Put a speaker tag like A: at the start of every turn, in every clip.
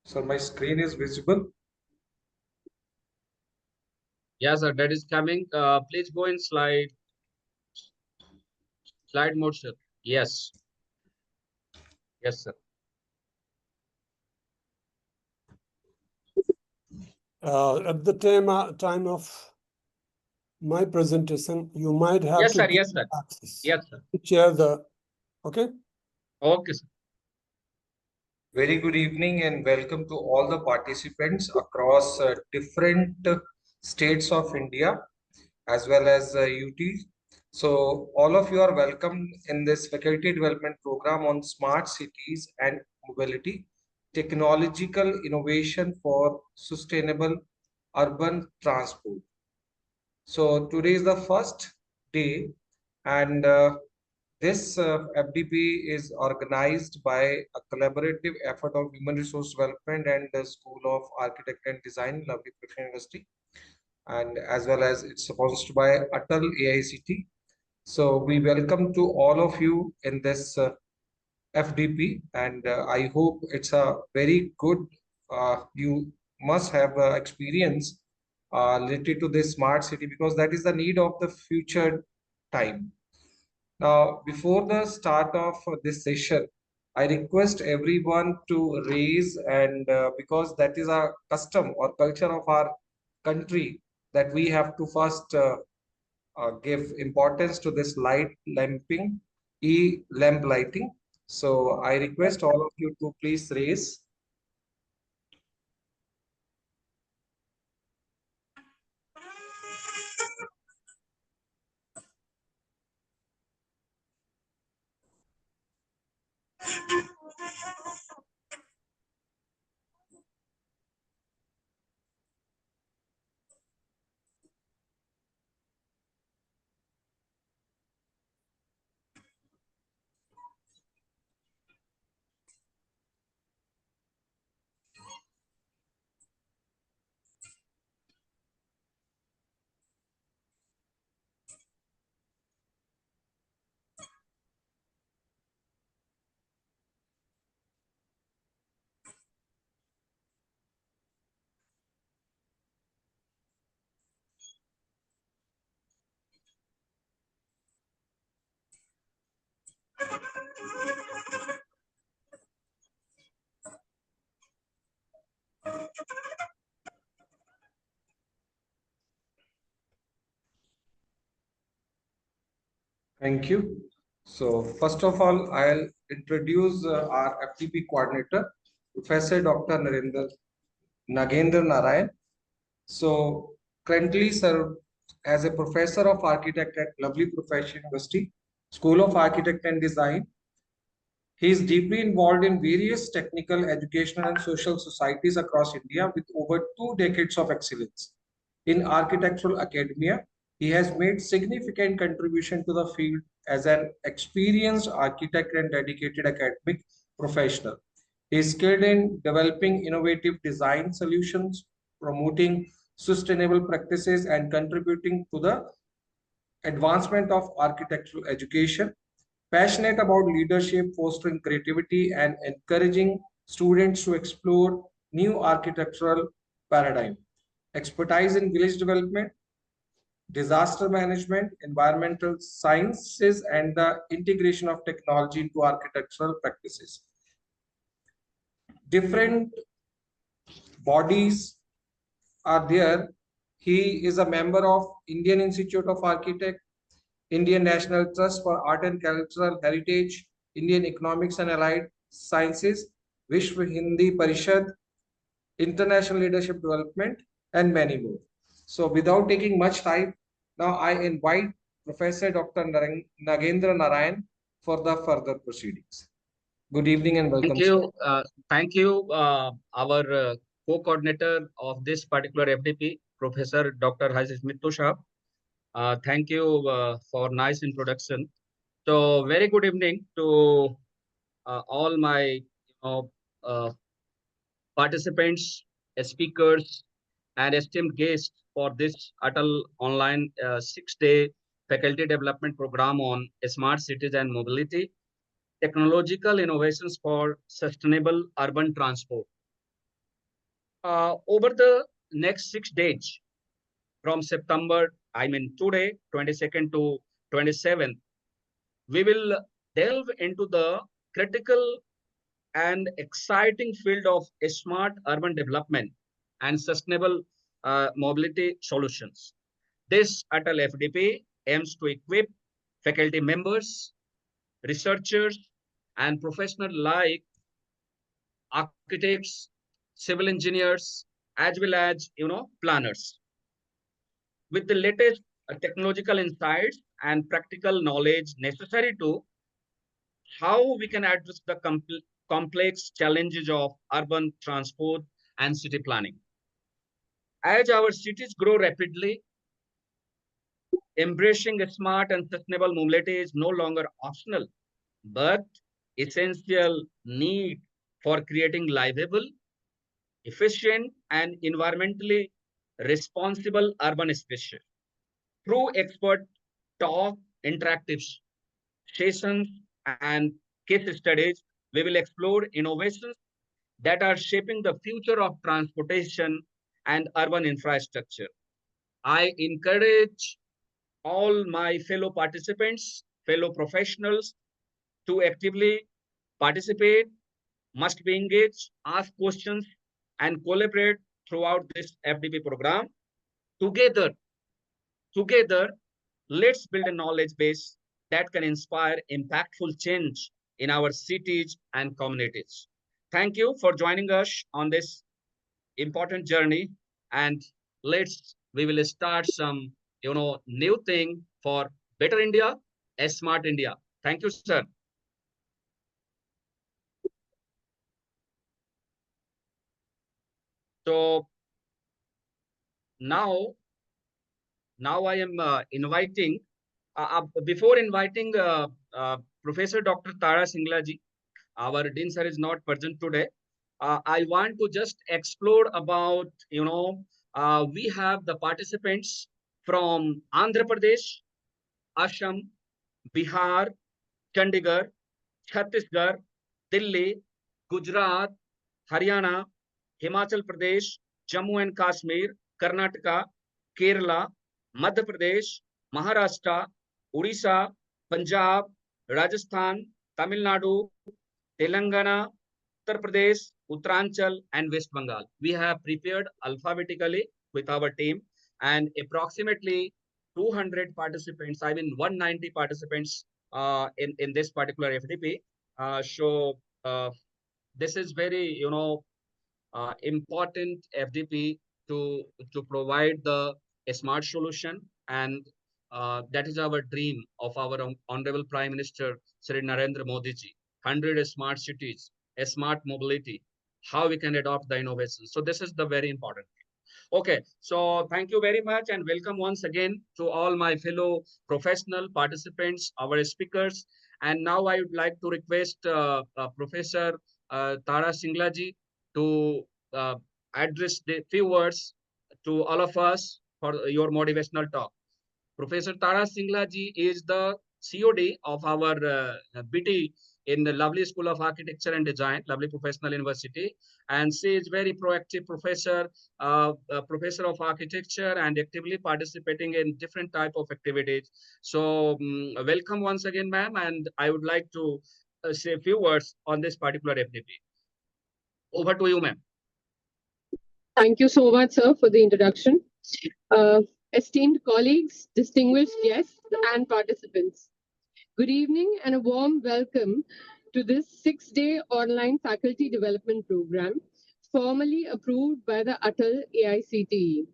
A: So my screen is visible.
B: Yes, sir, that is coming. Please go in slide mode, sir. Yes, yes, sir.
C: At the time of my presentation, you might have
B: Yes,
C: to
B: sir. Yes, sir.
C: access.
B: Yes, sir.
C: Share the, okay?
B: Okay, sir.
A: Very good evening and welcome to all the participants across different states of India as well as UT. So all of you are welcome in this faculty development program on smart cities and mobility, technological innovation for sustainable urban transport. So today is the first day and this FDP is organized by a collaborative effort of Human Resource Development and the School of Architect and Design, Lovely Professional University, and as well as it's sponsored by ATAL AICT. So we welcome to all of you in this FDP, and I hope it's a very good. You must have experience related to this smart city because that is the need of the future time. Now, before the start of this session, I request everyone to raise and because that is a custom or culture of our country that we have to first give importance to this light lamping, lamp lighting. So I request all of you to please raise. Thank you. So first of all, I'll introduce our FTP coordinator, Professor Dr. Nagendra Narayan. So currently serve as a professor of architect at Lovely Professional University, School of Architect and Design. He is deeply involved in various technical, educational, and social societies across India with over 2 decades of excellence. In architectural academia, he has made significant contribution to the field as an experienced architect and dedicated academic professional. He is skilled in developing innovative design solutions, promoting sustainable practices, and contributing to the advancement of architectural education, passionate about leadership, fostering creativity, and encouraging students to explore new architectural paradigm. Expertise in village development, disaster management, environmental sciences, and the integration of technology into architectural practices. Different bodies are there. He is a member of Indian Institute of Architects, Indian National Trust for Art and Cultural Heritage, Indian Economics and Allied Sciences, Vishwa Hindi Parishad, International Leadership Development, and many more. So without taking much time, now I invite Professor Dr. Nagendra Narayan for the further proceedings. Good evening and welcome.
B: Thank you, our co-coordinator of this particular FDP, Professor Dr. Haziz Mittu Shah. Thank you for nice introduction. So, very good evening to all my participants, speakers, and esteemed guests for this ATAL online 6-day faculty development program on smart cities and mobility, technological innovations for sustainable urban transport. Over the next 6 days, from September, today, 22nd to 27th, we will delve into the critical and exciting field of smart urban development and sustainable mobility solutions. This ATAL FDP aims to equip faculty members, researchers, and professionals like architects, civil engineers, as well as planners, with the latest technological insights and practical knowledge necessary to how we can address the complex challenges of urban transport and city planning. As our cities grow rapidly, embracing a smart and sustainable mobility is no longer optional, but essential need for creating livable, efficient, and environmentally responsible urban spaces. Through expert talk, interactive sessions, and case studies, we will explore innovations that are shaping the future of transportation and urban infrastructure. I encourage all my fellow participants, fellow professionals to actively participate, must be engaged, ask questions, and collaborate throughout this FDP program. Together, together, let's build a knowledge base that can inspire impactful change in our cities and communities. Thank you for joining us on this important journey, and we will start some new thing for better India, a smart India. Thank you, sir. So now I am inviting before inviting Professor Dr. Tara Singla ji. Our dean sir is not present today. I want to just explore about, we have the participants from Andhra Pradesh, Assam, Bihar, Chandigarh, Chhattisgarh, Delhi, Gujarat, Haryana, Himachal Pradesh, Jammu and Kashmir, Karnataka, Kerala, Madhya Pradesh, Maharashtra, Odisha, Punjab, Rajasthan, Tamil Nadu, Telangana, Uttar Pradesh, Uttaranchal, and West Bengal. We have prepared alphabetically with our team, and approximately 200 participants, 190 participants in this particular FDP. This is very, important FDP to provide the a smart solution, and that is our dream of our Honorable Prime Minister Sri Narendra Modi ji. 100 smart cities, a smart mobility, how we can adopt the innovation. So this is the very important. Okay, so thank you very much and welcome once again to all my fellow professional participants, our speakers. And now I would like to request Professor Tara Singla ji to address the few words to all of us for your motivational talk. Professor Tara Singla ji is the COD of our BT in the lovely School of Architecture and Design, lovely professional university. And she is very proactive professor, professor of architecture and actively participating in different type of activities. So welcome once again, ma'am. And I would like to say a few words on this particular FDP. Over to you, ma'am.
D: Thank you so much, sir, for the introduction. Esteemed colleagues, distinguished guests, and participants, good evening and a warm welcome to this 6-day online faculty development program, formally approved by the ATAL AICTE.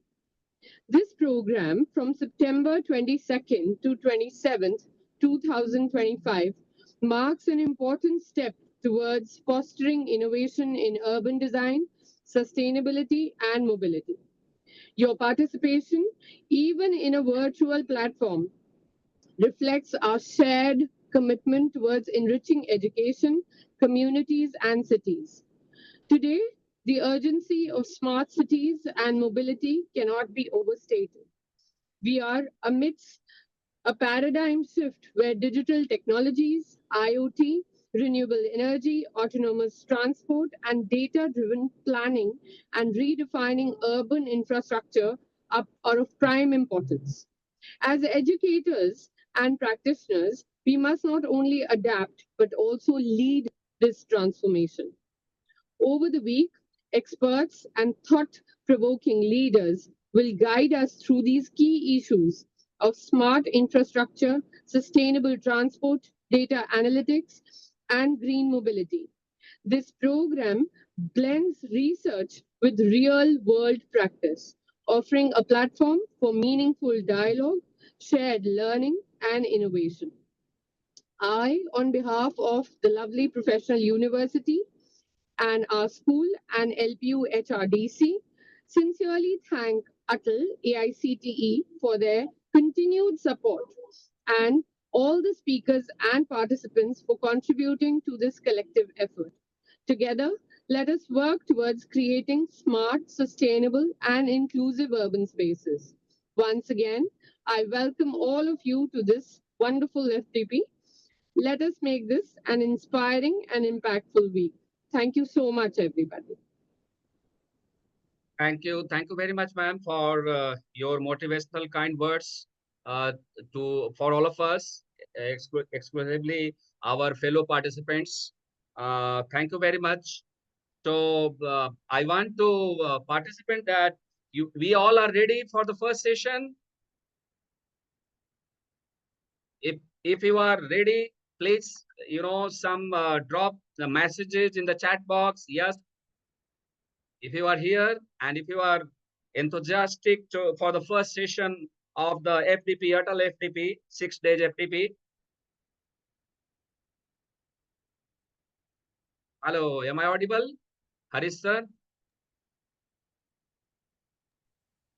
D: This program, from September 22nd to 27th, 2025, marks an important step towards fostering innovation in urban design, sustainability, and mobility. Your participation, even in a virtual platform, reflects our shared commitment towards enriching education, communities, and cities. Today, the urgency of smart cities and mobility cannot be overstated. We are amidst a paradigm shift where digital technologies, IoT, renewable energy, autonomous transport, and data-driven planning and redefining urban infrastructure are of prime importance. As educators and practitioners, we must not only adapt but also lead this transformation. Over the week, experts and thought provoking leaders will guide us through these key issues of smart infrastructure, sustainable transport, data analytics, and green mobility. This program blends research with real world practice, offering a platform for meaningful dialogue, shared learning, and innovation. I, on behalf of the lovely professional university, and our school and LPU HRDC sincerely thank ATAL AICTE for their continued support and all the speakers and participants for contributing to this collective effort. Together, let us work towards creating smart, sustainable, and inclusive urban spaces. Once again, I welcome all of you to this wonderful FDP. Let us make this an inspiring and impactful week. Thank you so much, everybody.
B: Thank you. Thank you very much, ma'am, for your motivational kind words for all of us, exclusively our fellow participants. Thank you very much. So I want to participate that we all are ready for the first session. If you are ready, please some drop the messages in the chat box. Yes, if you are here and if you are enthusiastic for the first session of the FDP, ATAL FDP, 6 days FDP. Hello, am I audible? Harish sir?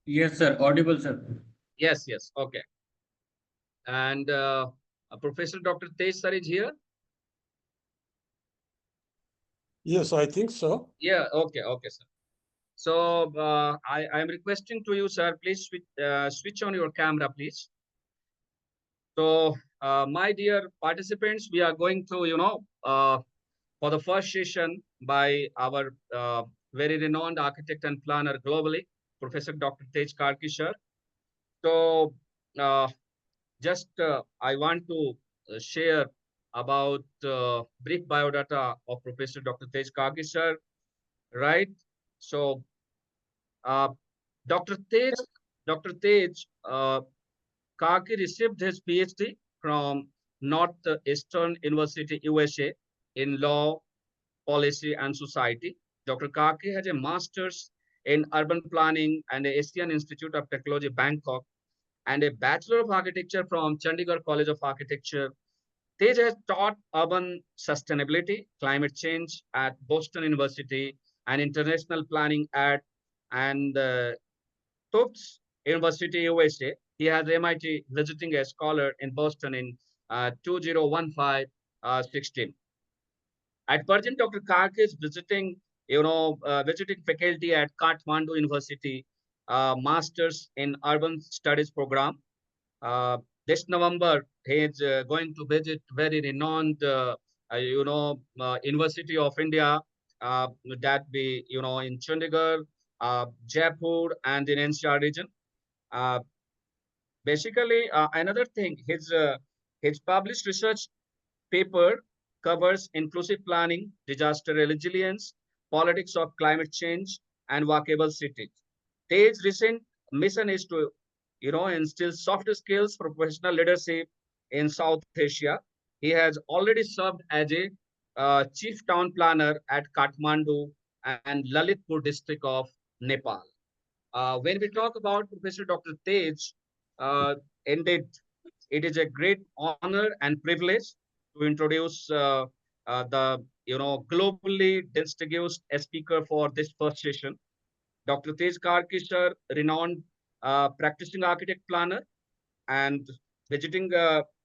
E: Yes, sir. Audible, sir.
B: Yes, okay. And Professor Dr. Tej sir is here?
C: Yes, I think so.
B: Yeah, okay, sir. So I am requesting to you, sir, please switch on your camera, please. So my dear participants, we are going to, for the first session by our very renowned architect and planner globally, Professor Dr. Tej Karki sir. So just I want to share about brief biodata of Professor Dr. Tej Karki sir, right? So Dr. Tej Karki received his PhD from Northeastern University, USA, in law, policy, and society. Dr. Karki has a master's in urban planning and the Asian Institute of Technology, Bangkok, and a Bachelor of Architecture from Chandigarh College of Architecture. Tej has taught urban sustainability, climate change at Boston University, and international planning at and Tufts University, USA. He has MIT visiting a scholar in Boston in 2015-16. At present, Dr. Karki is visiting, visiting faculty at Kathmandu University, Masters in Urban Studies program. This November, he is going to visit very renowned, University of India, that be, in Chandigarh, Jaipur, and in NCR region. Basically, another thing, his published research paper covers inclusive planning, disaster resilience, politics of climate change, and walkable cities. Tej's recent mission is to, instill soft skills for professional leadership in South Asia. He has already served as a chief town planner at Kathmandu and Lalitpur district of Nepal. When we talk about Professor Dr. Tej, indeed, it is a great honor and privilege to introduce the globally distinguished speaker for this first session, Dr. Tej Karki sir, renowned practicing architect planner and visiting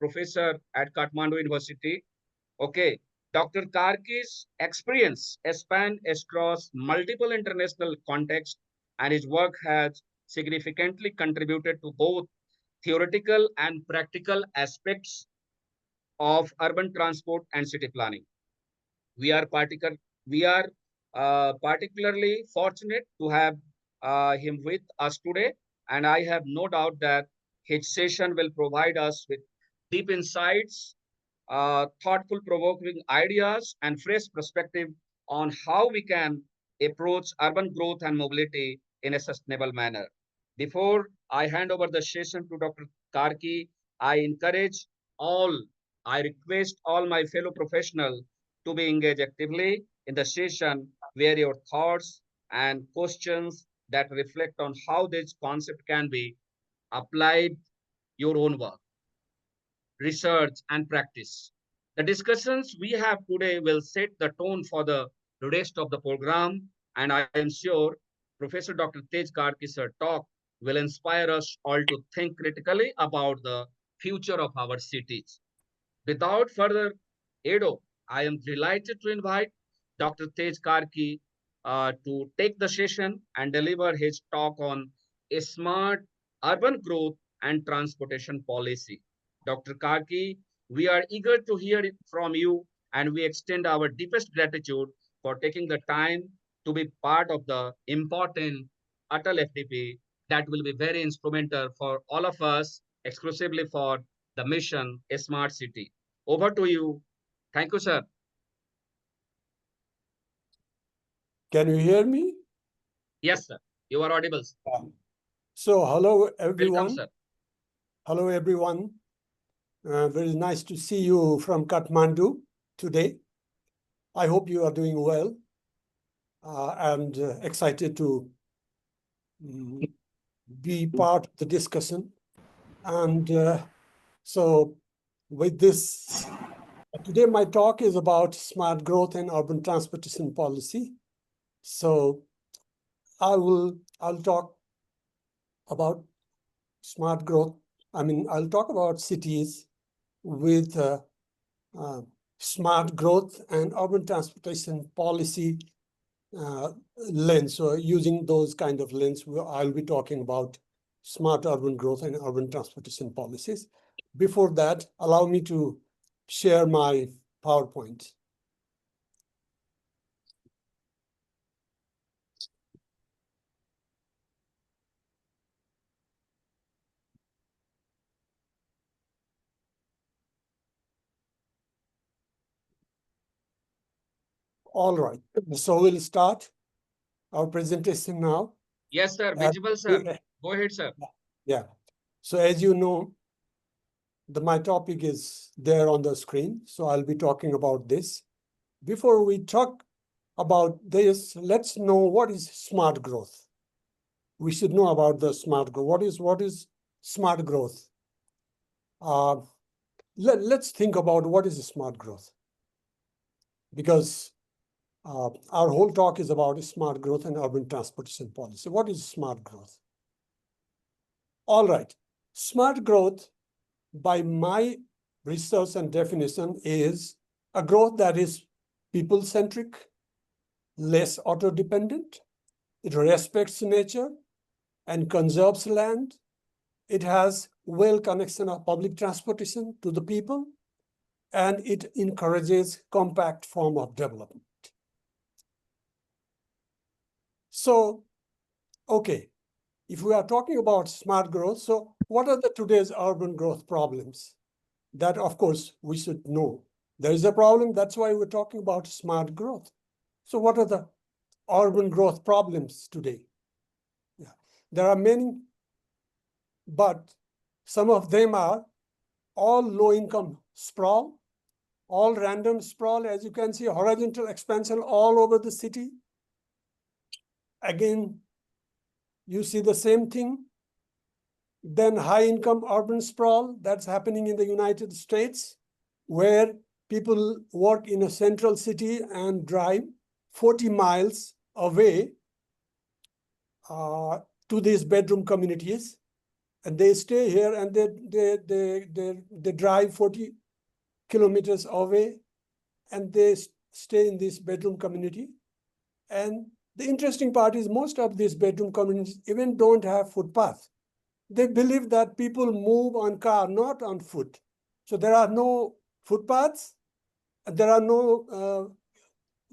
B: professor at Kathmandu University. Okay, Dr. Karki's experience spans across multiple international contexts, and his work has significantly contributed to both theoretical and practical aspects of urban transport and city planning. We are particularly fortunate to have him with us today, and I have no doubt that his session will provide us with deep insights, thoughtful, provoking ideas, and fresh perspective on how we can approach urban growth and mobility in a sustainable manner. Before I hand over the session to Dr. Karki, I encourage all, I request all my fellow professionals to be engaged actively in the session where your thoughts and questions that reflect on how this concept can be applied your own work, research, and practice. The discussions we have today will set the tone for the rest of the program, and I am sure Professor Dr. Tej Karki's talk will inspire us all to think critically about the future of our cities. Without further ado, I am delighted to invite Dr. Tej Karki to take the session and deliver his talk on a smart urban growth and transportation policy. Dr. Karki, we are eager to hear it from you, and we extend our deepest gratitude for taking the time to be part of the important ATAL FDP that will be very instrumental for all of us, exclusively for the mission, a smart city. Over to you. Thank you, sir.
C: Can you hear me?
B: Yes, sir. You are audible. Sir.
C: So, hello,
B: Welcome,
C: everyone.
B: sir.
C: Hello, everyone. Very nice to see you from Kathmandu today. I hope you are doing well and excited to be part of the discussion. And so with this, today my talk is about smart growth and urban transportation policy. So I'll talk about smart growth. I'll talk about cities with smart growth and urban transportation policy lens. So using those kind of lens, I'll be talking about smart urban growth and urban transportation policies. Before that, allow me to share my PowerPoint. All right, so we'll start our presentation now.
B: Yes, sir. Visible, sir. Go ahead, sir.
C: Yeah. So as you know, my topic is there on the screen. So I'll be talking about this. Before we talk about this, let's know what is smart growth. We should know about the smart growth. What is smart growth? Let's think about what is smart growth. Because our whole talk is about smart growth and urban transportation policy. What is smart growth? All right, smart growth, by my research and definition, is a growth that is people-centric, less auto-dependent. It respects nature and conserves land. It has well connection of public transportation to the people, and it encourages compact form of development. So, okay, if we are talking about smart growth, so what are the today's urban growth problems? That, of course, we should know. There is a problem, that's why we're talking about smart growth. So what are the urban growth problems today? Yeah. There are many, but some of them are all low-income sprawl, all random sprawl, as you can see, horizontal expansion all over the city. Again, you see the same thing. Then high-income urban sprawl, that's happening in the United States, where people work in a central city and drive 40 miles away to these bedroom communities. And they stay here and they drive 40 kilometers away and they stay in this bedroom community. And the interesting part is most of these bedroom communities even don't have footpath. They believe that people move on car, not on foot. So there are no footpaths, there are no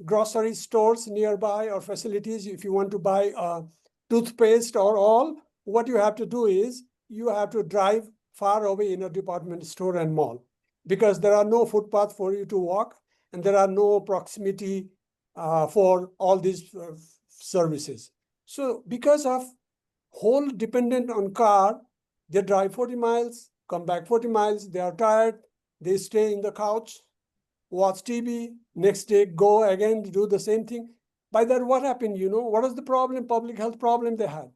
C: grocery stores nearby or facilities. If you want to buy toothpaste or all, what you have to do is you have to drive far away in a department store and mall, because there are no footpaths for you to walk, and there are no proximity for all these services. So because of whole dependent on car, they drive 40 miles, come back 40 miles, they are tired, they stay in the couch, watch TV, next day go again to do the same thing. By that, what happened? What is the problem, public health problem they had?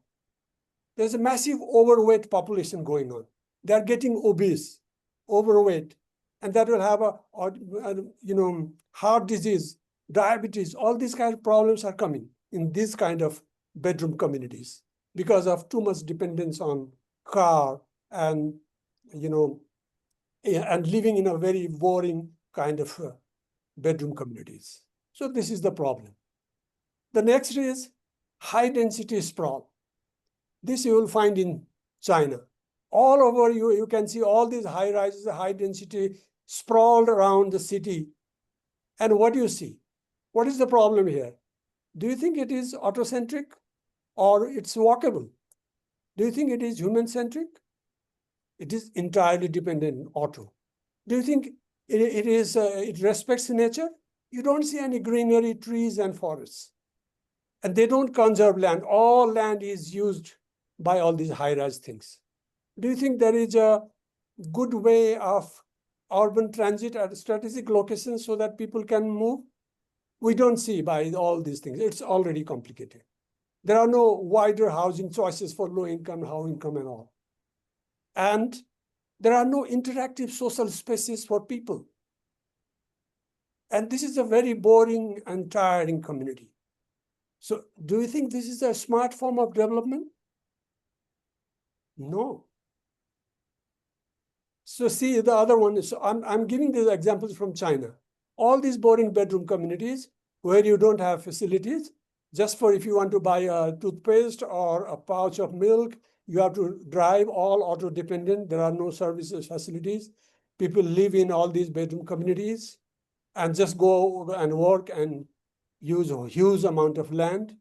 C: There's a massive overweight population going on. They're getting obese, overweight, and that will have heart disease, diabetes, all these kind of problems are coming in these kind of bedroom communities because of too much dependence on car and, and living in a very boring kind of bedroom communities. So this is the problem. The next is high density sprawl. This you will find in China. All over you can see all these high rises, high density sprawled around the city. And what do you see? What is the problem here? Do you think it is autocentric or it's walkable? Do you think it is human-centric? It is entirely dependent on auto. Do you think it respects nature? You don't see any greenery, trees, and forests. And they don't conserve land. All land is used by all these high-rise things. Do you think there is a good way of urban transit at strategic locations so that people can move? We don't see by all these things. It's already complicated. There are no wider housing choices for low income, high income, and all. And there are no interactive social spaces for people. And this is a very boring and tiring community. So do you think this is a smart form of development? No. So see the other one is, I'm giving these examples from China. All these boring bedroom communities where you don't have facilities, just for if you want to buy a toothpaste or a pouch of milk, you have to drive, all auto dependent. There are no services, facilities. People live in all these bedroom communities and just go and work and use a huge amount of land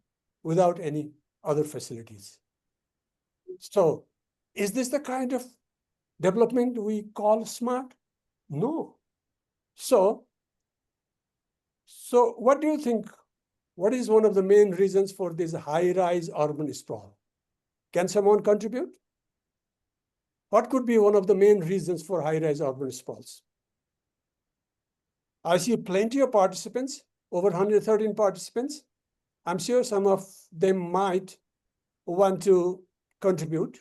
C: without any other facilities. So is this the kind of development we call smart? No. So what do you think? What is one of the main reasons for this high-rise urban sprawl? Can someone contribute? What could be one of the main reasons for high-rise urban sprawls? I see plenty of participants, over 113 participants. I'm sure some of them might want to contribute,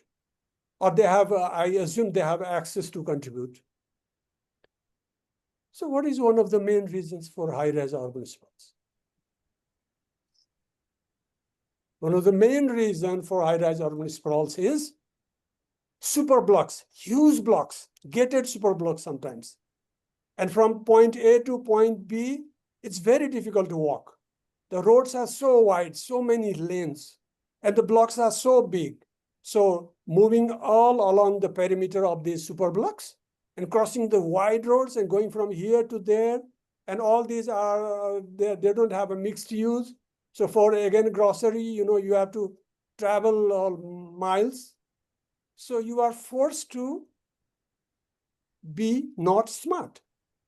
C: or they have, I assume they have access to contribute. So what is one of the main reasons for high-rise urban sprawls? One of the main reasons for high-rise urban sprawls is super blocks, huge blocks, gated super blocks sometimes. And from point A to point B, it's very difficult to walk. The roads are so wide, so many lanes, and the blocks are so big. So moving all along the perimeter of these super blocks and crossing the wide roads and going from here to there, and all these are, they don't have a mixed use. So for, again, grocery, you have to travel miles. So you are forced to be not smart.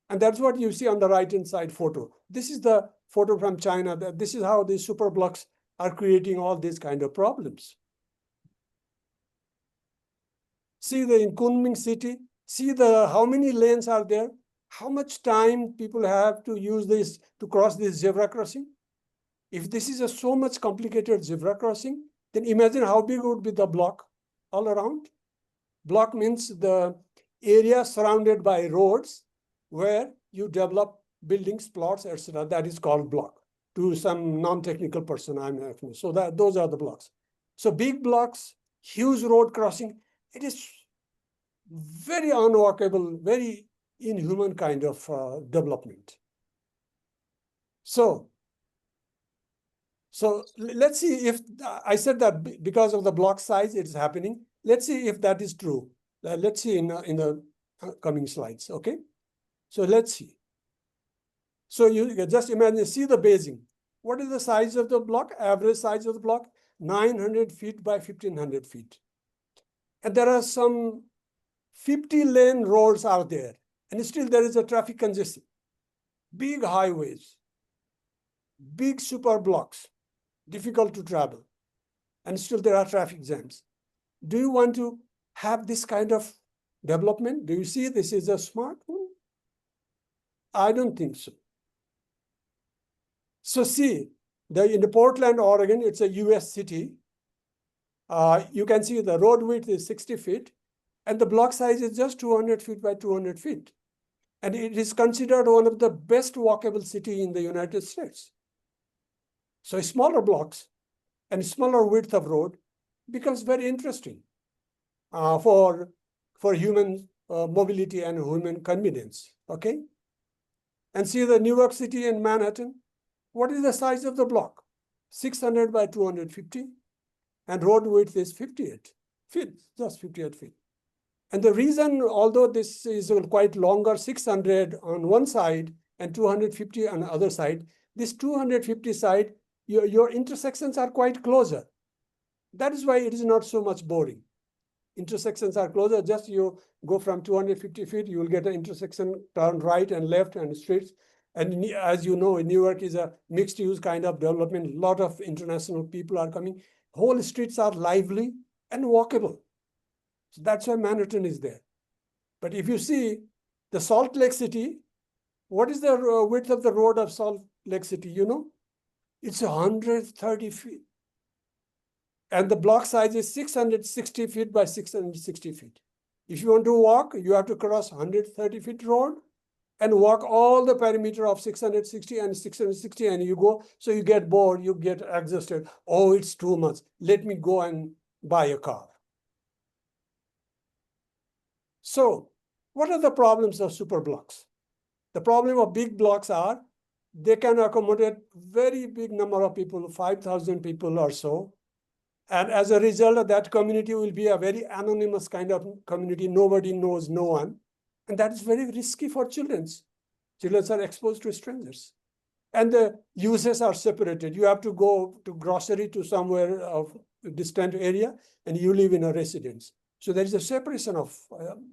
C: And that's what you see on the right-hand side photo. This is the photo from China. This is how these super blocks are creating all these kind of problems. See in Kunming city, see how many lanes are there, how much time people have to use this to cross this zebra crossing. If this is a so much complicated zebra crossing, then imagine how big would be the block all around. Block means the area surrounded by roads where you develop buildings, plots, etc. That is called block. To some non-technical person, I'm not. So those are the blocks. So big blocks, huge road crossing, it is very unworkable, very inhuman kind of development. So let's see if, I said that because of the block size, it's happening. Let's see if that is true. Let's see in the coming slides, okay? So let's see. So you just imagine, see the basing. What is the size of the block? Average size of the block, 900 feet by 1500 feet. And there are some 50-lane roads out there, and still there is a traffic congestion. Big highways, big super blocks, difficult to travel, and still there are traffic jams. Do you want to have this kind of development? Do you see this is a smart one? I don't think so. So see, in the Portland, Oregon, it's a US city. You can see the road width is 60 feet, and the block size is just 200 feet by 200 feet. And it is considered one of the best walkable city in the United States. So smaller blocks and smaller width of road becomes very interesting for human mobility and human convenience, okay? And see the New York City and Manhattan, what is the size of the block? 600 by 250, and road width is 58 feet, just 58 feet. And the reason, although this is quite longer, 600 on one side and 250 on the other side, this 250 side, your intersections are quite closer. That is why it is not so much boring. Intersections are closer, just you go from 250 feet, you will get an intersection, turn right and left and streets. And as you know, New York is a mixed use kind of development. A lot of international people are coming. Whole streets are lively and walkable. So that's why Manhattan is there. But if you see the Salt Lake City, what is the width of the road of Salt Lake City? You know, it's 130 feet. And the block size is 660 feet by 660 feet. If you want to walk, you have to cross 130 feet road and walk all the perimeter of 660 and 660, and you go, so you get bored, you get exhausted. Oh, it's too much. Let me go and buy a car. So what are the problems of super blocks? The problem of big blocks are they can accommodate very big number of people, 5,000 people or so. And as a result, that community will be a very anonymous kind of community. Nobody knows no one. And that is very risky for children. Children are exposed to strangers. And the uses are separated. You have to go to grocery to somewhere of a distant area, and you live in a residence. So there is a separation of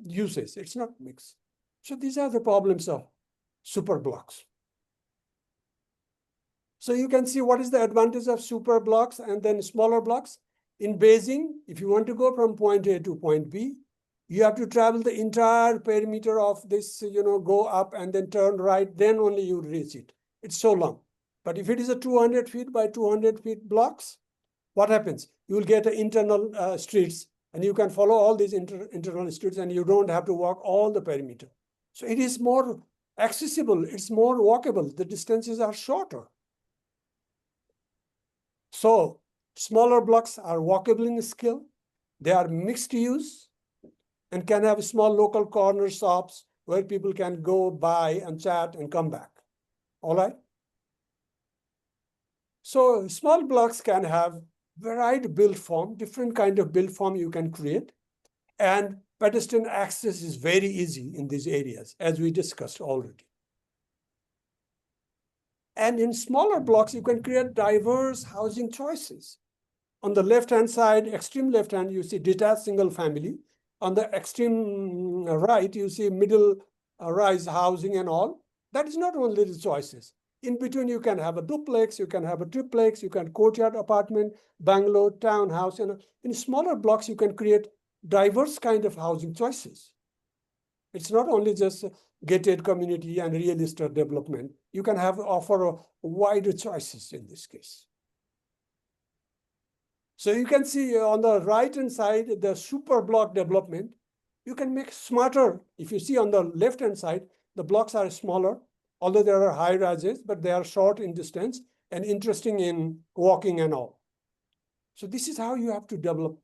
C: uses. It's not mixed. So these are the problems of super blocks. So you can see what is the advantage of super blocks and then smaller blocks. In basing, if you want to go from point A to point B, you have to travel the entire perimeter of this, go up and then turn right, then only you reach it. It's so long. But if it is a 200 feet by 200 feet blocks, what happens? You will get internal streets, and you can follow all these internal streets, and you don't have to walk all the perimeter. So it is more accessible, it's more walkable. The distances are shorter. So smaller blocks are walkable in scale. They are mixed use and can have small local corner shops where people can go buy and chat and come back. All right? So small blocks can have varied build form, different kind of build form you can create. And pedestrian access is very easy in these areas, as we discussed already. And in smaller blocks, you can create diverse housing choices. On the left-hand side, extreme left-hand, you see detached single family. On the extreme right, you see middle-rise housing and all. That is not only the choices. In between, you can have a duplex, you can have a triplex, you can courtyard apartment, bungalow, townhouse. And in smaller blocks, you can create diverse kind of housing choices. It's not only just gated community and real estate development. You can offer a wider choices in this case. So you can see on the right-hand side, the super block development, you can make smarter. If you see on the left-hand side, the blocks are smaller, although there are high rises, but they are short in distance and interesting in walking and all. So this is how you have to develop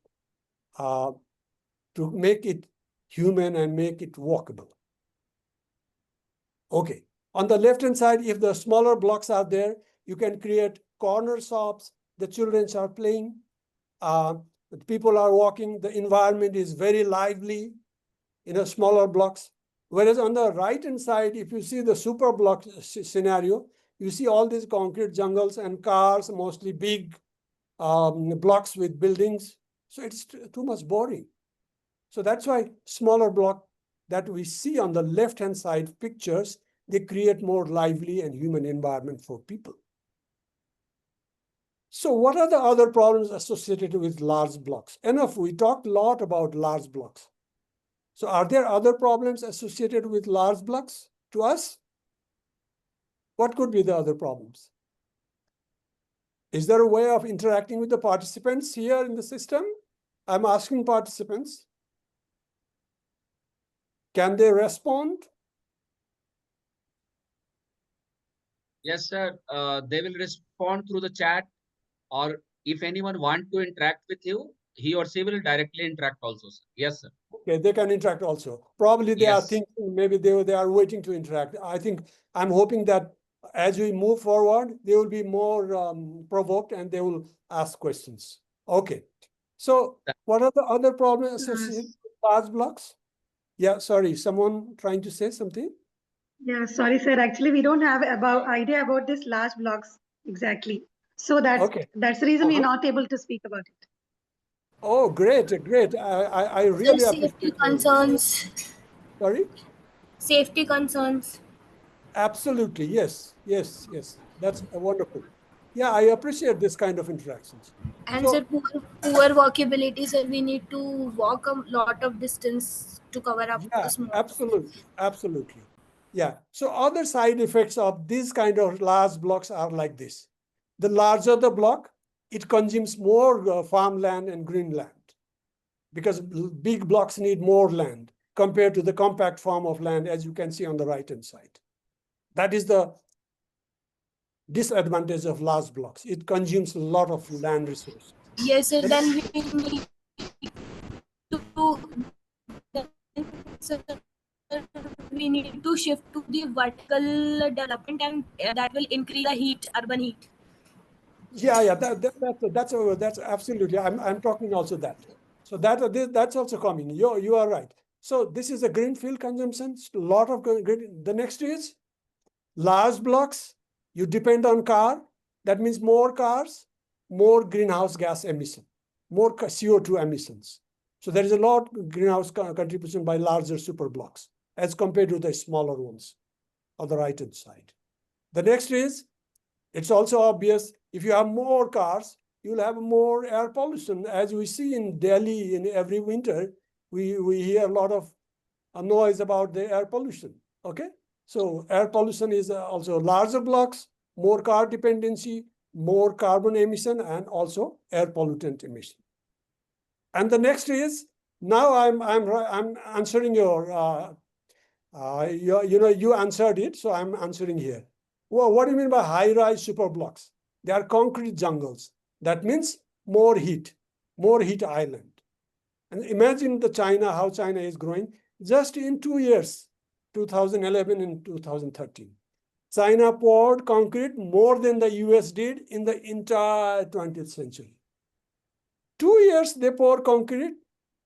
C: to make it human and make it walkable. Okay, on the left-hand side, if the smaller blocks are there, you can create corner shops, the children are playing, people are walking, the environment is very lively in a smaller blocks. Whereas on the right-hand side, if you see the super block scenario, you see all these concrete jungles and cars, mostly big blocks with buildings. So it's too much boring. So that's why smaller block that we see on the left-hand side pictures, they create more lively and human environment for people. So what are the other problems associated with large blocks? Enough, we talked a lot about large blocks. So are there other problems associated with large blocks to us? What could be the other problems? Is there a way of interacting with the participants here in the system? I'm asking participants. Can they respond?
B: Yes, sir. They will respond through the chat, or if anyone want to interact with you, he or she will directly interact also, sir. Yes, sir.
C: Okay, they can interact also. Probably they are
B: Yes.
C: thinking, maybe they are waiting to interact. I'm hoping that as we move forward, they will be more provoked and they will ask questions. Okay. So what are the other problems associated with large blocks? Yeah, sorry, someone trying to say something?
F: Yeah, sorry, sir. Actually, we don't have idea about this large blocks exactly. So
C: Okay.
F: that's the reason we're not able to speak about it.
C: Oh, great. I really
G: Safety
C: appreciate
G: concerns.
C: Sorry?
G: Safety concerns.
C: Absolutely, yes. That's wonderful. Yeah, I appreciate this kind of interactions.
G: And
C: So,
G: poor walkability, so we need to walk a lot of distance to cover up
C: yeah,
G: a small.
C: absolutely. Yeah. So other side effects of these kind of large blocks are like this. The larger the block, it consumes more farmland and green land because big blocks need more land compared to the compact form of land, as you can see on the right-hand side. That is the disadvantage of large blocks. It consumes a lot of land resources.
G: Yes, sir. Then we need to sir, we need to shift to the vertical development, and that will increase the heat, urban heat.
C: Yeah, that's absolutely. I'm talking also that. So that's also coming. You are right. So this is a greenfield consumption. A lot of green. The next is large blocks. You depend on car. That means more cars, more greenhouse gas emission, more CO2 emissions. So there is a lot greenhouse contribution by larger super blocks as compared to the smaller ones on the right hand side. The next is, it's also obvious, if you have more cars, you'll have more air pollution. As we see in Delhi in every winter, we hear a lot of noise about the air pollution, okay? So air pollution is also larger blocks, more car dependency, more carbon emission, and also air pollutant emission. And the next is, now I'm answering your, you answered it, so I'm answering here. Well, what do you mean by high-rise super blocks? They are concrete jungles. That means more heat island. And imagine how China is growing just in 2 years, 2011 and 2013. China poured concrete more than the US did in the entire 20th century. 2 years they pour concrete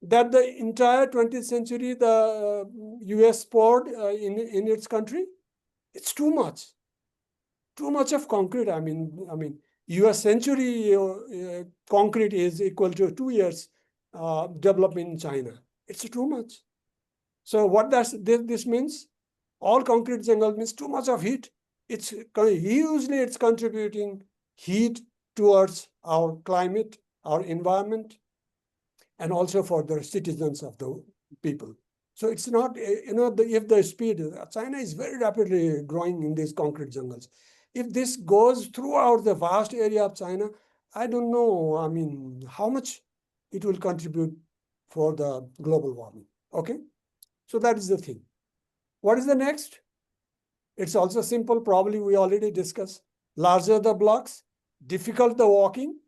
C: that the entire 20th century the US poured in its country. It's too much of concrete. I mean, US century concrete is equal to 2 years development in China. It's too much. So what does this means? All concrete jungle means too much of heat. It's hugely it's contributing heat towards our climate, our environment, and also for the citizens of the people. So it's not, if the speed, China is very rapidly growing in these concrete jungles. If this goes throughout the vast area of China, I don't know, I mean, how much it will contribute for the global warming, okay? So that is the thing. What is the next? It's also simple, probably we already discussed. Larger the blocks, difficult the walking,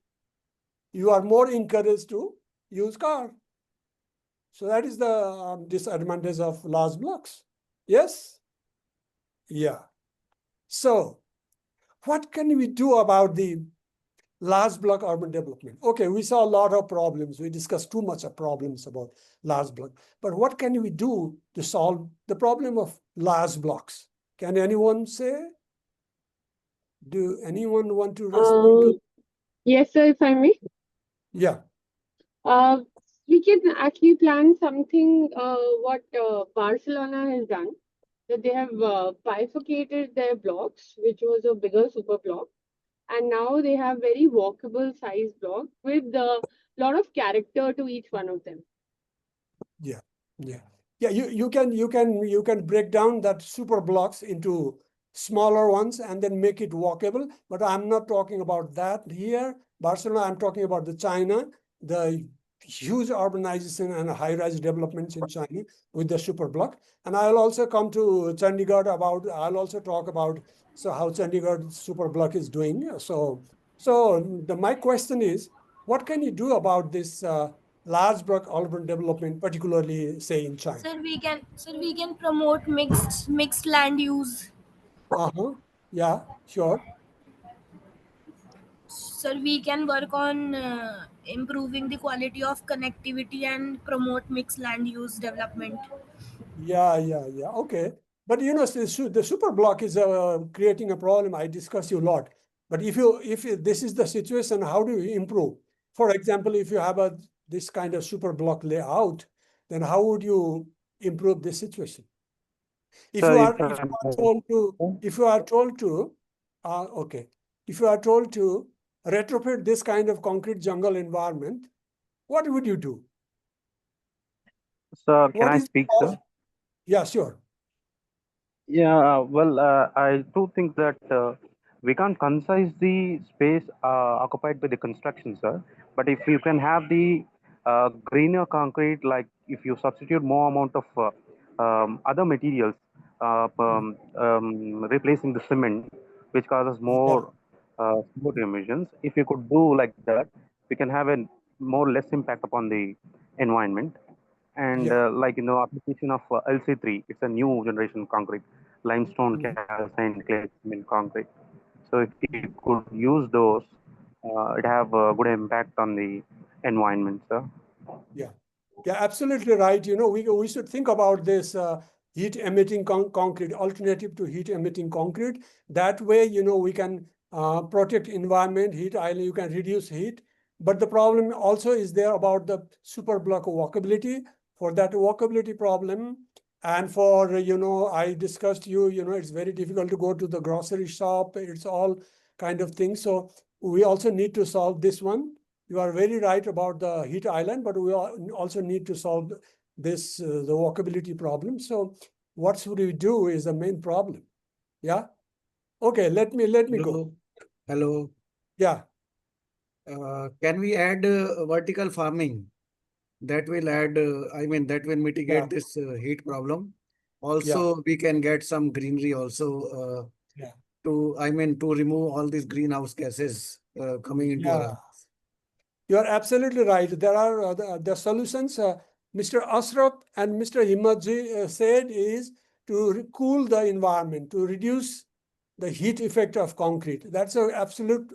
C: you are more encouraged to use car. So that is the disadvantage of large blocks. Yes? Yeah. So what can we do about the large block urban development. Okay, we saw a lot of problems. We discussed too much of problems about large block. But what can we do to solve the problem of large blocks? Can anyone say? Do anyone want to respond to?
D: Yes, sir, if I may.
C: Yeah.
D: We can actually plan something what Barcelona has done. That they have bifurcated their blocks, which was a bigger super block, and now they have very walkable size block with a lot of character to each one of them.
C: Yeah. You can break down that super blocks into smaller ones and then make it walkable. But I'm not talking about that here. Barcelona, I'm talking about the China, the huge urbanization and high-rise developments in China with the super block. And I'll also come to Chandigarh I'll also talk about how Chandigarh super block is doing. My question is, what can you do about this large block urban development, particularly say in China?
G: Sir, we can promote mixed land use.
C: Yeah, sure.
G: Sir, we can work on improving the quality of connectivity and promote mixed land use development.
C: Yeah. Okay. But the super block is creating a problem. I discuss you a lot. But if this is the situation, how do you improve? For example, if you have this kind of super block layout, then how would you improve this situation? If you are told to retrofit this kind of concrete jungle environment, what would you do?
H: Sir, can I speak, sir?
C: Yeah, sure.
H: Yeah, well, I do think that we can't concise the space occupied by the construction, sir. But if you can have the greener concrete, like if you substitute more amount of other materials, replacing the cement, which causes more CO2 emissions, if you could do like that, we can have a more less impact upon the environment. And application of LC3, it's a new generation concrete, limestone, calcine, clay, cement concrete. So if you could use those, it have a good impact on the environment, sir.
C: Yeah, absolutely right. We should think about this heat emitting concrete, alternative to heat emitting concrete. That way, we can protect environment, heat island, you can reduce heat. But the problem also is there about the super block walkability. For that walkability problem, and for, I discussed it's very difficult to go to the grocery shop. It's all kind of things. So we also need to solve this one. You are very right about the heat island, but we also need to solve this, the walkability problem. So what should we do is the main problem. Yeah. Okay, let me go.
I: Hello.
C: Yeah.
I: Can we add vertical farming? That will add, that will mitigate this heat problem. Also, we can get some greenery also to remove all these greenhouse gases coming into our house.
C: You are absolutely right. There are the solutions Mr. Ashraf and Mr. Himmatji said is to cool the environment, to reduce the heat effect of concrete. That's an absolute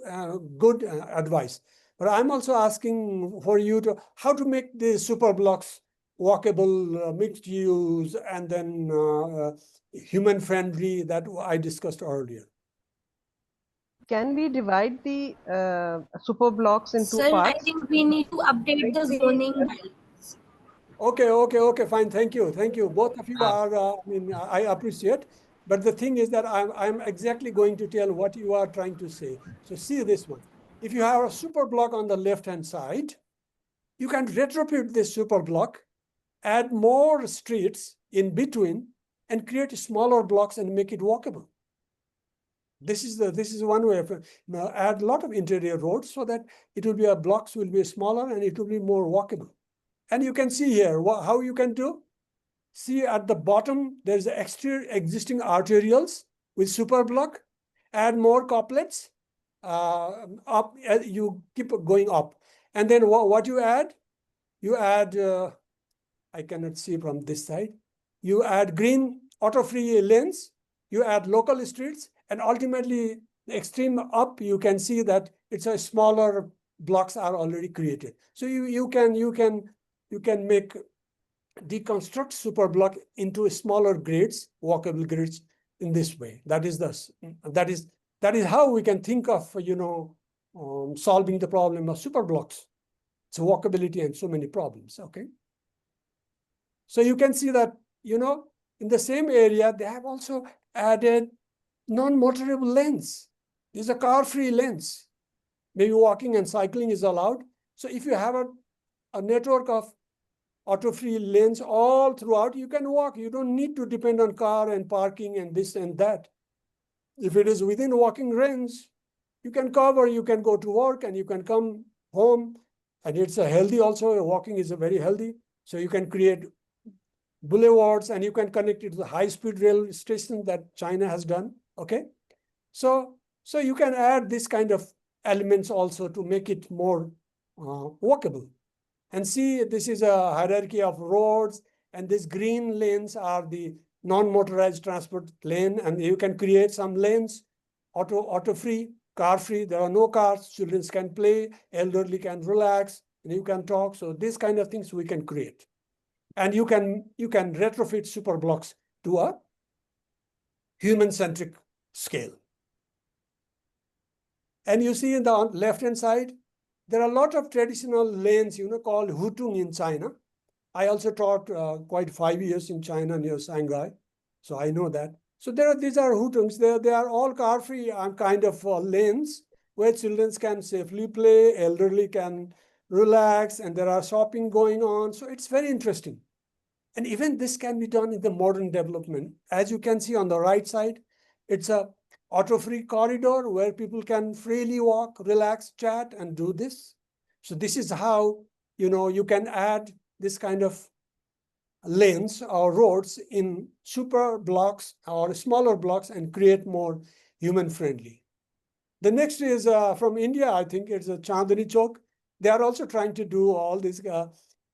C: good advice. But I'm also asking for you to how to make the super blocks walkable, mixed use, and then human friendly that I discussed earlier.
J: Can we divide the super blocks into parts?
G: I think we need to update the zoning.
C: Okay, fine. Thank you. Both of you are, I appreciate. But the thing is that I'm exactly going to tell what you are trying to say. So see this one. If you have a super block on the left-hand side, you can retrofit this super block, add more streets in between, and create smaller blocks and make it walkable. This is one way of add a lot of interior roads so that it will be blocks will be smaller and it will be more walkable. And you can see here how you can do. See at the bottom, there's the exterior existing arterials with super block. Add more couplets. Up, you keep going up. And then what you add? You add, I cannot see from this side. You add green auto-free lanes. You add local streets. And ultimately, the extreme up, you can see that it's a smaller blocks are already created. So you can make deconstruct super block into smaller grids, walkable grids in this way. That is how we can think of solving the problem of super blocks. It's walkability and so many problems. Okay. So you can see that in the same area they have also added non-motorable lanes. This is a car-free lanes. Maybe walking and cycling is allowed. So if you have a network of auto-free lanes all throughout, you can walk. You don't need to depend on car and parking and this and that. If it is within walking range, you can cover, you can go to work and you can come home. And it's a healthy also. Walking is a very healthy. So you can create boulevards and you can connect it to the high-speed rail station that China has done. Okay. So you can add this kind of elements also to make it more walkable. And see, this is a hierarchy of roads, and these green lanes are the non-motorized transport lane, and you can create some lanes, auto-free, car-free. There are no cars, children can play, elderly can relax, and you can talk. So these kind of things we can create. And you can retrofit super blocks to a human-centric scale. And you see in the left-hand side, there are a lot of traditional lanes, called hutung in China. I also taught quite 5 years in China near Shanghai, so I know that. So these are hutungs. They are all car-free kind of lanes where children can safely play, elderly can relax, and there are shopping going on. So it's very interesting. And even this can be done in the modern development. As you can see on the right side, it's a auto-free corridor where people can freely walk, relax, chat, and do this. So this is how you can add this kind of lanes or roads in super blocks or smaller blocks and create more human-friendly. The next is from India, I think it's a Chandni Chowk. They are also trying to do all these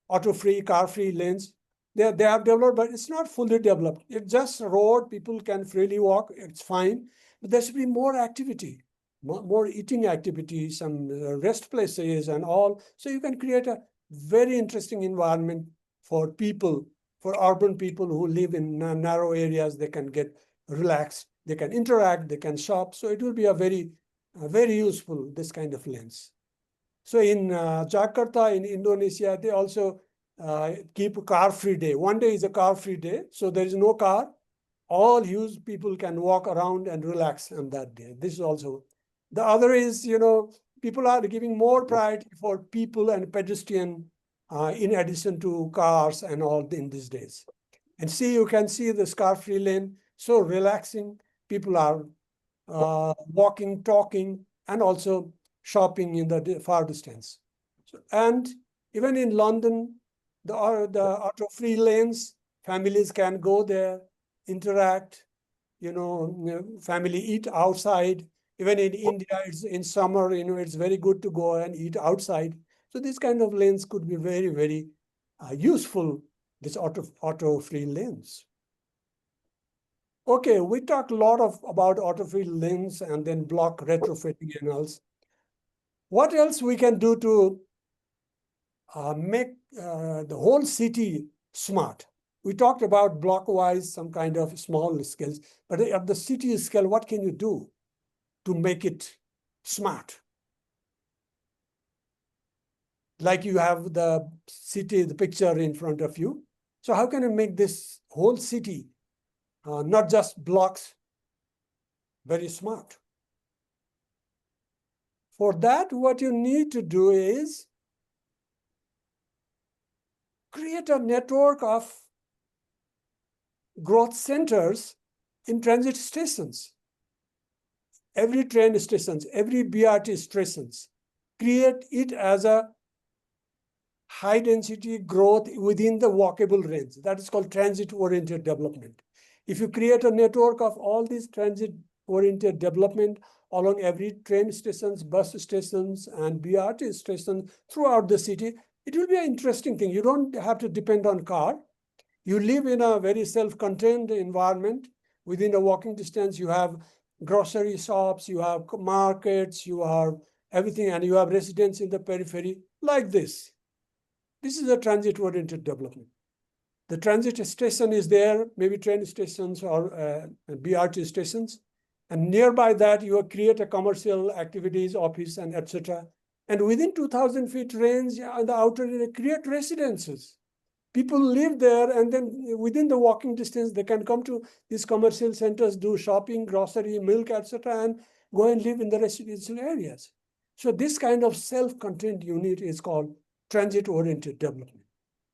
C: auto-free, car-free lanes. They have developed, but it's not fully developed. It's just a road, people can freely walk, it's fine. But there should be more activity, more eating activity, some rest places and all. So you can create a very interesting environment for people, for urban people who live in narrow areas. They can get relaxed, they can interact, they can shop. So it will be a very useful, this kind of lens. So in Jakarta, in Indonesia, they also keep a car-free day. One day is a car-free day, so there is no car. All huge people can walk around and relax on that day. This is also. The other is, people are giving more priority for people and pedestrian in addition to cars and all in these days. And see, you can see the car-free lane, so relaxing. People are walking, talking, and also shopping in the far distance. So, and even in London, the auto-free lanes, families can go there, interact, family eat outside. Even in India, it's in summer, it's very good to go and eat outside. So these kind of lanes could be very, very useful, this auto-free lanes. Okay, we talked a lot about auto-free lanes and then block retrofitting and else. What else we can do to make the whole city smart? We talked about block-wise, some kind of small scales, but at the city scale, what can you do to make it smart? Like you have the city, the picture in front of you. So how can you make this whole city, not just blocks, very smart? For that, what you need to do is create a network of growth centers in transit stations. Every train stations, every BRT stations, create it as a high density growth within the walkable range. That is called transit-oriented development. If you create a network of all these transit-oriented development along every train stations, bus stations, and BRT stations throughout the city, it will be an interesting thing. You don't have to depend on car. You live in a very self-contained environment. Within a walking distance, you have grocery shops, you have markets, you have everything, and you have residents in the periphery like this. This is a transit-oriented development. The transit station is there, maybe train stations or BRT stations. And nearby that, you create a commercial activities, office, and etc. And within 2,000 feet range on the outer area, create residences. People live there, and then within the walking distance, they can come to these commercial centers, do shopping, grocery, milk, etc., and go and live in the residential areas. So this kind of self-contained unit is called transit-oriented development.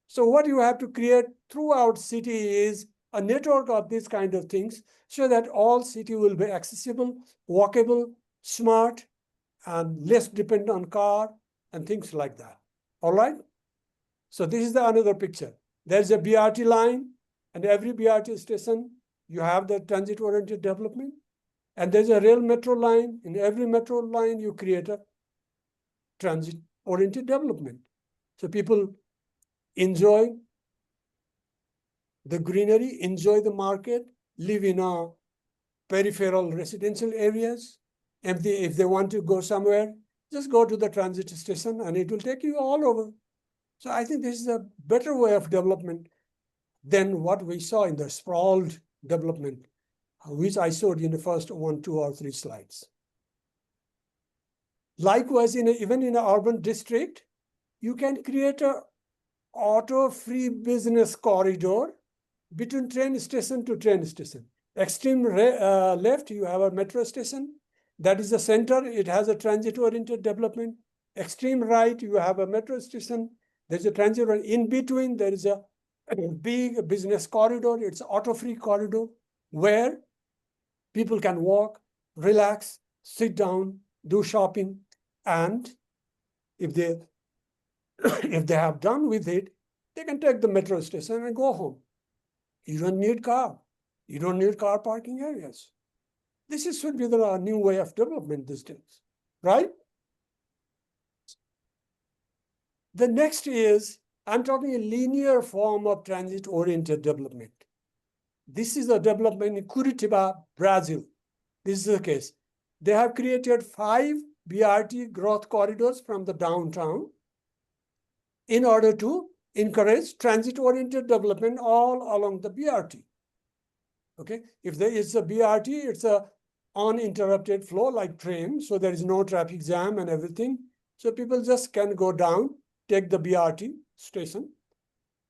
C: So what you have to create throughout city is a network of these kind of things so that all city will be accessible, walkable, smart, and less dependent on car and things like that. All right? So this is the another picture. There's a BRT line, and every BRT station, you have the transit-oriented development. And there's a rail metro line. In every metro line, you create a transit-oriented development. So people enjoy the greenery, enjoy the market, live in a peripheral residential areas. If they want to go somewhere, just go to the transit station and it will take you all over. So I think this is a better way of development than what we saw in the sprawled development, which I showed in the first 1, 2, or 3 slides. Likewise, even in an urban district, you can create a auto-free business corridor between train station to train station. Extreme left, you have a metro station. That is the center. It has a transit-oriented development. Extreme right, you have a metro station. There's a transit. In between, there is a big business corridor. It's an auto-free corridor where people can walk, relax, sit down, do shopping, and if they if they have done with it, they can take the metro station and go home. You don't need car. You don't need car parking areas. This should be the new way of development these days, right? The next is, I'm talking a linear form of transit-oriented development. This is a development in Curitiba, Brazil. This is the case. They have created 5 BRT growth corridors from the downtown in order to encourage transit-oriented development all along the BRT. Okay, if there is a BRT, it's a uninterrupted flow like train, so there is no traffic jam and everything. So people just can go down, take the BRT station,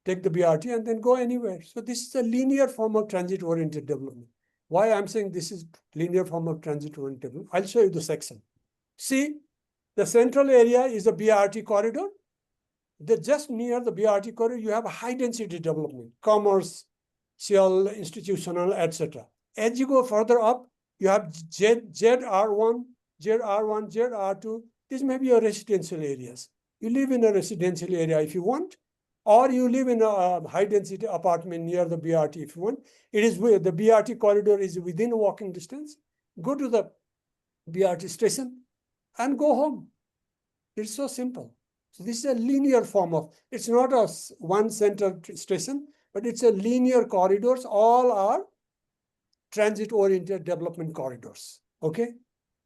C: take the BRT, and then go anywhere. So this is a linear form of transit-oriented development. Why I'm saying this is linear form of transit-oriented development? I'll show you the section. See, the central area is a BRT corridor. Just near the BRT corridor, you have a high-density development, commercial, institutional, etc. As you go further up, you have ZR1, ZR1, ZR2. These may be your residential areas. You live in a residential area if you want, or you live in a high-density apartment near the BRT if you want. It is where the BRT corridor is within walking distance. Go to the BRT station and go home. It's so simple. So this is a linear form of, it's not a one-centered station, but it's a linear corridors. All are transit-oriented development corridors. Okay,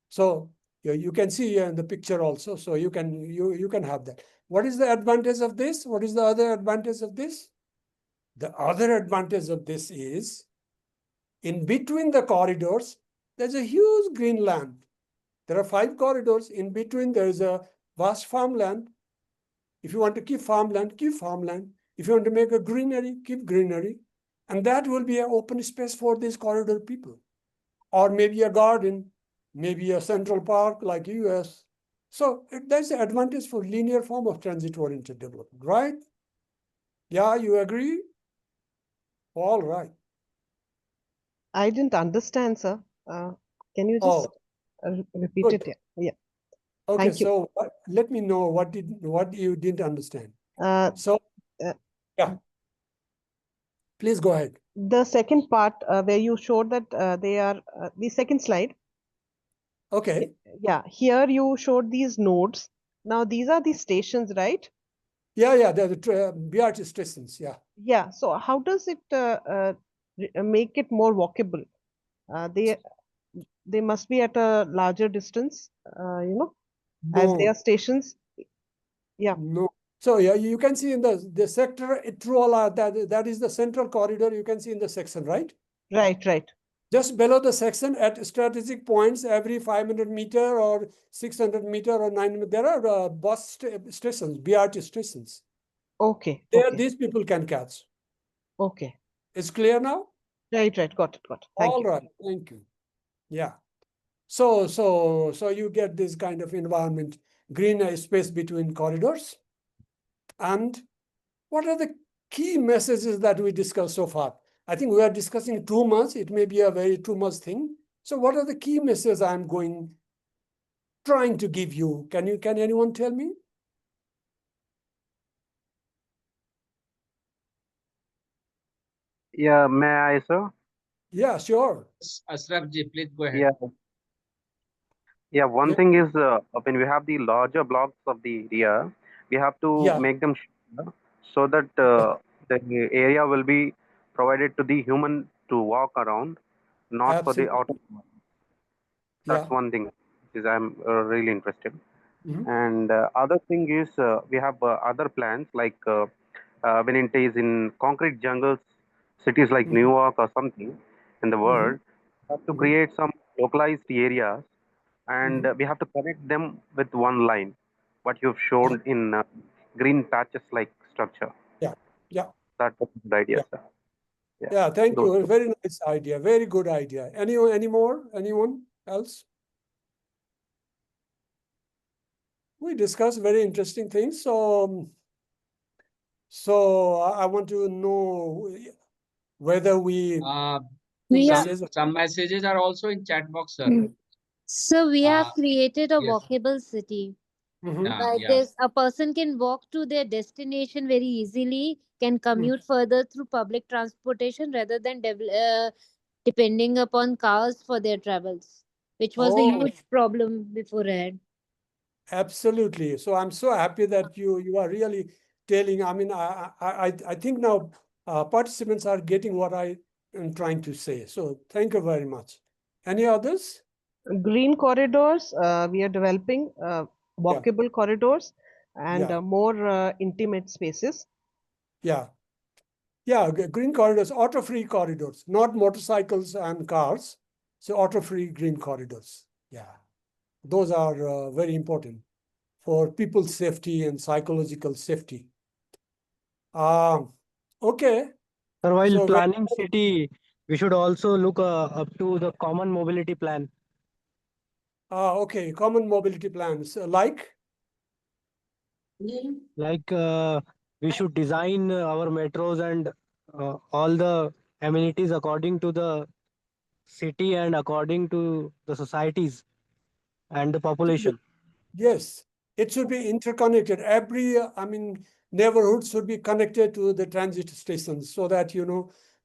C: so you can see here in the picture also. So you can have that. What is the advantage of this? What is the other advantage of this? The other advantage of this is, in between the corridors, there's a huge green land. There are 5 corridors. In between, there is a vast farmland. If you want to keep farmland, keep farmland. If you want to make a greenery, keep greenery. And that will be an open space for these corridor people. Or maybe a garden, maybe a central park like US. So there's an advantage for linear form of transit-oriented development, right? Yeah, you agree? All right.
J: I didn't understand, sir. Can you just repeat
C: good.
J: it? Yeah.
C: Okay,
J: Thank you.
C: so let me know what you didn't understand. Yeah, please go ahead.
J: The second part where you showed that they are the second slide.
C: Okay.
J: Yeah, here you showed these nodes. Now these are the stations, right?
C: Yeah, they're the BRT stations. Yeah.
J: Yeah. So how does it make it more walkable? They must be at a larger distance, as
C: No,
J: their stations? Yeah,
C: no. So yeah, you can see in the sector Itrola, that is the central corridor you can see in the section, right?
J: right.
C: Just below the section at strategic points every 500 meter or 600 meter or 900, there are bus stations, BRT stations.
J: Okay,
C: There,
J: okay,
C: these people can catch.
J: okay.
C: It's clear now?
J: Right. Got it. Thank
C: All
J: you.
C: right, thank you. Yeah. So you get this kind of environment, green space between corridors. And what are the key messages that we discussed so far? I think we are discussing too much. It may be a very too much thing. So what are the key messages I'm trying to give you? Can anyone tell me?
H: Yeah, may I, sir?
C: Yeah, sure.
B: Ashraf ji, please go ahead.
H: Yeah. Yeah, one
C: Yeah.
H: thing is when we have the larger blocks of the area, we have to
C: Yeah.
H: make them shorter so that the area will be provided to the human to walk around, not for the
C: Absolutely.
H: auto. That's
C: Yeah.
H: one thing is I'm really interested.
C: Mhm.
H: And other thing is we have other plans like when it is in concrete jungles, cities like
C: Mhm.
H: New York or something in the
C: Mhm.
H: world, have to
C: Mhm.
H: create some localized areas and
C: Mhm.
H: we have to connect them with one line. What you've
C: Yeah.
H: shown in green patches like structure.
C: Yeah. Yeah.
H: That's a good idea,
C: Yeah.
H: sir. Yeah.
C: Yeah. Thank
H: Those
C: you.
H: two.
C: Very nice idea. Very good idea. Any more? Anyone else? We discussed very interesting things. So I want to know whether we
G: We have
B: Some messages are also in chat box, sir.
G: So we have created a
B: Yes.
G: walkable city.
C: Mhm.
G: Like this, a person can walk to their destination very easily, can commute further through public transportation rather than depending upon cars for their travels, which was a
C: Oh,
G: huge problem beforehand.
C: absolutely. So I'm so happy that you are really telling. I mean, I think now participants are getting what I am trying to say. So thank you very much. Any others?
J: Green corridors, we are developing walkable corridors and
C: Yeah.
J: more intimate spaces.
C: Yeah. Yeah. Green corridors, auto-free corridors, not motorcycles and cars. So auto-free green corridors. Yeah. Those are very important for people's safety and psychological safety. Okay.
K: Sir, while
C: So
K: planning city, we should also look up to the common mobility plan.
C: okay, common mobility plans like?
K: Like we should design our metros and all the amenities according to the city and according to the societies and the population.
C: Yes, it should be interconnected. Every, neighborhood should be connected to the transit stations so that,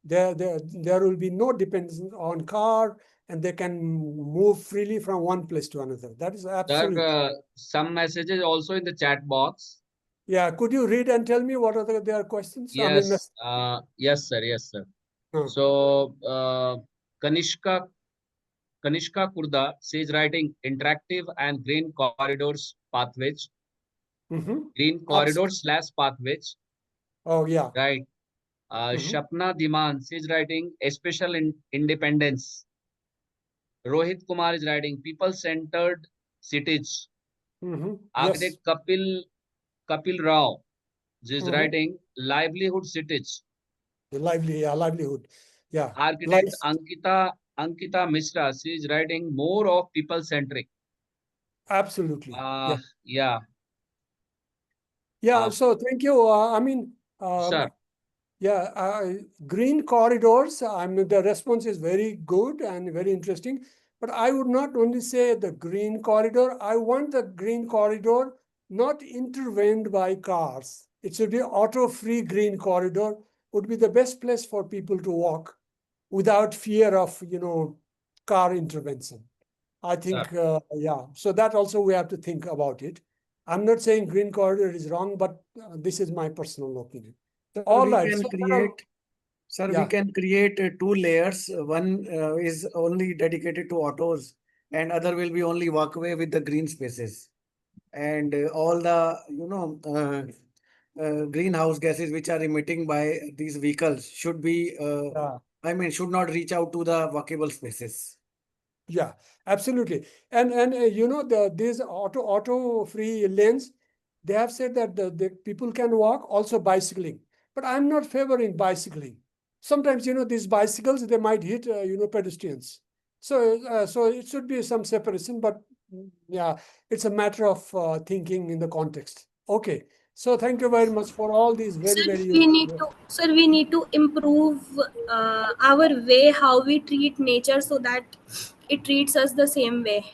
C: there will be no dependence on car and they can move freely from one place to another. That is
B: Sir,
C: absolute.
B: some messages also in the chat box.
C: Yeah, could you read and tell me what are their questions?
B: Yes, yes, sir. So, Kanishka Kurda, she is writing interactive and green corridors pathways. Green corridors / pathways.
C: Oh, yeah.
B: Right. Shapna Diman, she is writing a special independence. Rohit Kumar is writing people-centered cities.
C: Yes.
B: Architect Kapil Rao is writing livelihood cities.
C: Livelihood. Yeah.
B: Architect Ankita Mishra, she is writing more of people-centric.
C: Absolutely. Yeah.
B: Yeah.
C: Yeah. So thank you.
B: Sir.
C: Yeah, green corridors, the response is very good and very interesting. But I would not only say the green corridor, I want the green corridor not intervened by cars. It should be auto-free green corridor would be the best place for people to walk without fear of, car intervention. I think, yeah, so that also we have to think about it. I'm not saying green corridor is wrong, but this is my personal opinion.
I: Sir,
C: All
I: we
C: right.
I: can
C: So
I: create, sir, we
C: yeah.
I: can create two layers. One is only dedicated to autos and other will be only walkway with the green spaces. and all the greenhouse gases which are emitting by these vehicles should be should not reach out to the walkable spaces.
C: Yeah, absolutely. And these auto free lanes, they have said that the people can walk, also bicycling. But I'm not favoring bicycling. Sometimes these bicycles, they might hit pedestrians. So it should be some separation. But yeah, it's a matter of thinking in the context. Okay. So thank you very much for all these very
G: Sir, we need to improve our way how we treat nature so that it treats us the same way.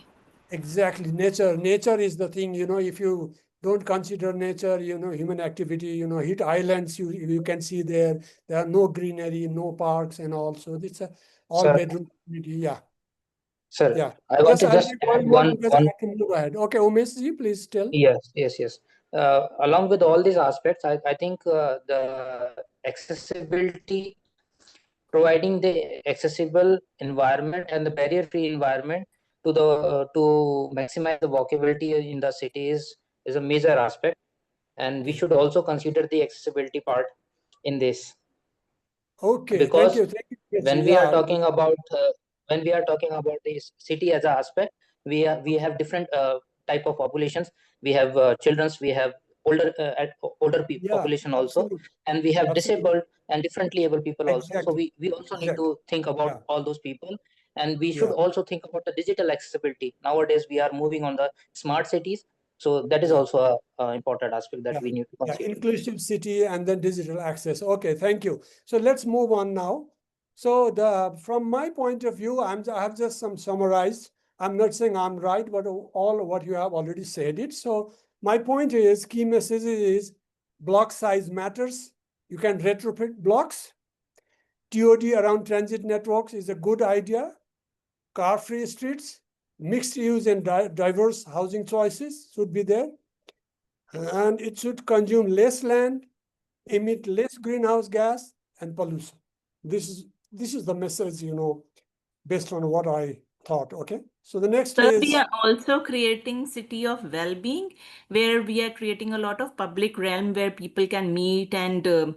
C: Exactly. Nature is the thing, if you don't consider nature, human activity, hit islands, you can see there are no greenery, no parks and all. So it's a all
L: Sir,
C: bedroom community. Yeah.
L: sir,
C: Yeah.
L: I want to
C: I'll
L: just
C: take
L: add
C: one more because I can move ahead. Okay, Umesh ji, please tell.
L: yes. Along with all these aspects, I think the accessibility, providing the accessible environment and the barrier-free environment to maximize the walkability in the city is a major aspect, and we should also consider the accessibility part in this.
C: Okay,
L: Because
C: thank you.
L: when we are talking about this city as an aspect, we have different type of populations. We have childrens, we have older population also, and we have disabled and differently able people also. So we also need to think about all those people, and we should also think about the digital accessibility. Nowadays we are moving on the smart cities, so that is also a important aspect that we need to consider.
C: Inclusive city and then digital access. Okay, thank you. So let's move on now. So from my point of view, I have just some summarized. I'm not saying I'm right, but all what you have already said it. So my point is, key message is block size matters. You can retrofit blocks. TOD around transit networks is a good idea. Car-free streets, mixed use and diverse housing choices should be there. And it should consume less land, emit less greenhouse gas and pollution. This is the message, based on what I thought. Okay. So the next
M: Sir,
C: is
M: we are also creating city of well-being, where we are creating a lot of public realm where people can meet, and a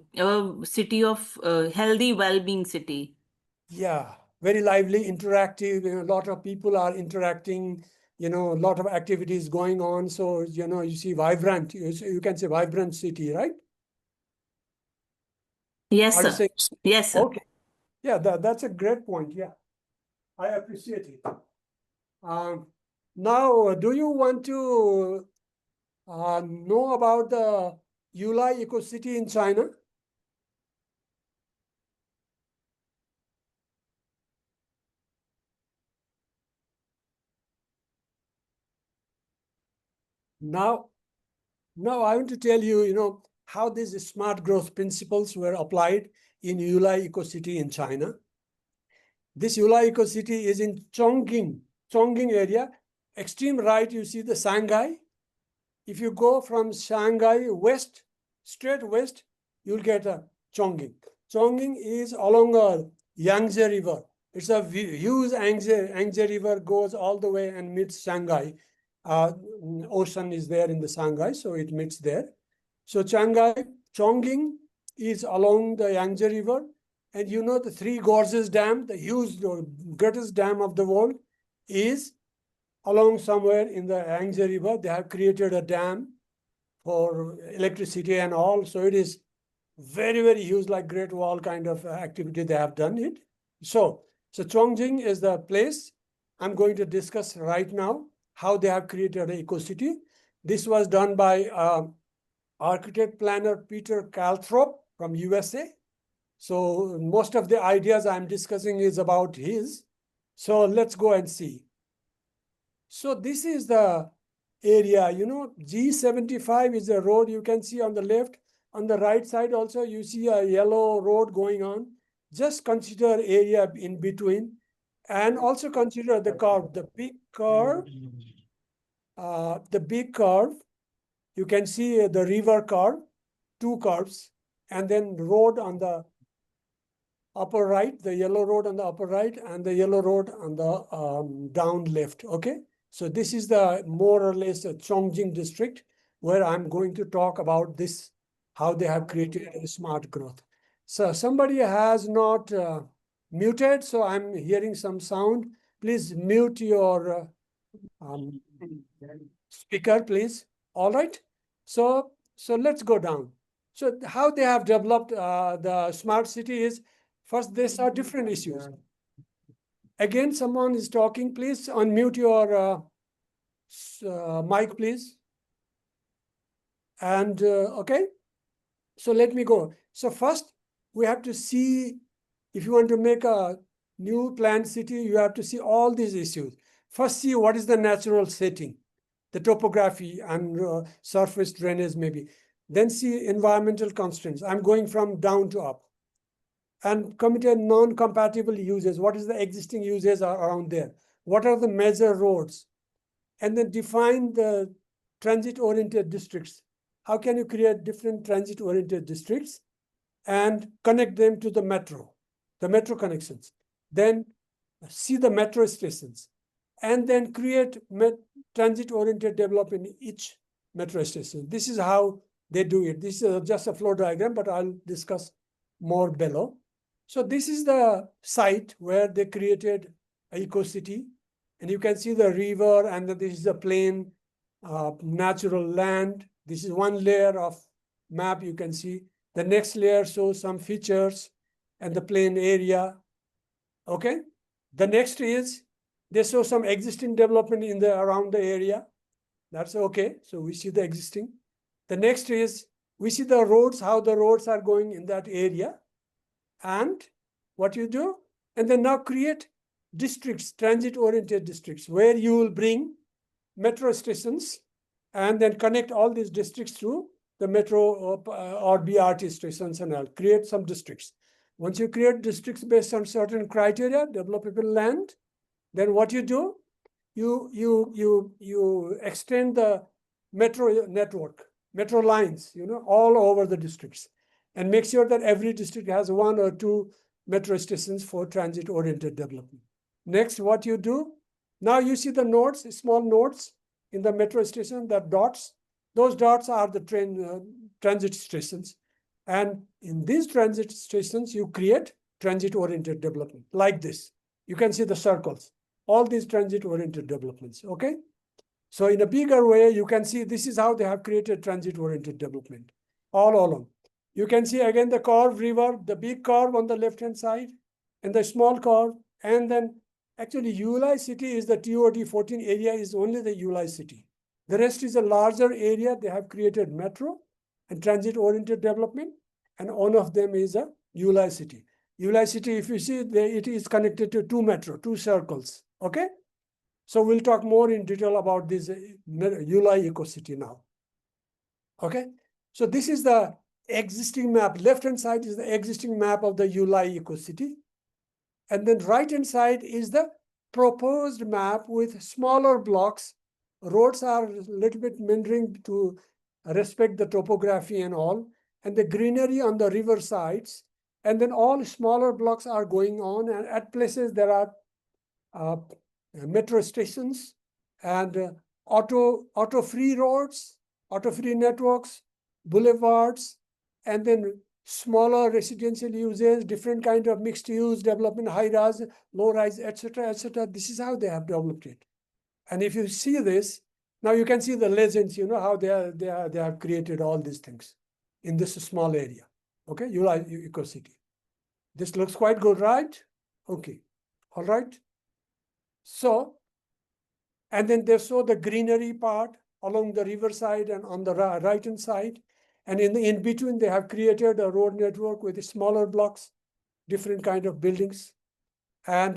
M: city of healthy well-being city.
C: Yeah, very lively, interactive. A lot of people are interacting. A lot of activities going on. So you see vibrant. You can say vibrant city, right?
M: Yes,
C: Are you
M: sir.
C: saying?
M: Yes, sir.
C: Okay. Yeah, that's a great point. Yeah, I appreciate it. Now, do you want to know about the Yulai eco-city in China? Now I want to tell you, how these smart growth principles were applied in Yulai eco-city in China. This Yulai eco-city is in Chongqing area. Extreme right, you see the Shanghai. If you go from Shanghai west, straight west, you'll get a Chongqing. Chongqing is along a Yangtze River. It's a huge Yangtze River goes all the way and meets Shanghai. Ocean is there in the Shanghai, so it meets there. So Chongqing is along the Yangtze River. And the Three Gorges Dam, the huge, greatest dam of the world, is along somewhere in the Yangtze River. They have created a dam for electricity and all. So it is very, very huge, like Great Wall kind of activity they have done it. So Chongqing is the place I'm going to discuss right now, how they have created an eco-city. This was done by architect planner Peter Calthrop from USA. So most of the ideas I'm discussing is about his. So let's go and see. So this is the area, G75 is a road you can see on the left. On the right side also, you see a yellow road going on. Just consider area in between and also consider the curve, the big curve. You can see the river curve, two curves, and then road on the upper right, the yellow road on the upper right, and the yellow road on the down left. Okay. So this is the more or less a Chongqing district where I'm going to talk about this, how they have created a smart growth. So somebody has not muted, so I'm hearing some sound. Please mute your speaker, please. All right. So let's go down. So how they have developed the smart city is, first they saw different issues. Again, someone is talking. Please unmute your mic, please. And okay, so let me go. So first, we have to see, if you want to make a new planned city, you have to see all these issues. First, see what is the natural setting, the topography and surface drainage maybe. Then see environmental constraints. I'm going from down to up. And committed non-compatible uses. What is the existing uses are around there? What are the major roads? And then define the transit-oriented districts. How can you create different transit-oriented districts and connect them to the metro connections? Then see the metro stations, and then create transit-oriented development in each metro station. This is how they do it. This is just a flow diagram, but I'll discuss more below. So this is the site where they created eco-city. And you can see the river, and this is a plain natural land. This is one layer of map you can see. The next layer shows some features and the plain area. Okay. The next is they show some existing development in the around the area. That's okay. So we see the existing. The next is we see the roads, how the roads are going in that area. And what you do, and then now create districts, transit-oriented districts, where you will bring metro stations and then connect all these districts through the metro or BRT stations and all. Create some districts. Once you create districts based on certain criteria, developable land, then what you do, you extend the metro network, metro lines, all over the districts, and make sure that every district has 1 or 2 metro stations for transit-oriented development. Next, what you do, now you see the nodes, small nodes in the metro station, the dots. Those dots are the transit stations. And in these transit stations, you create transit-oriented development like this. You can see the circles, all these transit-oriented developments, okay? So in a bigger way, you can see this is how they have created transit-oriented development all along. You can see again the curved river, the big curve on the left-hand side, and the small curve. And then actually Ulai city is the TOD 14 area is only the Ulai city. The rest is a larger area. They have created metro and transit-oriented development. And one of them is a Ulai city. Ulai city, if you see, it is connected to 2 metro, 2 circles, okay? So we'll talk more in detail about this Ulai eco-city now, okay? So this is the existing map. Left-hand side is the existing map of the Ulai eco-city. And then right-hand side is the proposed map with smaller blocks. Roads are a little bit meandering to respect the topography and all. And the greenery on the river sides. And then all smaller blocks are going on. And at places there are metro stations and auto-free roads, auto-free networks, boulevards, and then smaller residential uses, different kind of mixed use development, high rise, low rise, etc., etc. This is how they have developed it. And if you see this, now you can see the legends, how they have created all these things in this small area. Okay, Ulai eco-city. This looks quite good, right? Okay, all right. So, and then they show the greenery part along the riverside and on the right-hand side. And in between, they have created a road network with smaller blocks, different kind of buildings. And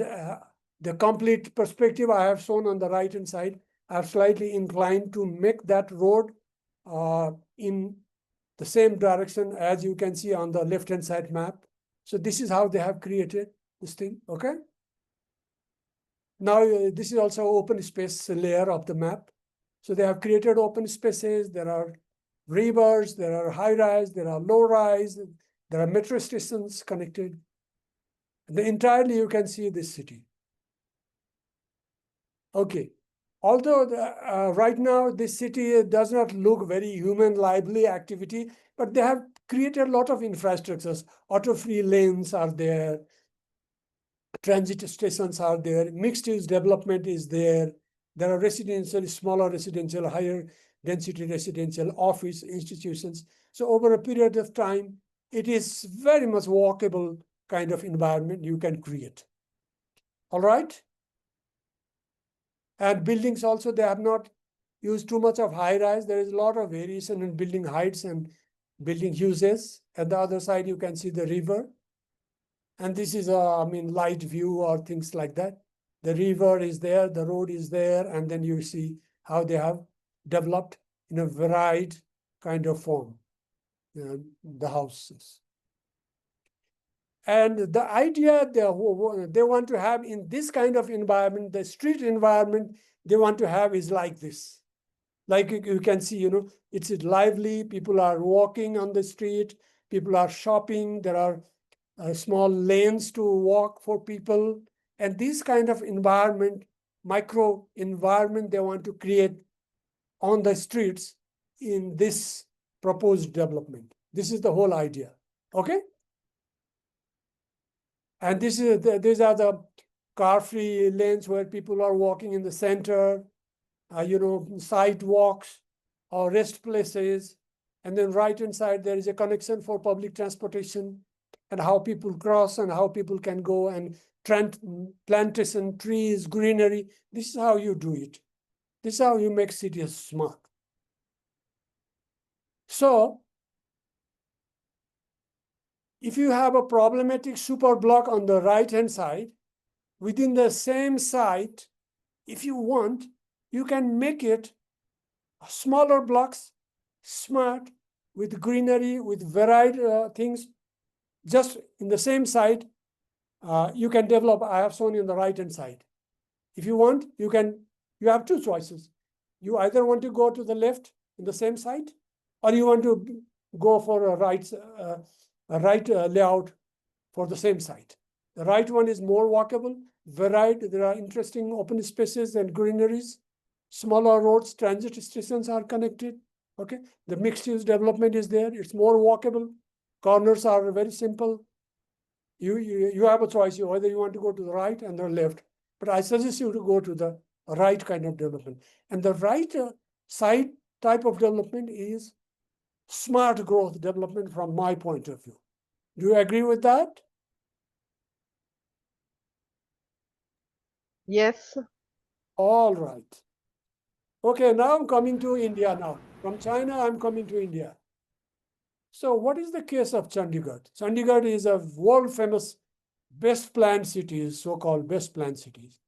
C: the complete perspective I have shown on the right-hand side, I have slightly inclined to make that road in the same direction as you can see on the left-hand side map. So this is how they have created this thing, okay? Now, this is also open space layer of the map. So they have created open spaces. There are rivers, there are high rise, there are low rise, there are metro stations connected. And entirely you can see this city. Okay, although right now this city does not look very human lively activity, but they have created a lot of infrastructures. Auto-free lanes are there, transit stations are there, mixed use development is there. There are residential, smaller residential, higher density residential, office institutions. So over a period of time, it is very much walkable kind of environment you can create. All right? And buildings also, they have not used too much of high rise. There is a lot of variation in building heights and building uses. At the other side, you can see the river. And this is a, light view or things like that. The river is there, the road is there, and then you see how they have developed in a varied kind of form, the houses. And the idea they want to have in this kind of environment, the street environment they want to have is like this. Like you can see, it's lively, people are walking on the street, people are shopping, there are small lanes to walk for people. And this kind of environment, micro environment they want to create on the streets in this proposed development. This is the whole idea, okay? And these are the car-free lanes where people are walking in the center, sidewalks or rest places. And then right-hand side, there is a connection for public transportation and how people cross and how people can go and plantation, trees, greenery. This is how you do it. This is how you make cities smart. So, if you have a problematic super block on the right-hand side, within the same site, if you want, you can make it smaller blocks, smart, with greenery, with varied things. Just in the same site, you can develop, I have shown you on the right-hand side. If you want, you have two choices. You either want to go to the left in the same site, or you want to go for a right layout for the same site. The right one is more walkable, varied. There are interesting open spaces and greeneries. Smaller roads, transit stations are connected. Okay, the mixed-use development is there. It's more walkable. Corners are very simple. You have a choice. Whether you want to go to the right and the left. But I suggest you to go to the right kind of development. And the right side type of development is smart growth development from my point of view. Do you agree with that?
J: Yes.
C: All right. Okay, now I'm coming to India now. From China, I'm coming to India. So what is the case of Chandigarh? Chandigarh is a world-famous best planned cities, so-called best planned cities.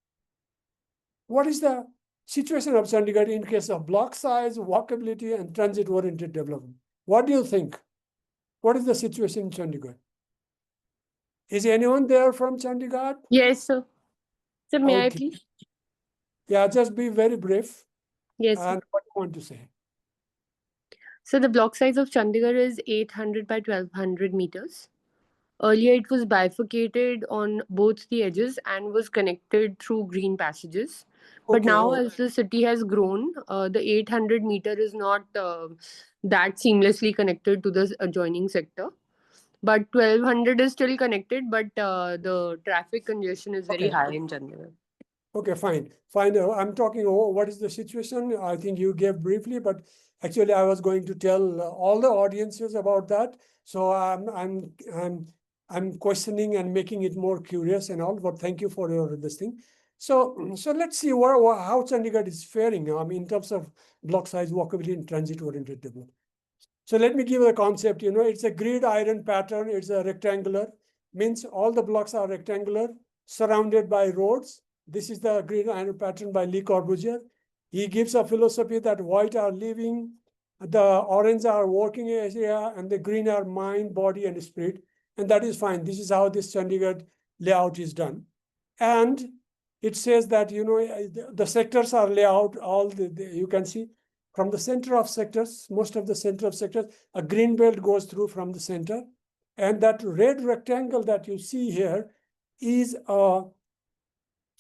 C: What is the situation of Chandigarh in case of block size, walkability, and transit-oriented development? What do you think? What is the situation in Chandigarh? Is anyone there from Chandigarh?
D: Yes, sir. Sir, may I
C: Okay.
D: please?
C: Yeah, just be very brief.
D: Yes, sir.
C: And what do you want to say?
D: So the block size of Chandigarh is 800 by 1200 meters. Earlier, it was bifurcated on both the edges and was connected through green passages. But now, as the city has grown, the 800-meter is not that seamlessly connected to the adjoining sector. But 1200 is still connected, but the traffic congestion is very high in Chandigarh.
C: Okay, fine. I'm talking, what is the situation? I think you gave briefly, but actually I was going to tell all the audiences about that. So I'm questioning and making it more curious and all, but thank you for this thing. So let's see how Chandigarh is faring in terms of block size, walkability, and transit-oriented development. So let me give you a concept. It's a grid iron pattern. It's a rectangular, means all the blocks are rectangular, surrounded by roads. This is the grid iron pattern by Le Corbusier. He gives a philosophy that white are living, the orange are working area, and the green are mind, body, and spirit. And that is fine. This is how this Chandigarh layout is done. And it says that, the sectors are layout, you can see from the center of sectors, most of the center of sectors, a green belt goes through from the center. And that red rectangle that you see here is a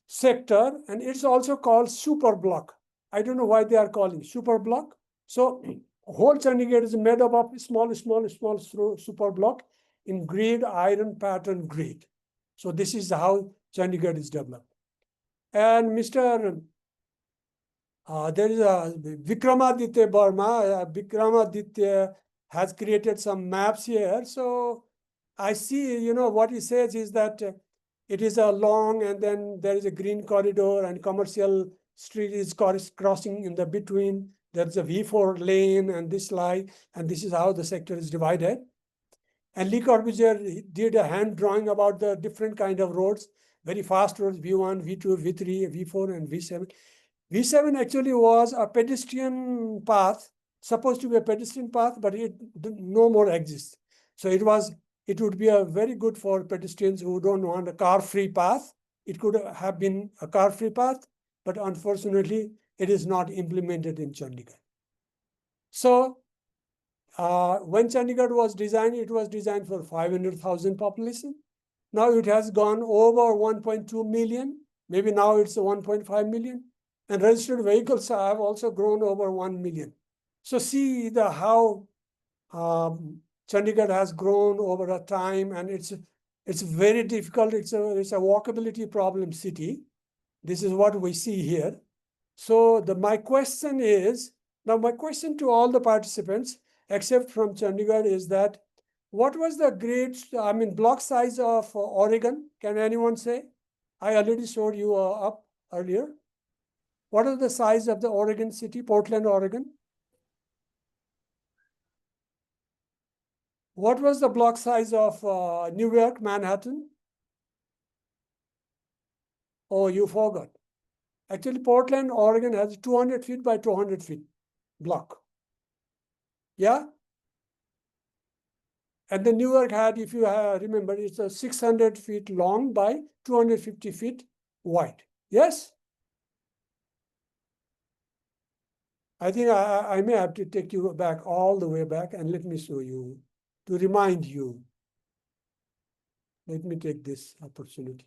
C: sector, and it's also called super block. I don't know why they are calling super block. So whole Chandigarh is made up of small super block in grid, iron pattern grid. So this is how Chandigarh is developed. And there is a Vikramaditya Burma. Vikramaditya has created some maps here. So I see, what he says is that it is a long, and then there is a green corridor, and commercial street is crossing in the between. There's a V4 lane and this line, and this is how the sector is divided. And Le Corbusier did a hand drawing about the different kind of roads, very fast roads, V1, V2, V3, V4, and V7. V7 actually was a pedestrian path, supposed to be a pedestrian path, but it no more exists. So it would be a very good for pedestrians who don't want a car-free path. It could have been a car-free path, but unfortunately, it is not implemented in Chandigarh. So when Chandigarh was designed, it was designed for 500,000 population. Now it has gone over 1.2 million. Maybe now it's 1.5 million. And registered vehicles have also grown over 1 million. So see how Chandigarh has grown over a time, and it's very difficult. It's a walkability problem city. This is what we see here. So my question to all the participants, except from Chandigarh, is that what was the block size of Oregon? Can anyone say? I already showed you up earlier. What is the size of the Oregon city, Portland, Oregon? What was the block size of New York, Manhattan? Oh, you forgot. Actually, Portland, Oregon has 200 feet by 200 feet block. Yeah? And the New York had, if you remember, it's a 600 feet long by 250 feet wide. Yes? I think I may have to take you back all the way back, and let me show you to remind you. Let me take this opportunity.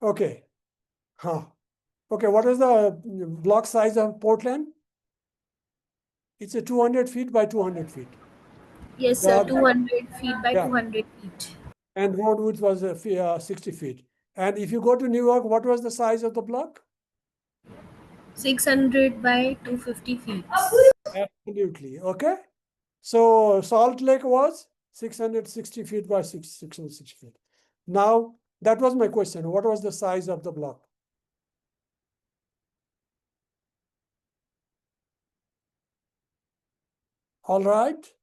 C: Okay. Okay, what is the block size of Portland? It's a 200 feet by 200 feet.
G: Yes, sir. 200 feet by 200 feet.
C: And road width was 60 feet. And if you go to New York, what was the size of the block?
G: 600 by 250 feet.
C: Absolutely. Okay. So Salt Lake was 660 feet by 660 feet. Now, that was my question. What was the size of the block? All right.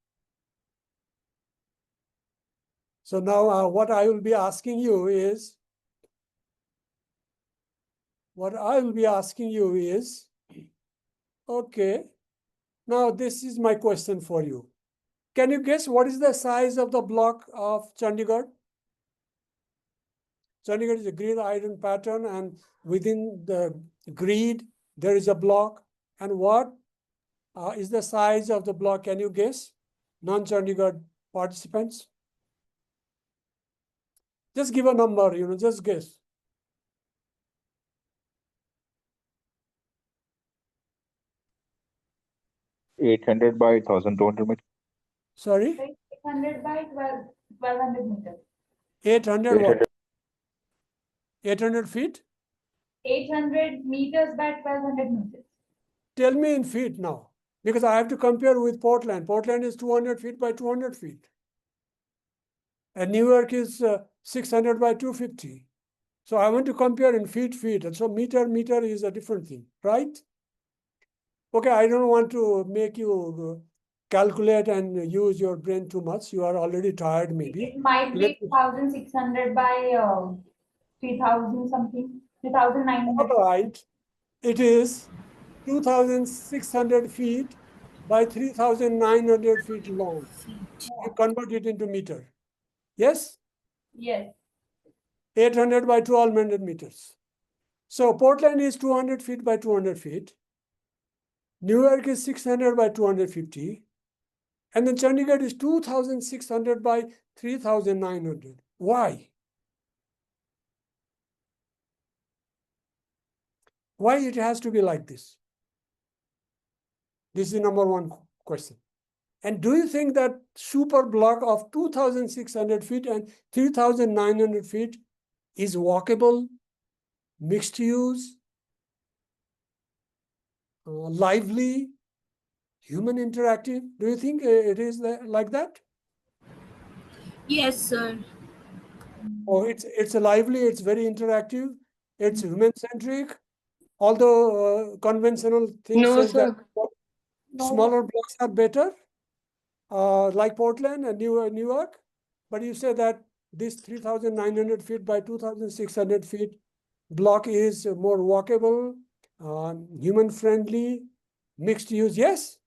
C: So now what I will be asking you is, okay, now this is my question for you. Can you guess what is the size of the block of Chandigarh? Chandigarh is a grid iron pattern, and within the grid, there is a block. And what is the size of the block? Can you guess? Non-Chandigarh participants? Just give a number, just guess.
N: $800 by 1,200 meters.
C: Sorry?
O: 800 by 1,200 meters.
C: 800 what? 800 feet?
O: 800 meters by 1,200 meters.
C: Tell me in feet now, because I have to compare with Portland. Portland is 200 feet by 200 feet. And New York is 600 by 250. So I want to compare in feet. And so meter is a different thing, right? Okay, I don't want to make you calculate and use your brain too much. You are already tired, maybe.
O: It might be 1,600 by 3,000 something, 3,900.
C: All right. It is 2,600 feet by 3,900 feet long. You convert it into meter. Yes?
O: Yes.
C: 800 by 1,200 meters. So Portland is 200 feet by 200 feet. New York is 600 by 250. And then Chandigarh is 2,600 by 3,900. Why? Why it has to be like this? This is the number one question. And do you think that super block of 2,600 feet and 3,900 feet is walkable, mixed use, lively, human interactive? Do you think it is like that?
G: Yes, sir.
C: Oh, it's lively, it's very interactive, it's human-centric, although conventional things
D: No,
C: says that
D: sir.
C: smaller blocks are better, like Portland and New York, but you say that this 3,900 feet by 2,600 feet block is more walkable, human-friendly, mixed use. Yes?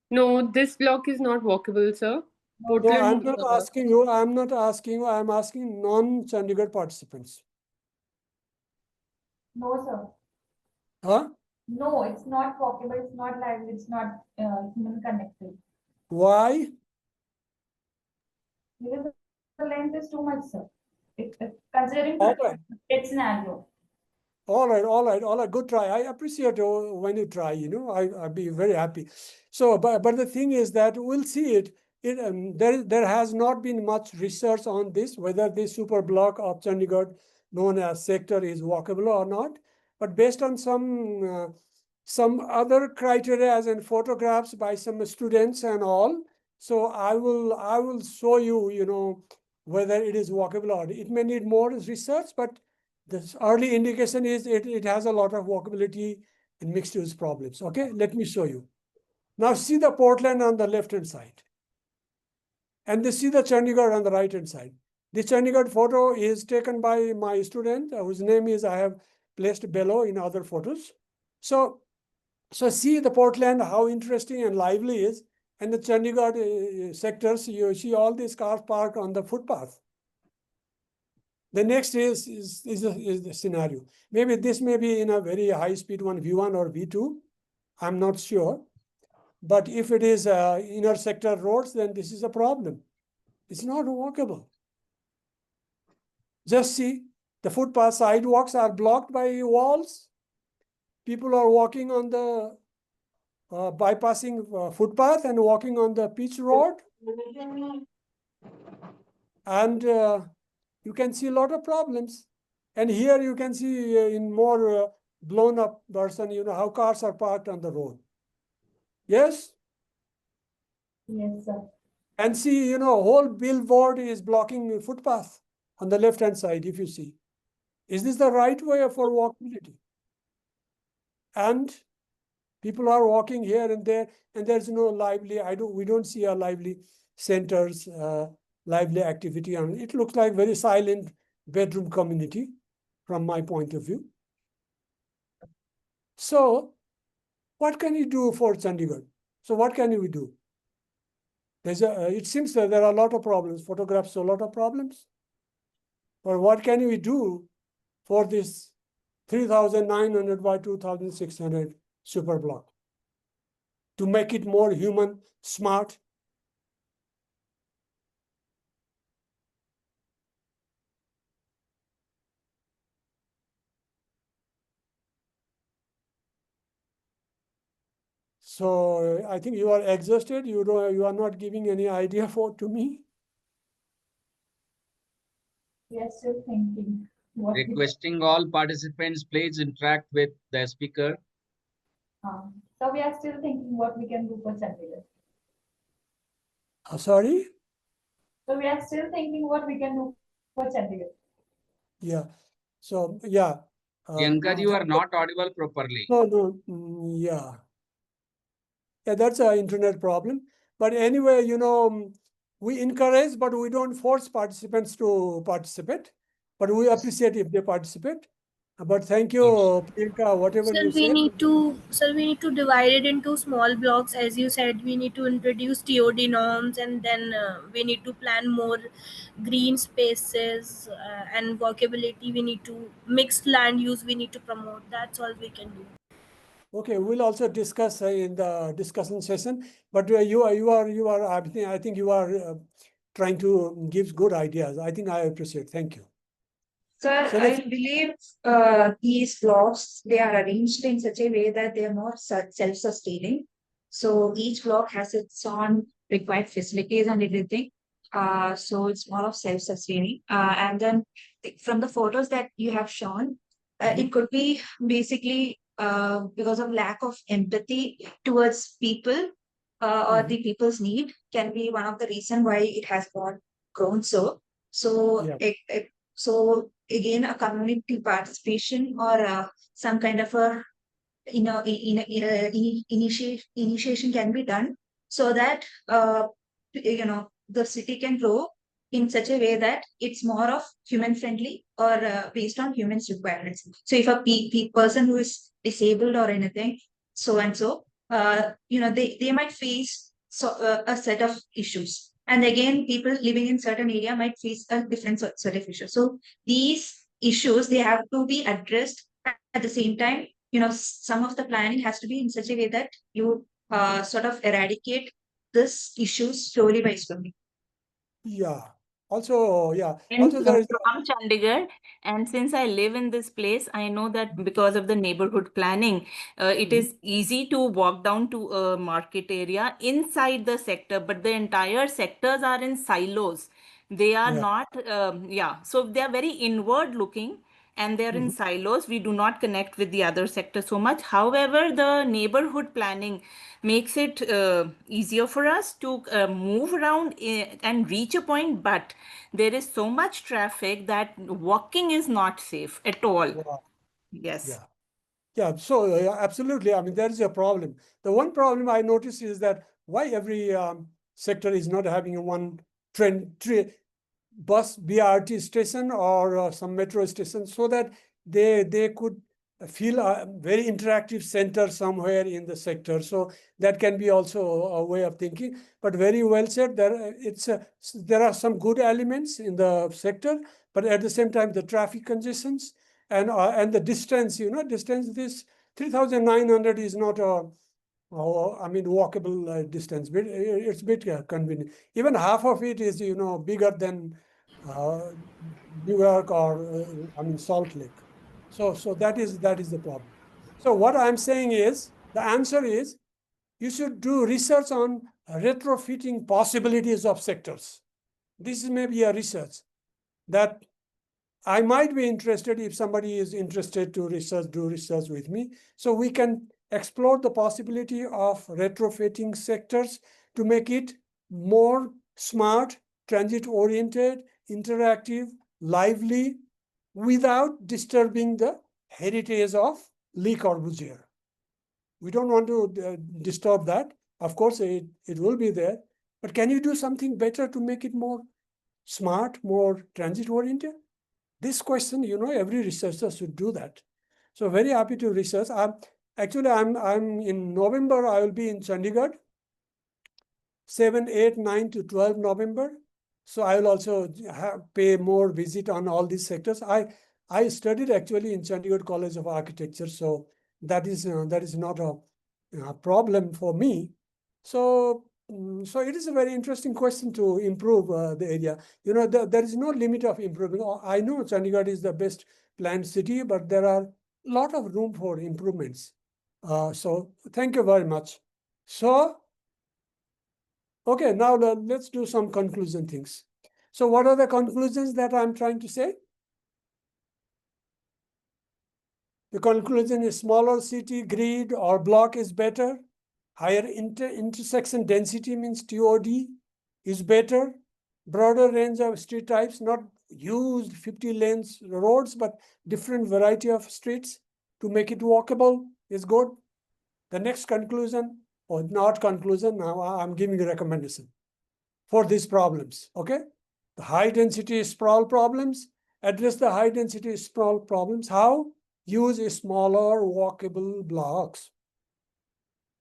D: No, this block is not walkable, sir.
C: No, I'm not asking you. I'm not asking you. I'm asking non-Chandigarh participants.
O: No, sir.
C: Huh?
O: No, it's not walkable, it's not lively, it's not human connected.
C: Why?
O: Because the length is too much, sir. Considering
C: All right.
O: its scenario.
C: All right. Good try. I appreciate when you try, I'd be very happy. So, but the thing is that we'll see it. There has not been much research on this, whether this super block of Chandigarh known as sector is walkable or not. But based on some other criteria as in photographs by some students and all, so I will show you, whether it is walkable or not. It may need more research, but the early indication is it has a lot of walkability and mixed use problems. Okay, let me show you. Now see the Portland on the left-hand side. And they see the Chandigarh on the right-hand side. The Chandigarh photo is taken by my student, whose name is, I have placed below in other photos. So see the Portland, how interesting and lively is. And the Chandigarh sectors, you see all these cars parked on the footpath. The next is the scenario. Maybe this may be in a very high speed one, V1 or V2. I'm not sure. But if it is inner sector roads, then this is a problem. It's not walkable. Just see, the footpath sidewalks are blocked by walls. People are walking on the bypassing footpath and walking on the pitch road. And you can see a lot of problems. And here you can see in more blown up version, how cars are parked on the road. Yes?
O: Yes, sir.
C: And see, whole billboard is blocking footpath on the left-hand side, if you see. Is this the right way for walkability? And people are walking here and there, and there's no lively, we don't see a lively centers, lively activity. And it looks like very silent bedroom community from my point of view. So what can you do for Chandigarh? So what can we do? It seems that there are a lot of problems. Photographs show a lot of problems. But what can we do for this 3,900 by 2,600 super block to make it more human, smart? So I think you are exhausted. You are not giving any idea to me.
O: We are still thinking.
B: Requesting all participants, please interact with the speaker.
O: So we are still thinking what we can do for Chandigarh.
C: Sorry?
O: So we are still thinking what we can do for Chandigarh.
C: Yeah. So, yeah.
B: Priyanka, you are not audible properly.
C: No. Yeah. Yeah, that's an internet problem. But anyway, we encourage, but we don't force participants to participate. But we appreciate if they participate. But thank you, Priyanka, whatever
G: Sir,
C: you
G: we
C: said.
G: need to divide it into small blocks. As you said, we need to introduce TOD norms, and then we need to plan more green spaces and walkability. We need to mixed land use. We need to promote. That's all we can do.
C: Okay, we'll also discuss in the discussion session. But I think you are trying to give good ideas. I think I appreciate. Thank you.
O: Sir,
C: So
O: I believe these blocks, they are arranged in such a way that they are not self-sustaining. So each block has its own required facilities and everything. So it's more of self-sustaining. And then from the photos that you have shown, it could be basically because of lack of empathy towards people or the people's need can be one of the reason why it has grown so. So so again, a community participation or some kind of a initiation can be done so that the city can grow in such a way that it's more of human friendly or based on humans requirements. So if a person who is disabled or anything, so and so, they might face a set of issues. And again, people living in certain area might face a different sort of issue. So these issues, they have to be addressed at the same time. Some of the planning has to be in such a way that you sort of eradicate this issue slowly by slowly.
C: Yeah. Also,
M: And
C: there is
M: from Chandigarh, and since I live in this place, I know that because of the neighborhood planning, it is easy to walk down to a market area inside the sector, but the entire sectors are in silos. They are not, so they are very inward looking and they're in silos. We do not connect with the other sector so much. However, the neighborhood planning makes it easier for us to move around and reach a point, but there is so much traffic that walking is not safe at all. Yes.
C: Yeah, so absolutely. I mean, there is a problem. The one problem I notice is that why every sector is not having one bus BRT station or some metro station so that they could feel a very interactive center somewhere in the sector. So that can be also a way of thinking. But very well said. There are some good elements in the sector, but at the same time, the traffic congestions and the distance. This 3,900 is not a walkable distance. But it's a bit convenient. Even half of it is bigger than New York or Salt Lake. So that is the problem. So what I'm saying is the answer is you should do research on retrofitting possibilities of sectors. This is maybe a research that I might be interested if somebody is interested to do research with me. So we can explore the possibility of retrofitting sectors to make it more smart, transit-oriented, interactive, lively, without disturbing the heritage of Le Corbusier. We don't want to disturb that. Of course, it will be there. But can you do something better to make it more smart, more transit-oriented? This question, every researcher should do that. So very happy to research. I'm in November, I will be in Chandigarh, 7, 8, 9 to 12 November. So I will also pay more visit on all these sectors. I studied actually in Chandigarh College of Architecture, so that is not a problem for me. So it is a very interesting question to improve the area. There is no limit of improving. I know Chandigarh is the best planned city, but there are a lot of room for improvements. So thank you very much. So, okay, now let's do some conclusion things. So what are the conclusions that I'm trying to say? The conclusion is smaller city grid or block is better. Higher intersection density means TOD is better. Broader range of street types, not huge 50 lanes roads, but different variety of streets to make it walkable is good. The next conclusion, or not conclusion, now I'm giving a recommendation for these problems, okay? The high density sprawl problems, address the high density sprawl problems. How? Use smaller walkable blocks.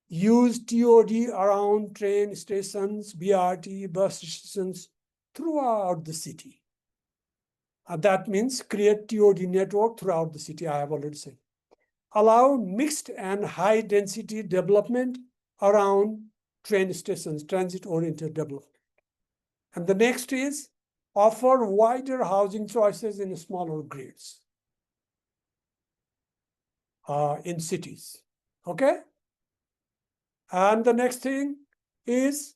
C: Use TOD around train stations, BRT, bus stations throughout the city. That means create TOD network throughout the city, I have already said. allow mixed and high density development around train stations, transit-oriented development. And the next is offer wider housing choices in smaller grids in cities. Okay? And the next thing is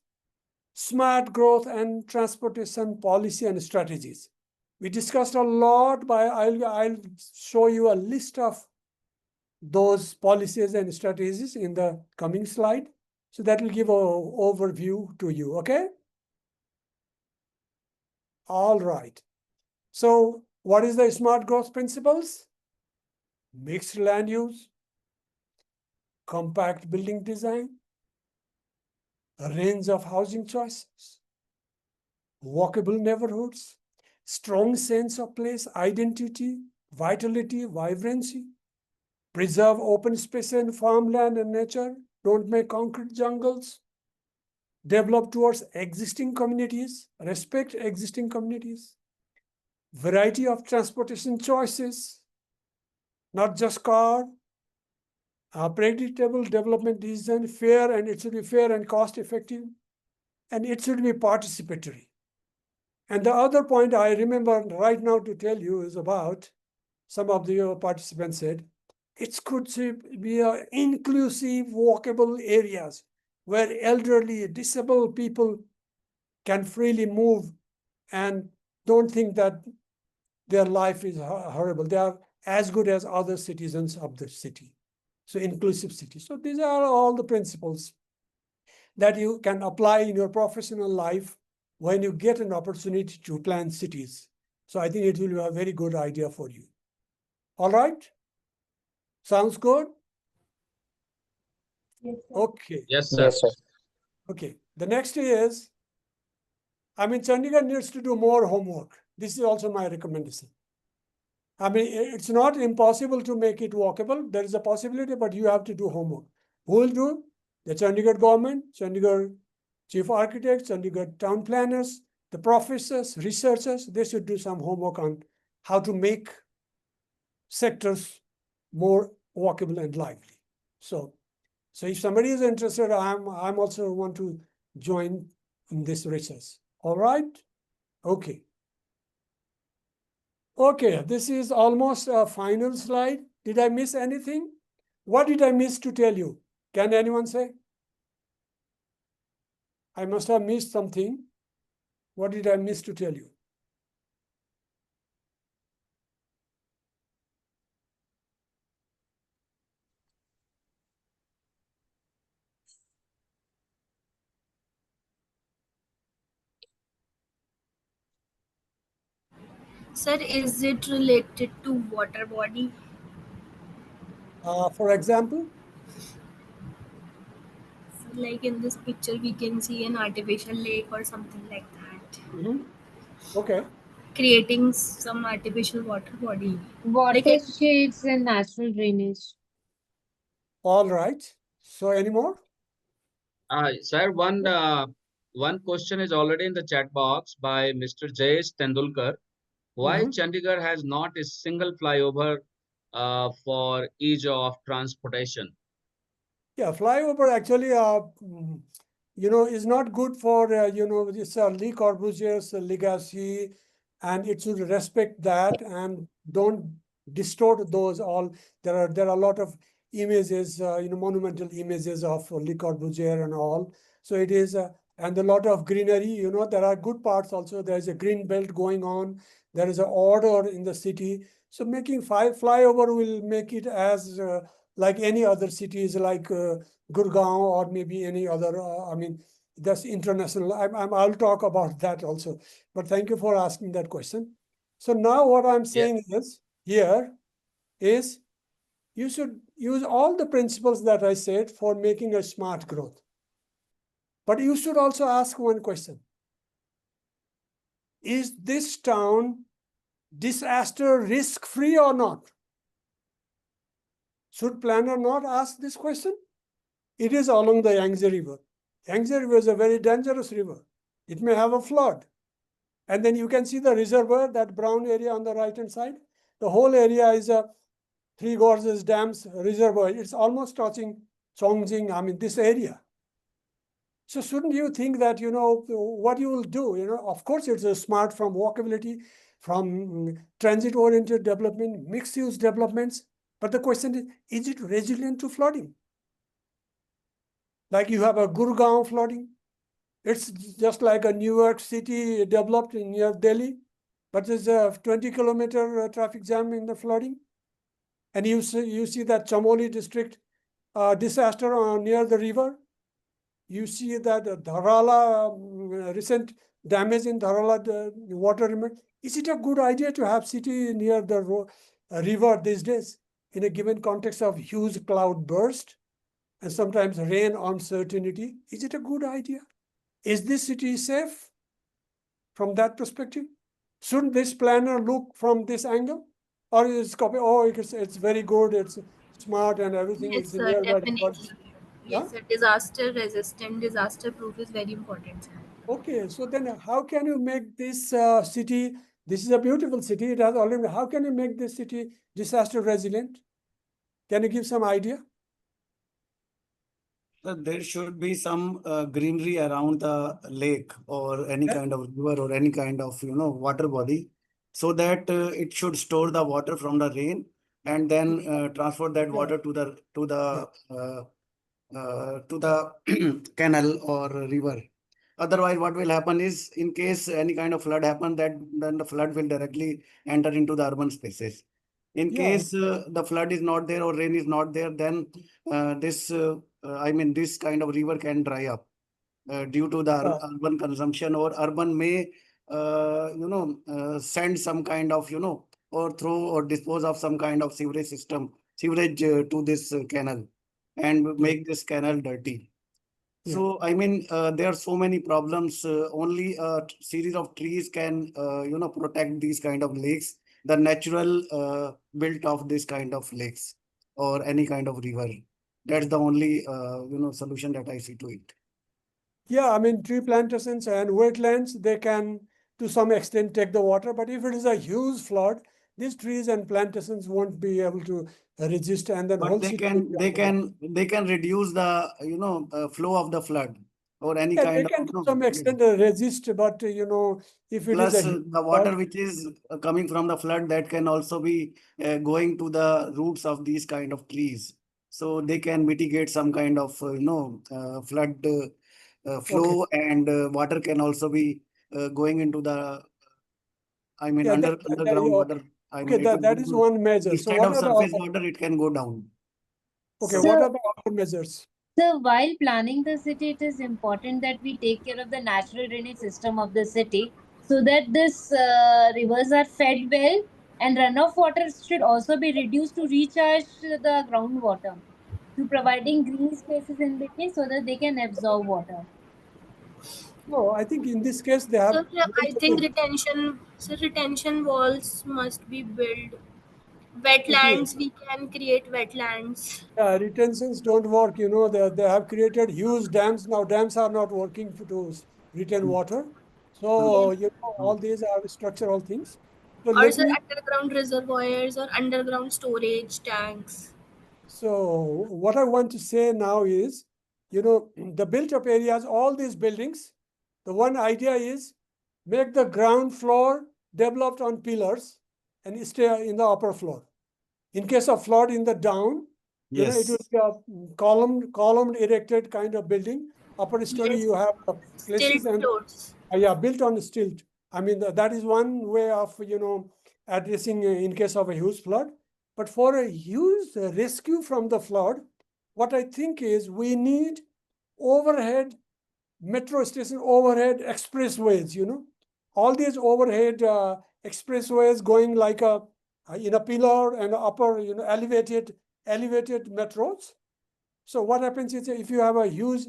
C: smart growth and transportation policy and strategies. We discussed a lot, but I'll show you a list of those policies and strategies in the coming slide. So that will give an overview to you, okay? All right. So what is the smart growth principles? Mixed land use, compact building design, a range of housing choices, walkable neighborhoods, strong sense of place, identity, vitality, vibrancy, preserve open space and farmland and nature, don't make concrete jungles, develop towards existing communities, respect existing communities, variety of transportation choices, not just car, predictable development design, fair, and it should be fair and cost effective, and it should be participatory. And the other point I remember right now to tell you is about, some of the participants said, it could be inclusive walkable areas where elderly, disabled people can freely move and don't think that their life is horrible. They are as good as other citizens of the city. So inclusive city. So these are all the principles that you can apply in your professional life when you get an opportunity to plan cities. So I think it will be a very good idea for you. All right? Sounds good?
O: Yes,
C: okay.
B: Yes, sir.
L: Yes, sir.
C: Okay. The next is, I mean, Chandigarh needs to do more homework. This is also my recommendation. I mean, it's not impossible to make it walkable. There is a possibility, but you have to do homework. Who will do? The Chandigarh government, Chandigarh chief architects, Chandigarh town planners, the professors, researchers, they should do some homework on how to make sectors more walkable and lively. So if somebody is interested, I'm also want to join in this research. All right? Okay. Okay, this is almost a final slide. Did I miss anything? What did I miss to tell you? Can anyone say? I must have missed something. What did I miss to tell you?
G: Sir, is it related to water body?
C: For example?
G: Like in this picture, we can see an artificial lake or something like that.
C: Mm-hmm. Okay.
G: Creating some artificial water body.
P: Watersheds and natural drainage.
C: All right. So any more?
B: Sir, one question is already in the chat box by Mr. Jayesh Tendulkar. Why Chandigarh has not a single flyover for ease of transportation?
C: Yeah, flyover actually, is not good for, this Le Corbusier's legacy, and it should respect that and don't distort those all. There are a lot of images, monumental images of Le Corbusier and all. So it is, and a lot of greenery, there are good parts also. There is a green belt going on. There is an order in the city. So making flyover will make it as like any other cities like Gurgaon or maybe any other, that's international. I'll talk about that also. But thank you for asking that question. So now what I'm saying is, here is you should use all the principles that I said for making a smart growth. But you should also ask one question. Is this town disaster risk-free or not? Should planner not ask this question? It is along the Yangtze River. Yangtze River is a very dangerous river. It may have a flood. And then you can see the reservoir, that brown area on the right-hand side. The whole area is a Three Gorges Dams reservoir. It's almost touching Chongqing, I mean, this area. So shouldn't you think that, what you will do, of course, it's a smart from walkability, from transit-oriented development, mixed-use developments. But the question is it resilient to flooding? Like you have a Gurgaon flooding. It's just like a New York City developed near Delhi, but there's a 20-kilometer traffic jam in the flooding. And you see that Chamoli district disaster near the river. You see that Dharala, recent damage in Dharala, the water. Is it a good idea to have city near the river these days in a given context of huge cloud burst and sometimes rain uncertainty? Is it a good idea? Is this city safe from that perspective? Shouldn't this planner look from this angle? Or is copy, it's very good, it's smart and everything.
G: Yes,
C: It's
G: sir,
C: nearby.
G: definitely. Yes, sir, disaster resistant, disaster proof is very important, sir.
C: Okay, so then how can you make this city, this is a beautiful city, it has already, how can you make this city disaster resilient? Can you give some idea?
I: There should be some greenery around the lake or any kind of river or any kind of water body, so that it should store the water from the rain and then transfer that water to the canal or river. Otherwise, what will happen is, in case any kind of flood happen, then the flood will directly enter into the urban spaces. In case the flood is not there or rain is not there, then this kind of river can dry up due to the urban consumption, or urban may send some kind of or throw or dispose of some kind of sewage to this canal and make this canal dirty. So, there are so many problems. Only a series of trees can, protect these kind of lakes, the natural built of this kind of lakes or any kind of river. That's the only, solution that I see to it.
C: Yeah, I mean, tree plantations and wetlands, they can to some extent take the water, but if it is a huge flood, these trees and plantations won't be able to resist, and then
I: But
C: whole
I: they
C: city.
I: can reduce the flow of the flood or any
C: Yeah, they
I: kind
C: can
I: of
C: to some extent resist, but if it is
I: plus
C: a huge
I: the water which is coming from the flood, that can also be going to the roots of these kind of trees, so they can mitigate some kind of flood flow, and water can also be going into the
C: yeah,
I: underground water.
C: okay, that is one measure. So
I: Instead
C: what
I: of
C: are the
I: surface
C: other,
I: water, it can go down.
C: okay,
P: So,
C: what are the other measures?
P: So while planning the city, it is important that we take care of the natural drainage system of the city so that this rivers are fed well, and runoff water should also be reduced to recharge the groundwater through providing green spaces in between so that they can absorb water.
C: No, I think in this case they have.
G: So I think retention walls must be built. Wetlands, we can create wetlands.
C: Retentions don't work. They have created huge dams. Now dams are not working to retain water. So, all these are structural things. So
G: Or
C: let
G: sir,
C: me,
G: underground reservoirs or underground storage tanks.
C: so what I want to say now is, the built up areas, all these buildings, the one idea is make the ground floor developed on pillars and stay in the upper floor. In case of flood in the down, it will be a column erected kind of building. Upper story
G: Yes.
C: you have places
G: Stilt
C: and
G: floors.
C: built on stilt. I mean that is one way of addressing in case of a huge flood. But for a huge rescue from the flood, what I think is we need overhead metro station, overhead expressways. All these overhead expressways going like in a pillar and upper, elevated metros. So what happens is if you have a huge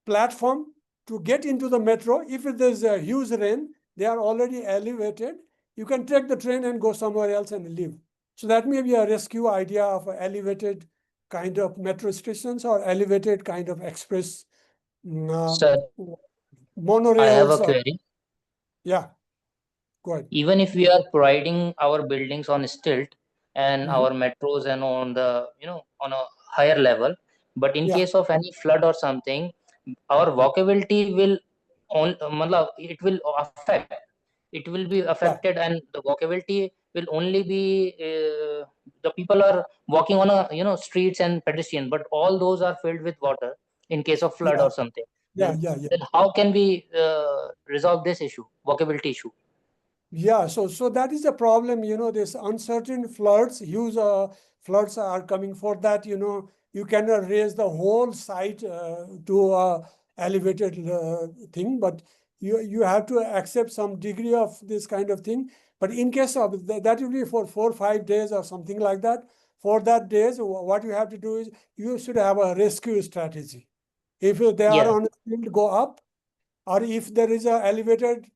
C: platform to get into the metro, if there's a huge rain, they are already elevated. You can take the train and go somewhere else and live. So that may be a rescue idea of elevated kind of metro stations or elevated kind of express
L: Sir,
C: monorails.
L: I have a query.
C: Yeah, go ahead.
L: Even if we are providing our buildings on stilt and our metros and on the, on a higher level. But in case of any flood or something, our walkability will it will affect. It will be affected, and the walkability will only be the people are walking on a streets and pedestrian, but all those are filled with water in case of flood or something. Then how can we resolve this issue, walkability issue?
C: Yeah, so that is the problem, this uncertain floods, huge floods are coming. For that, you cannot raise the whole site to a elevated thing, but you have to accept some degree of this kind of thing. But in case of that will be for 4 or 5 days or something like that. For that days, what you have to do is you should have a rescue strategy. If they are on the field, go up, or if there is a elevated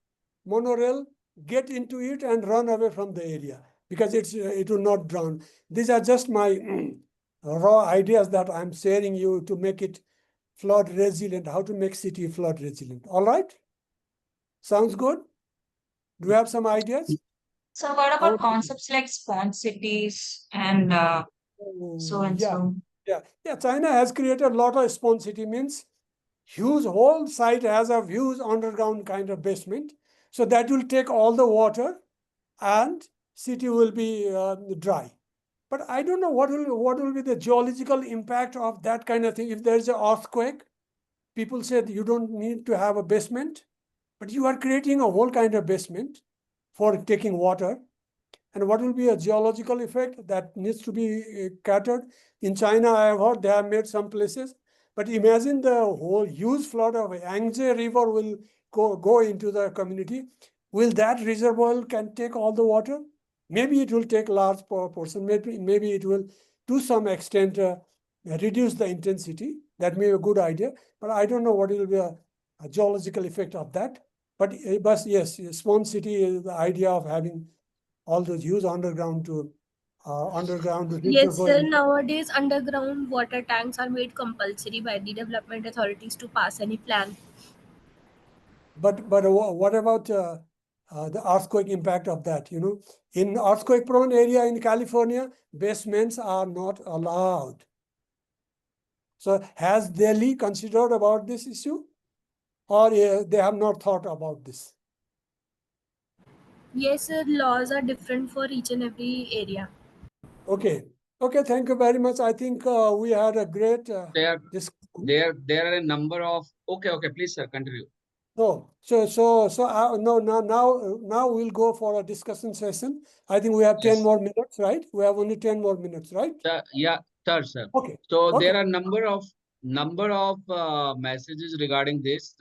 C: monorail, get into it and run away from the area, because it will not drown. These are just my raw ideas that I'm sharing you to make it flood resilient, how to make city flood resilient. All right? Sounds good? Do you have some ideas?
O: So what about concepts like sponge cities and so and so?
C: Yeah, China has created a lot of sponge city, means huge whole site has a huge underground kind of basement. So that will take all the water and city will be dry. But I don't know what will be the geological impact of that kind of thing. If there's an earthquake, people said you don't need to have a basement, but you are creating a whole kind of basement for taking water. And what will be a geological effect that needs to be catered? In China, I have heard they have made some places. But imagine the whole huge flood of Yangtze River will go into the community. Will that reservoir can take all the water? Maybe it will take large portion. Maybe it will, to some extent, reduce the intensity. That may be a good idea. But I don't know what will be a geological effect of that. But yes, sponge city is the idea of having all those huge underground to
G: Yes, sir. Nowadays, underground water tanks are made compulsory by the development authorities to pass any plan.
C: But what about the earthquake impact of that? In earthquake-prone area in California, basements are not allowed. So has Delhi considered about this issue, or they have not thought about this?
G: Yes, sir. Laws are different for each and every area.
C: Okay. Thank you very much. I think we had a great discussion.
B: There are a number of. Okay. Please, sir, continue.
C: No, no, now we'll go for a discussion session. I think we have 10 more minutes, right? We have only 10 more minutes, right?
B: Yeah, sir.
C: Okay.
B: So there are number of messages regarding this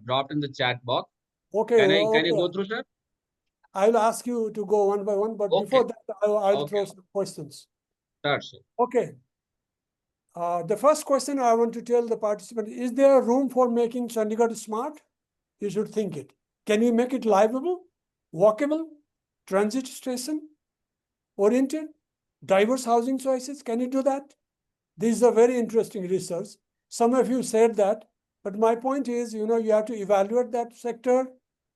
B: dropped in the chat box.
C: Okay.
B: Can you go through, sir?
C: I'll ask you to go one by one, but before that, I'll throw some questions.
B: Sure, sir.
C: Okay. The first question I want to tell the participant, is there room for making Chandigarh smart? You should think it. Can we make it livable, walkable, transit station oriented, diverse housing choices? Can you do that? This is a very interesting research. Some of you said that, but my point is, you have to evaluate that sector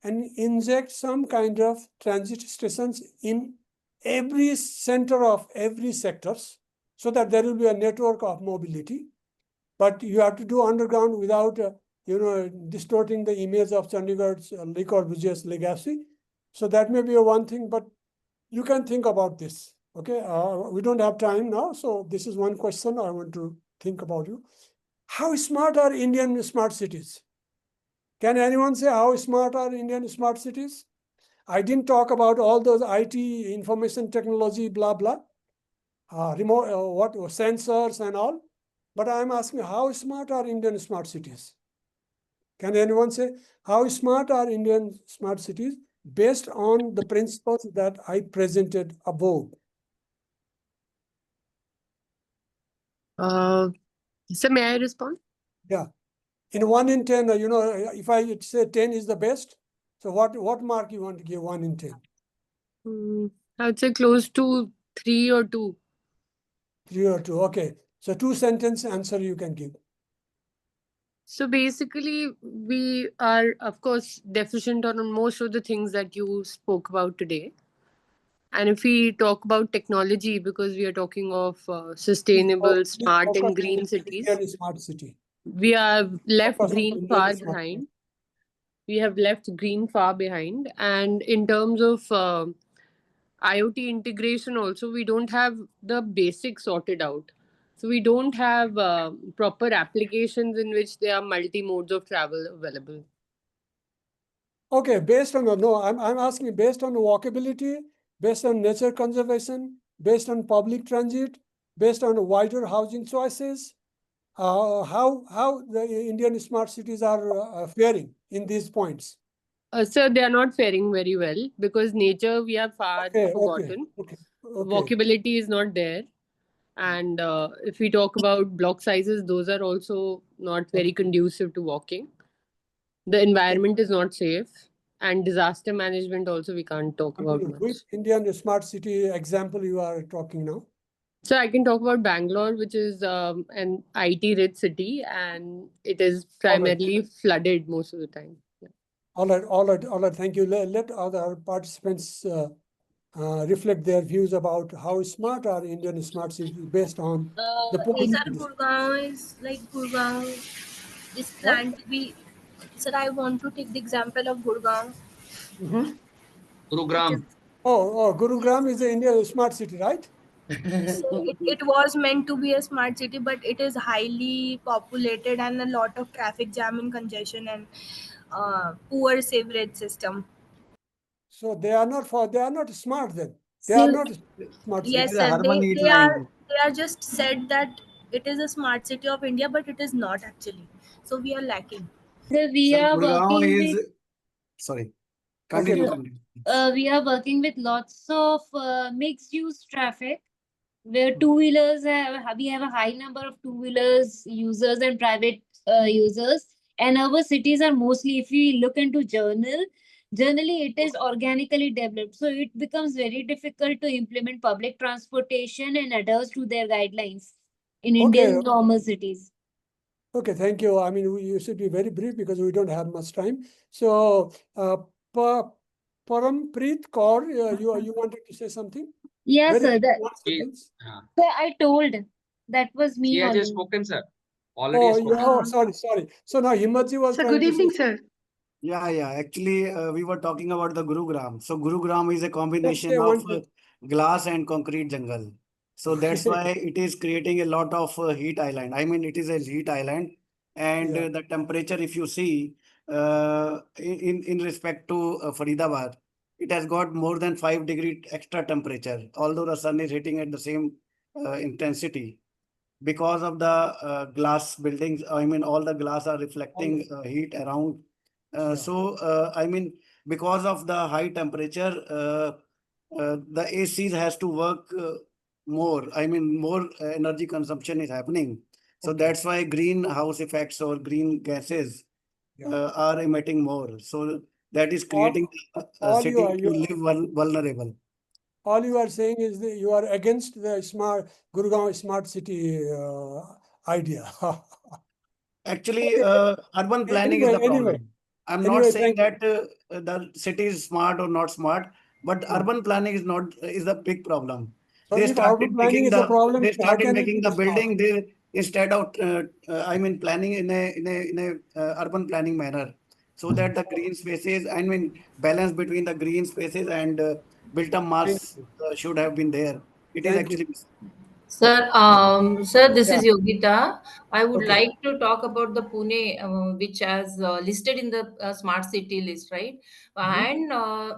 C: and inject some kind of transit stations in every center of every sectors, so that there will be a network of mobility. But you have to do underground without, distorting the image of Chandigarh's Le Corbusier's legacy. So that may be one thing, but you can think about this. Okay, we don't have time now, so this is one question I want to think about you. How smart are Indian smart cities? Can anyone say how smart are Indian smart cities? I didn't talk about all those IT, information technology, blah, blah, remote, sensors and all. But I'm asking, how smart are Indian smart cities? Can anyone say how smart are Indian smart cities based on the principles that I presented above?
D: Sir, may I respond?
C: Yeah. In 1 in 10, if I say 10 is the best, so what mark you want to give 1 in 10?
D: I would say close to 3 or 2.
C: 3 or 2, okay. So 2-sentence answer you can give.
D: So basically, we are, of course, deficient on most of the things that you spoke about today. And if we talk about technology, because we are talking of sustainable, smart, and green cities,
C: Indian smart city.
D: we have left
C: Focus on
D: green
C: Indian
D: far
C: smart
D: behind. We have left green far behind. And in terms of IoT integration, also, we don't have the basics sorted out. So we don't have proper applications in which there are multi modes of travel available.
C: Okay, based on I'm asking based on walkability, based on nature conservation, based on public transit, based on wider housing choices, how the Indian smart cities are faring in these points.
D: Sir, they are not faring very well because nature we have far forgotten.
C: Okay.
D: Walkability is not there. And if we talk about block sizes, those are also not very conducive to walking. The environment is not safe. And disaster management also we can't talk about much.
C: Which Indian smart city example you are talking now?
D: So I can talk about Bangalore, which is an IT-rich city, and it is primarily flooded most of the time. Yeah.
C: All right. Thank you. Let other participants reflect their views about how smart are Indian smart cities based on the
G: Sir, Gurgaon is like Gurgaon is planned to be. Sir, I want to take the example of Gurgaon.
B: Gurugram.
C: Gurugram is the Indian smart city, right?
G: So it was meant to be a smart city, but it is highly populated and a lot of traffic jam and congestion and poor sewerage system.
C: So they are not smart then. They are not smart.
G: Yes,
C: city.
G: sir. They are just said that it is a smart city of India, but it is not actually. So we are lacking.
P: So we are working with.
I: Sorry.
P: Continue. We are working with lots of mixed use traffic where two-wheelers we have a high number of two-wheelers users and private users, and our cities are mostly, if we look into generally it is organically developed, so it becomes very difficult to implement public transportation and adhere to their guidelines in Indian normal cities.
C: Okay, thank you. I mean, you should be very brief because we don't have much time. So, Parampreet Kaur, you wanted to say something?
P: Yes,
C: Very
P: sir. So I told that was me.
B: He has
P: only.
B: spoken, sir. Already spoken.
C: Sorry. So now Himatji was trying
F: good
C: to
F: evening,
C: say.
F: sir.
I: Yeah. Actually, we were talking about the Gurugram. So Gurugram is a combination
C: say one
I: of glass and concrete jungle. So that's why it is creating a lot of heat island. I mean, it is a heat island, and the temperature, if you see, in respect to Faridabad, it has got more than 5 degree extra temperature, although the sun is hitting at the same intensity. Because of the glass buildings, I mean, all the glass are reflecting heat around. I mean, because of the high temperature, the ACs has to work more. I mean, more energy consumption is happening. So that's why greenhouse effects or green gases are emitting more. So that is creating a city to live vulnerable.
C: All you are saying is that you are against the Gurgaon smart city idea.
I: Actually, urban planning is the problem. I'm not saying that the city is smart or not smart, but urban planning is the big problem.
C: So if urban planning is a problem,
I: they
C: how
I: started
C: can
I: making
C: it
I: the
C: be smart?
I: building instead of I mean planning in a urban planning manner, so that the green spaces, I mean balance between the green spaces and built up mass should have been there. It is actually.
M: Sir, this is
I: Yeah.
M: Yogita. I would
I: Okay.
M: like to talk about the Pune, which has listed in the smart city list, right? And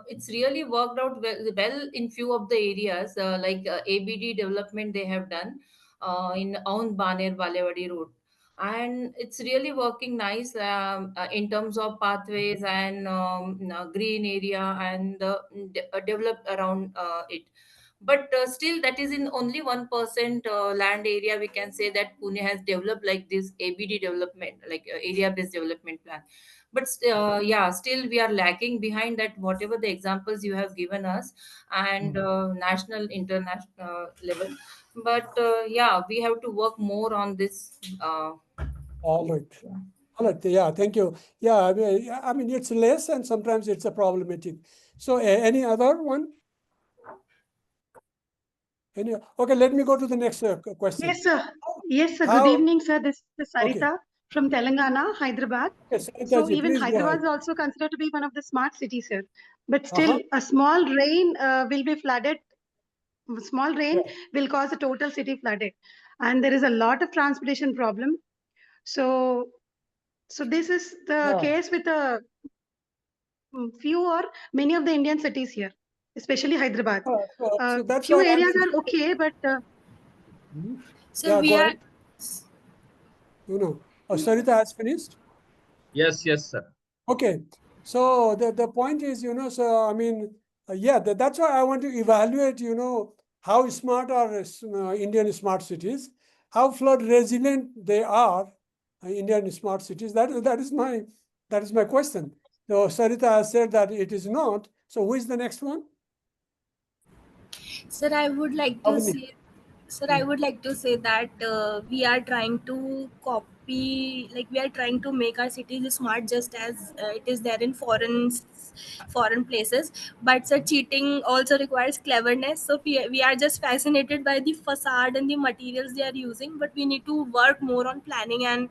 M: it's really worked out well in few of the areas, like ABD development they have done in on Baner Valewadi Road. And it's really working nice in terms of pathways and green area and developed around it, but still that is in only 1% land area. We can say that Pune has developed like this ABD development, like area based development plan, but yeah, still we are lacking behind that, whatever the examples you have given us, and national international level. But yeah, we have to work more on this.
C: All right. Yeah, thank you. Yeah, I mean it's less and sometimes it's a problematic. So any other one? Okay, let me go to the next question.
F: Yes, sir. Yes, sir.
C: How-
F: Good evening, sir. This is
C: Okay.
F: Sarita from Telangana, Hyderabad.
C: Yes,
F: So
C: Saritaji,
F: even
C: please go
F: Hyderabad
C: ahead.
F: is also considered to be one of the smart cities, sir. But still, a small rain will be flooded. Small rain will cause a total city flooded, and there is a lot of transportation problem. So this is the case with a few or many of the Indian cities here, especially Hyderabad.
C: So that's
F: Few
C: what I
F: areas
C: mean.
F: are okay, but
G: So
C: Yeah,
G: we
C: go
G: are
C: ahead. Sarita has finished?
B: Yes, sir.
C: Okay. So the point is, so I mean, yeah, that's why I want to evaluate, how smart are Indian smart cities, how flood resilient they are, Indian smart cities. That is my question. So Sarita has said that it is not. So who is the next one?
G: Sir, I would like to say, I would like to say that we are trying to copy, like we are trying to make our cities smart, just as it is there in foreign places. But sir, cheating also requires cleverness. So we are just fascinated by the facade and the materials they are using, but we need to work more on planning and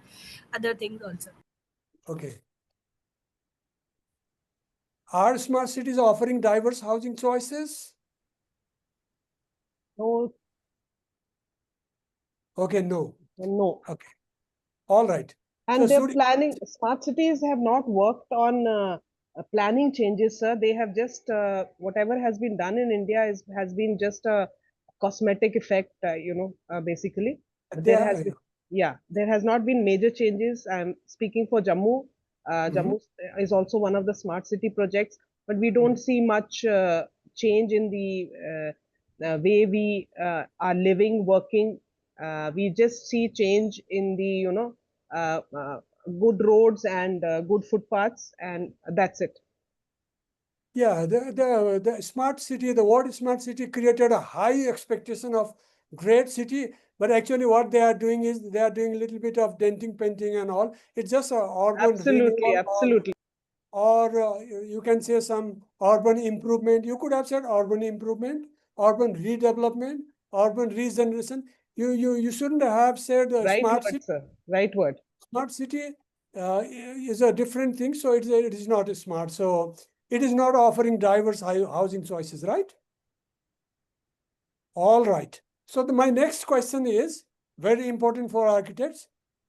G: other things also.
C: Okay. Are smart cities offering diverse housing choices?
J: No.
C: Okay, no.
J: No.
C: Okay. All right.
J: And they're planning, smart cities have not worked on planning changes, sir. They have just, whatever has been done in India has been just a cosmetic effect, basically. There has been, there has not been major changes. I'm speaking for Jammu. Jammu is also one of the smart city projects, but we don't see much change in the way we are living, working. We just see change in the, good roads and good footpaths, and that's it.
C: Yeah, the smart city, the word smart city created a high expectation of great city, but actually what they are doing is they are doing a little bit of denting, painting and all. It's just a urban renewal or you can say some urban improvement. You could have said urban improvement, urban redevelopment, urban regeneration. You shouldn't have said smart city.
J: Sir. Right word.
C: Smart city is a different thing, so it is not smart. So it is not offering diverse housing choices, right? All right. So my next question is very important for architects.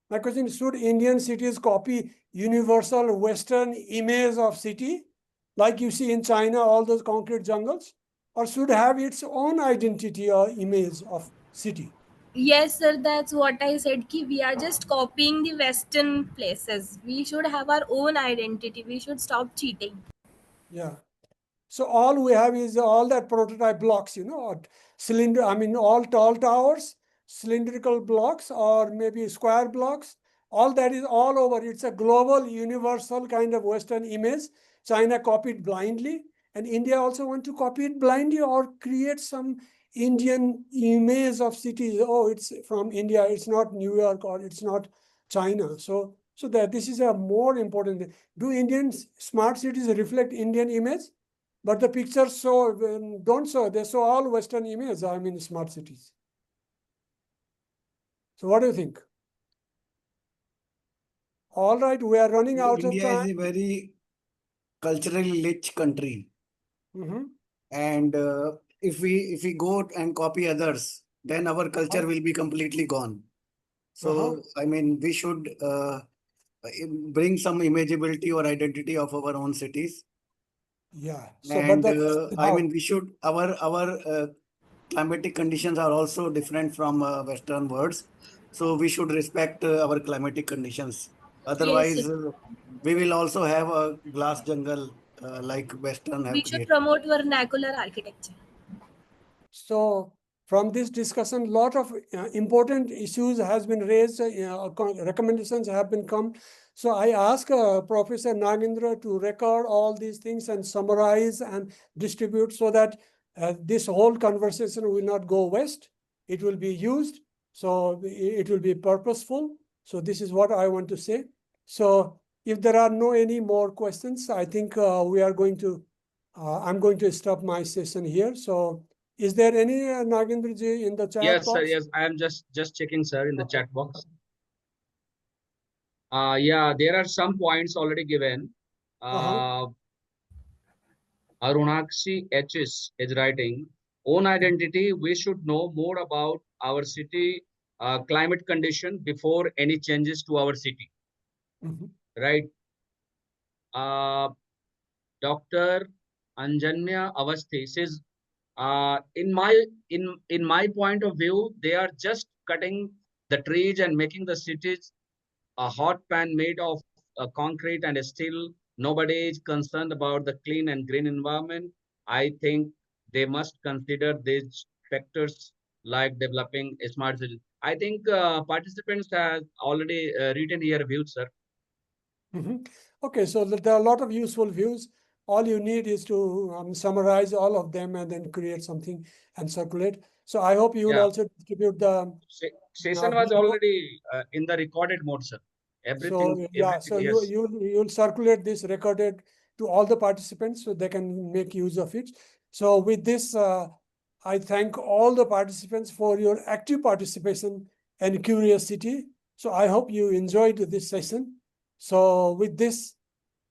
C: My question is, should Indian cities copy universal Western image of city, like you see in China, all those concrete jungles, or should have its own identity or image of city?
G: Yes, sir, that's what I said. Ki we are just copying the Western places. We should have our own identity. We should stop cheating.
C: Yeah. So all we have is all that prototype blocks, cylinder, all tall towers, cylindrical blocks, or maybe square blocks. All that is all over. It's a global, universal kind of Western image. China copied blindly, and India also want to copy it blindly or create some Indian image of cities. Oh, it's from India. It's not New York or it's not China. So that this is a more important thing. Do Indian smart cities reflect Indian image? But the pictures don't show. They show all Western images, smart cities. So what do you think? All right, we are running out of
I: India
C: time.
I: is a very culturally rich country. And if we go and copy others, then our culture will be completely gone. So, we should bring some imageability or identity of our own cities.
C: Yeah.
I: So, and we should, our climatic conditions are also different from Western worlds. So we should respect our climatic conditions. Otherwise,
G: Yes,
I: we will also have a glass jungle like Western
G: we
I: have
G: should
I: created.
G: promote vernacular architecture.
C: So from this discussion, a lot of important issues has been raised, recommendations have been come. So I ask Professor Nagendra to record all these things and summarize and distribute so that this whole conversation will not go waste. It will be used. So it will be purposeful. So this is what I want to say. So if there are no any more questions, I think we are going to, I'm going to stop my session here. So Is there any Nagendra ji in the chat
B: Yes,
C: box?
B: sir. Yes, I am just checking, sir, in the chat box. Yeah, there are some points already given. Arunakshi HS is writing, own identity, we should know more about our city climate condition before any changes to our city. Right? Dr. Anjanya Avasthi says, in my point of view, they are just cutting the trees and making the cities a hot pan made of concrete and steel. Nobody is concerned about the clean and green environment. I think they must consider these factors like developing a smart cities. I think participants have already written here views, sir.
C: Okay, so there are a lot of useful views. All you need is to summarize all of them and then create something and circulate. So I hope you will also distribute the
B: session was
C: video.
B: already in the recorded mode, sir. Everything,
C: So
B: yes.
C: you'll circulate this recorded to all the participants so they can make use of it. So with this, I thank all the participants for your active participation and curiosity. So I hope you enjoyed this session. So with this,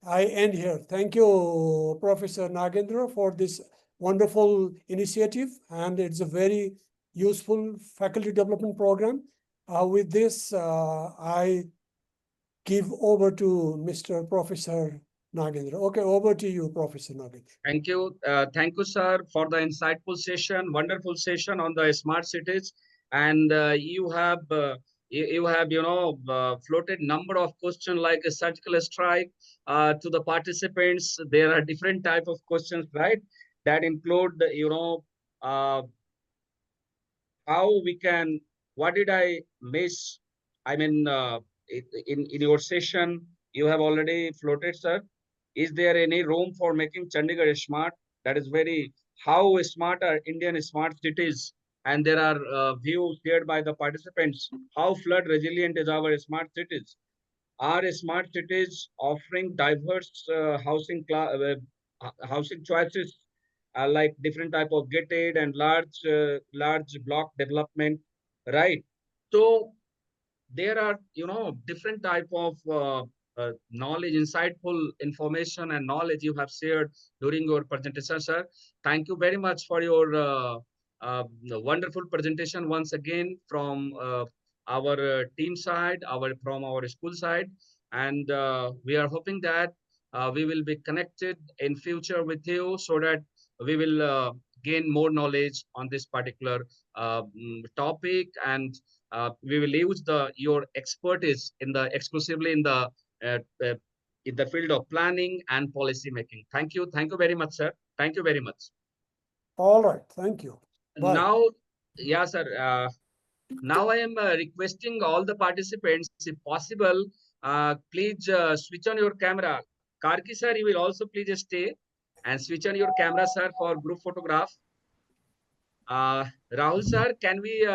C: I end here. Thank you, Professor Nagendra, for this wonderful initiative, and it's a very useful faculty development program. With this, I give over to Mr. Professor Nagendra. Okay, over to you, Professor Nagendra.
B: Thank you, sir, for the insightful session, wonderful session on the smart cities, and you have floated number of questions like a surgical strike to the participants. There are different type of questions, right? That include how we can. What did I miss? I mean, in your session, you have already floated, sir. Is there any room for making Chandigarh smart? That is very how smart are Indian smart cities, and there are views shared by the participants. How flood resilient is our smart cities? Are smart cities offering diverse housing choices like different type of gated and large block development, right? So there are different type of knowledge, insightful information and knowledge you have shared during your presentation, sir. Thank you very much for your wonderful presentation once again from our team side, from our school side, and we are hoping that we will be connected in future with you so that we will gain more knowledge on this particular topic, and we will use your expertise exclusively uh, uh, in the field of planning and policy making. Thank you very much, sir. Thank you very much.
C: All right, thank you. Bye.
B: Now, yeah, sir. Now I am requesting all the participants, if possible, please switch on your camera. Karki sir, you will also please stay and switch on your camera, sir, for group photograph. Rahul sir, can we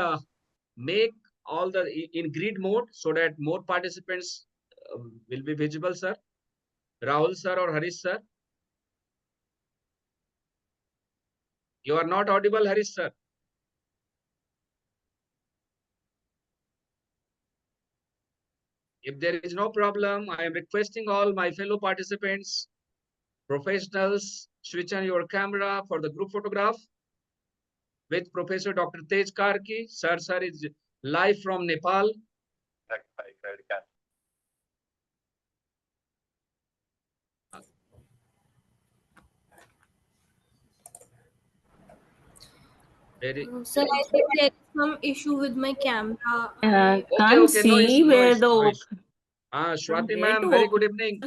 B: make all the in grid mode so that more participants will be visible, sir? Rahul sir or Harish sir? You are not audible, Harish sir. If there is no problem, I am requesting all my fellow participants, professionals, switch on your camera for the group photograph with Professor Dr. Tej Karki. Sir is live from Nepal.
G: Sir, I think there is some issue with my camera.
M: Can't see where the
B: Swati ma'am, very good evening.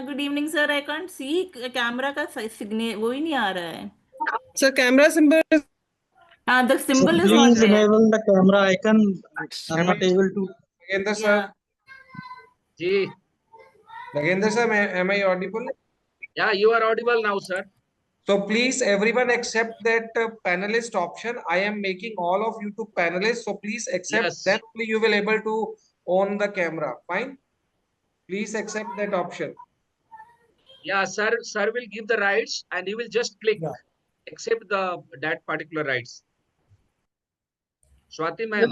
M: good evening, sir. I can't see camera का signal वो ही नहीं आ रहा है.
J: So camera symbol is
M: the symbol is not
Q: please
M: there.
Q: enable the camera icon. I'm not able to.
A: Nagendra sir.
B: Ji.
A: Nagendra sir, am I audible?
B: Yeah, you are audible now, sir.
A: So please, everyone accept that panelist option. I am making all of you to panelists. So please accept.
B: Yes.
A: Then only you will able to on the camera. Fine. Please accept that option.
B: Yeah, sir will give the rights and you will just click.
C: Yeah.
B: accept that particular rights. Swati ma'am.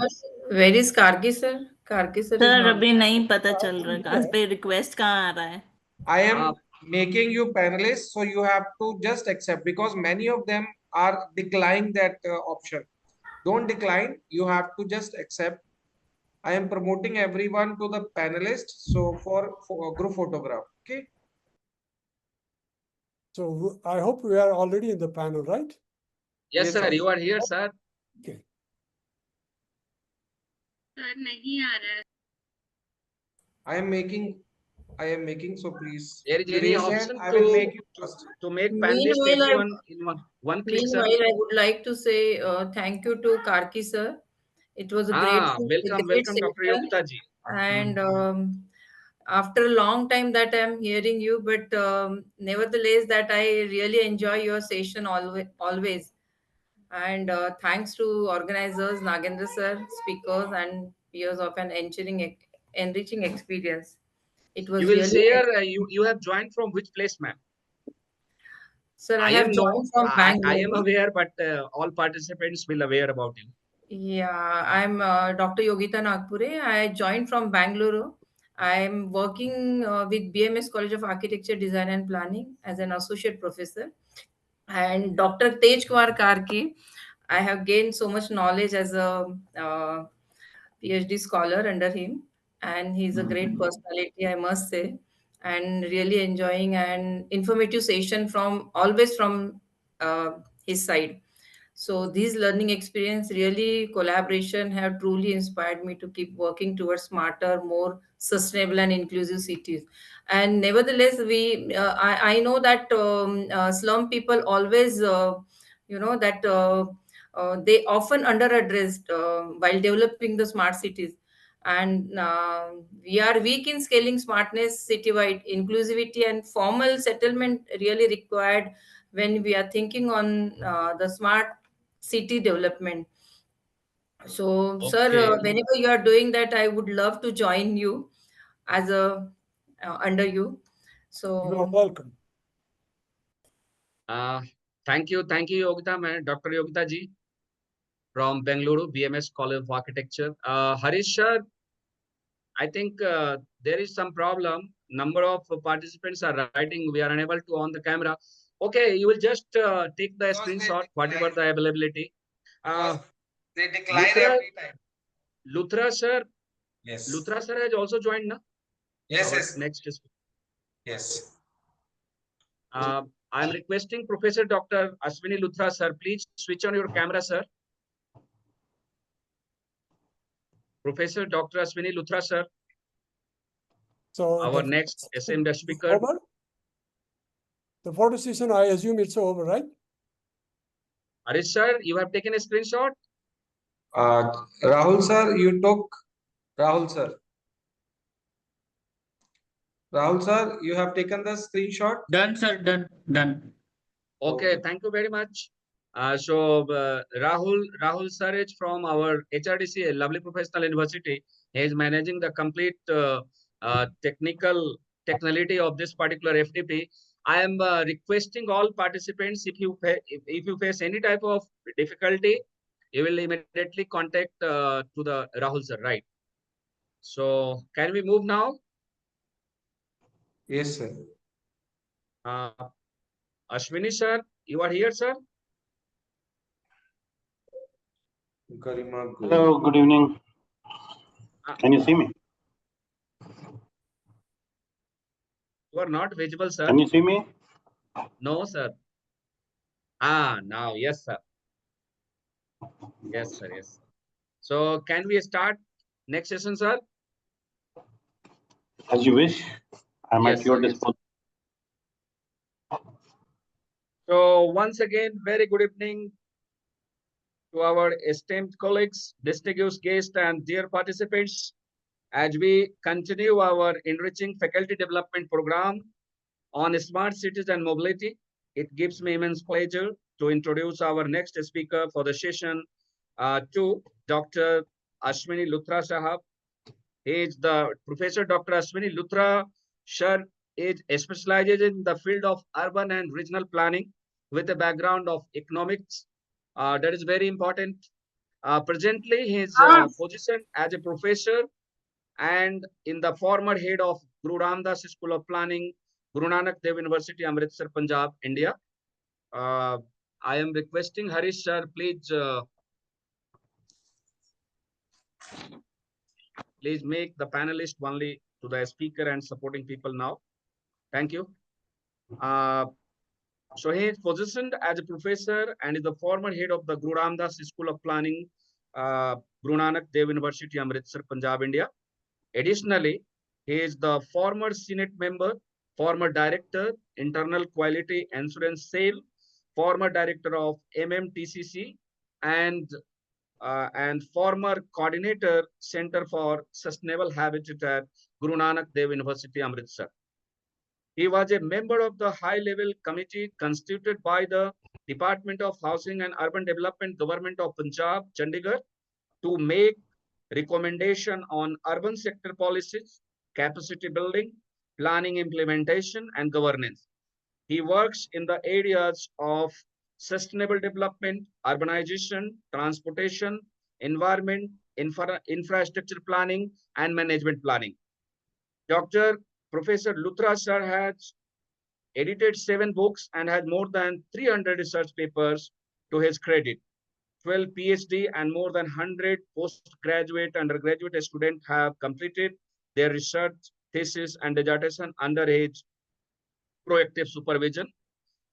R: Where is Karki sir? Karki sir is
M: sir
R: not.
M: अभी नहीं पता चल रहा कहाँ पे request कहाँ आ रहा है.
A: I am making you panelists, so you have to just accept because many of them are declining that option. Don't decline, you have to just accept. I am promoting everyone to the panelist, so for group photograph, okay?
C: So I hope we are already in the panel, right?
B: Yes,
A: Yes,
B: sir.
A: sir.
B: You are here, sir.
C: Okay.
A: I am making, so please.
B: There is
A: You
B: any
A: raise hand,
B: option
A: I will make you first.
B: to make panelist
R: Meanwhile,
B: everyone in one click, sir?
R: meanwhile, I would like to say thank you to Karki sir. It was a great
B: Welcome, Dr.
R: session.
B: Yogita ji.
R: And after a long time that I'm hearing you, but nevertheless that I really enjoy your session always. And thanks to organizers, Nagendra sir, speakers, and peers of an enriching experience. It was
B: You will
R: really
B: share, you have joined from which place, ma'am?
R: Sir, I have joined from
B: I am
R: Bangalore.
B: aware, but all participants will aware about you.
R: Yeah, I'm Dr. Yogita Nagpure. I joined from Bangalore. I'm working with BMS College of Architecture, Design and Planning as an associate professor. And Dr. Tej Kumar Karki, I have gained so much knowledge as a PhD scholar under him. And he's a great personality, I must say. And really enjoying an informative session from always from his side. So these learning experience, really collaboration have truly inspired me to keep working towards smarter, more sustainable and inclusive cities. And nevertheless, I know that slum people always, that they often under addressed while developing the smart cities. And we are weak in scaling smartness citywide. Inclusivity and formal settlement really required when we are thinking on the smart city development. So, sir, whenever you are doing that, I would love to join you as a under you. So,
C: You are welcome.
B: Thank you, Yogita, man, Dr. Yogita ji from Bengaluru, BMS College of Architecture. Harish sir, I think there is some problem. Number of participants are writing. We are unable to on the camera. Okay, you will just take the screenshot, whatever the availability.
A: They decline every time.
B: Luthra sir.
A: Yes.
B: Luthra sir has also joined, na?
A: Yes,
B: Our
A: yes.
B: next is.
A: Yes.
B: I am requesting Professor Dr. Ashwini Luthra sir, please switch on your camera, sir. Professor Dr. Ashwini Luthra sir.
C: So
B: our next esteemed speaker.
C: Over? The photo session, I assume it's over, right?
B: Harish sir, you have taken a screenshot?
A: Rahul sir, you took. Rahul sir. Rahul sir, you have taken the screenshot?
E: Done, sir. Done.
B: Okay, thank you very much. Rahul sir is from our HRDC, a lovely professional university. He is managing the complete technicality of this particular FDP. I am requesting all participants, if you face any type of difficulty, you will immediately contact to the Rahul sir, right? So can we move now?
A: Yes, sir.
B: Ashwini sir, you are here, sir?
S: Hello, good evening. Can you see me?
B: You are not visible, sir.
S: Can you see me?
B: No, sir. Now, yes, sir. Yes, sir, yes. So, can we start next session, sir?
S: As you wish. I'm
B: Yes,
S: at your
B: sir, yes.
S: disposal.
B: So, once again, very good evening to our esteemed colleagues, distinguished guests, and dear participants, as we continue our enriching faculty development program on smart cities and mobility. It gives me immense pleasure to introduce our next speaker for the session to Dr. Ashwini Luthra Sahab. He is the Professor Dr. Ashwini Luthra Sir is specializes in the field of urban and regional planning with a background of economics. That is very important. Presently, he is positioned as a professor and in the former head of Guru Ramdas School of Planning, Guru Nanak Dev University, Amritsar, Punjab, India. I am requesting Harish sir, please make the panelist only to the speaker and supporting people now. Thank you. So he is positioned as a professor and is the former head of the Guru Ramdas School of Planning, Guru Nanak Dev University, Amritsar, Punjab, India. Additionally, he is the former Senate member, former director, Internal Quality Assurance Cell, former director of MMTCC, and former coordinator, Center for Sustainable Habitat, Guru Nanak Dev University, Amritsar. He was a member of the high-level committee constituted by the Department of Housing and Urban Development, Government of Punjab, Chandigarh, to make recommendation on urban sector policies, capacity building, planning implementation, and governance. He works in the areas of sustainable development, urbanization, transportation, environment, infrastructure planning, and management planning. Dr. Professor Luthra sir has edited 7 books and has more than 300 research papers to his credit. 12 PhD and more than 100 postgraduate undergraduate students have completed their research thesis and dissertation under his proactive supervision.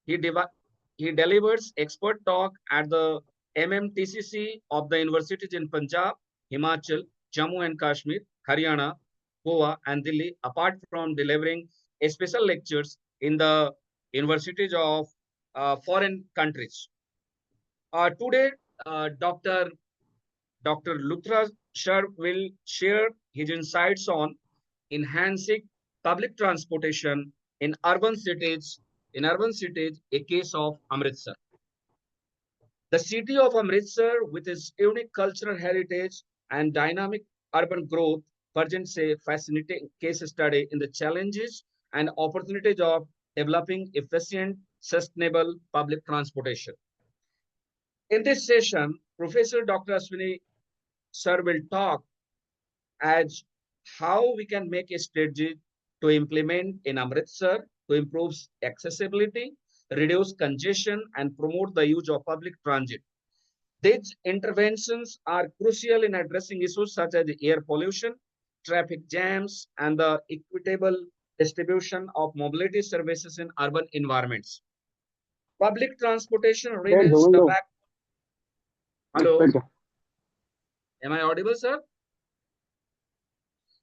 B: He delivers expert talk at the MMTCC of the universities in Punjab, Himachal, Jammu and Kashmir, Haryana, Goa, and Delhi, apart from delivering special lectures in the universities of foreign countries. Today, Dr. Luthra Sir will share his insights on enhancing public transportation in urban cities, a case of Amritsar. The city of Amritsar, with its unique cultural heritage and dynamic urban growth, presents a fascinating case study in the challenges and opportunities of developing efficient, sustainable public transportation. In this session, Professor Dr. Ashwini Sir will talk as how we can make a strategy to implement in Amritsar to improve accessibility, reduce congestion, and promote the use of public transit. These interventions are crucial in addressing issues such as air pollution, traffic jams, and the equitable distribution of mobility services in urban environments. Public transportation remains the back. Hello. Am I audible, sir?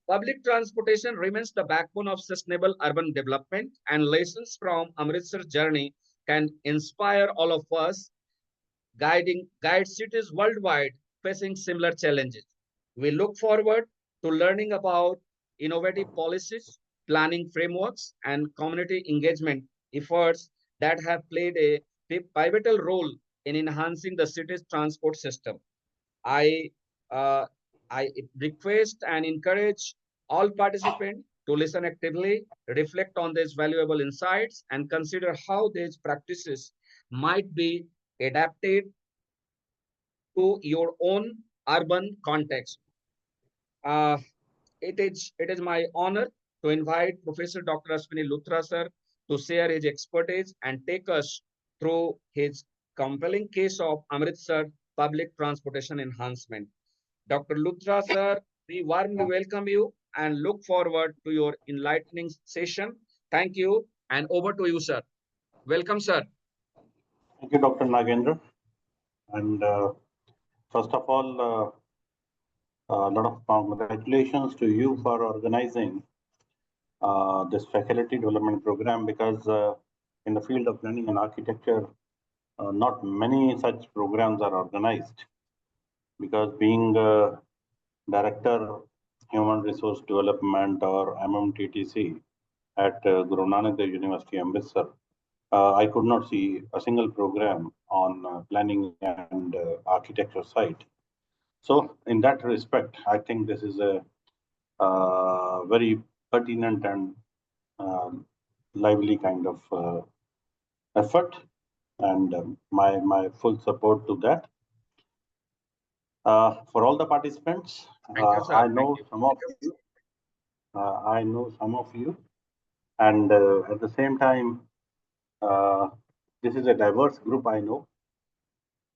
B: Public transportation remains the backbone of sustainable urban development, and lessons from Amritsar's journey can inspire all of us, guide cities worldwide facing similar challenges. We look forward to learning about innovative policies, planning frameworks, and community engagement efforts that have played a pivotal role in enhancing the city's transport system. I request and encourage all participants to listen actively, reflect on these valuable insights, and consider how these practices might be adapted to your own urban context. It is my honor to invite Professor Dr. Ashwini Luthra sir to share his expertise and take us through his compelling case of Amritsar public transportation enhancement. Dr. Luthra sir, we warmly welcome you and look forward to your enlightening session. Thank you, and over to you, sir. Welcome, sir.
S: Thank you, Dr. Nagendra. And first of all, a lot of congratulations to you for organizing this faculty development program, because in the field of planning and architecture, not many such programs are organized. Because being a director, human resource development, or MMTTC at Guru Nanak Dev University, Amritsar, I could not see a single program on planning and architecture side. So in that respect, I think this is a very pertinent and lively kind of effort. and my full support to that. For all the participants, I know some of you. I know some of you, and at the same time, this is a diverse group I know,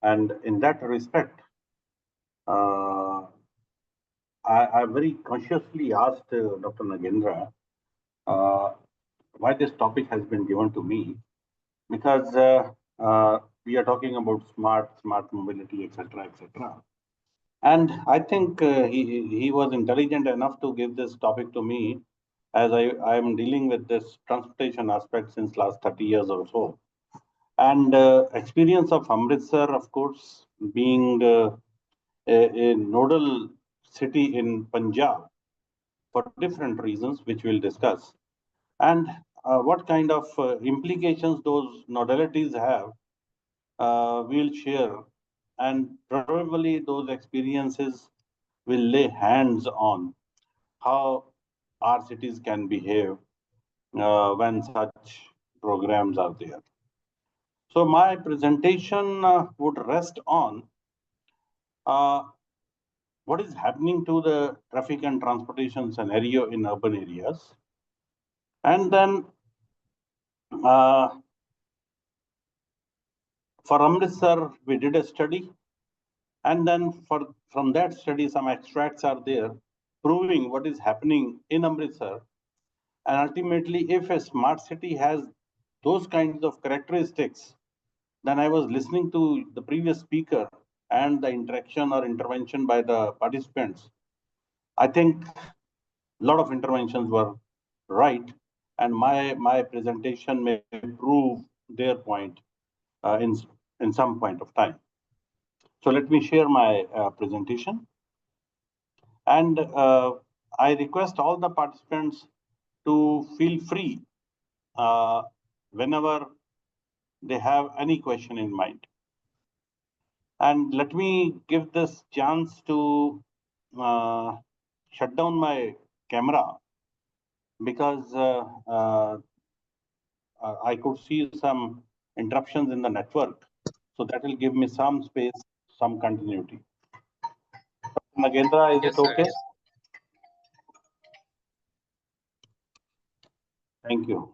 S: and in that respect, I very consciously asked Dr. Nagendra why this topic has been given to me, because we are talking about smart mobility, etc., etc. And I think he was intelligent enough to give this topic to me, as I am dealing with this transportation aspect since last 30 years or so. And experience of Amritsar, of course, being a nodal city in Punjab for different reasons, which we'll discuss. And what kind of implications those nodalities have, we'll share. And probably those experiences will lay hands on how our cities can behave when such programs are there. So my presentation would rest on what is happening to the traffic and transportation scenario in urban areas. And then for Amritsar, we did a study. And then from that study, some extracts are there proving what is happening in Amritsar. And ultimately, if a smart city has those kinds of characteristics, then I was listening to the previous speaker and the interaction or intervention by the participants. I think a lot of interventions were right, and my presentation may prove their point in some point of time. So let me share my presentation. And I request all the participants to feel free whenever they have any question in mind. And let me give this chance to shut down my camera, because I could see some interruptions in the network. So that will give me some space, some continuity. Nagendra, is it okay?
B: Yes.
S: Thank you.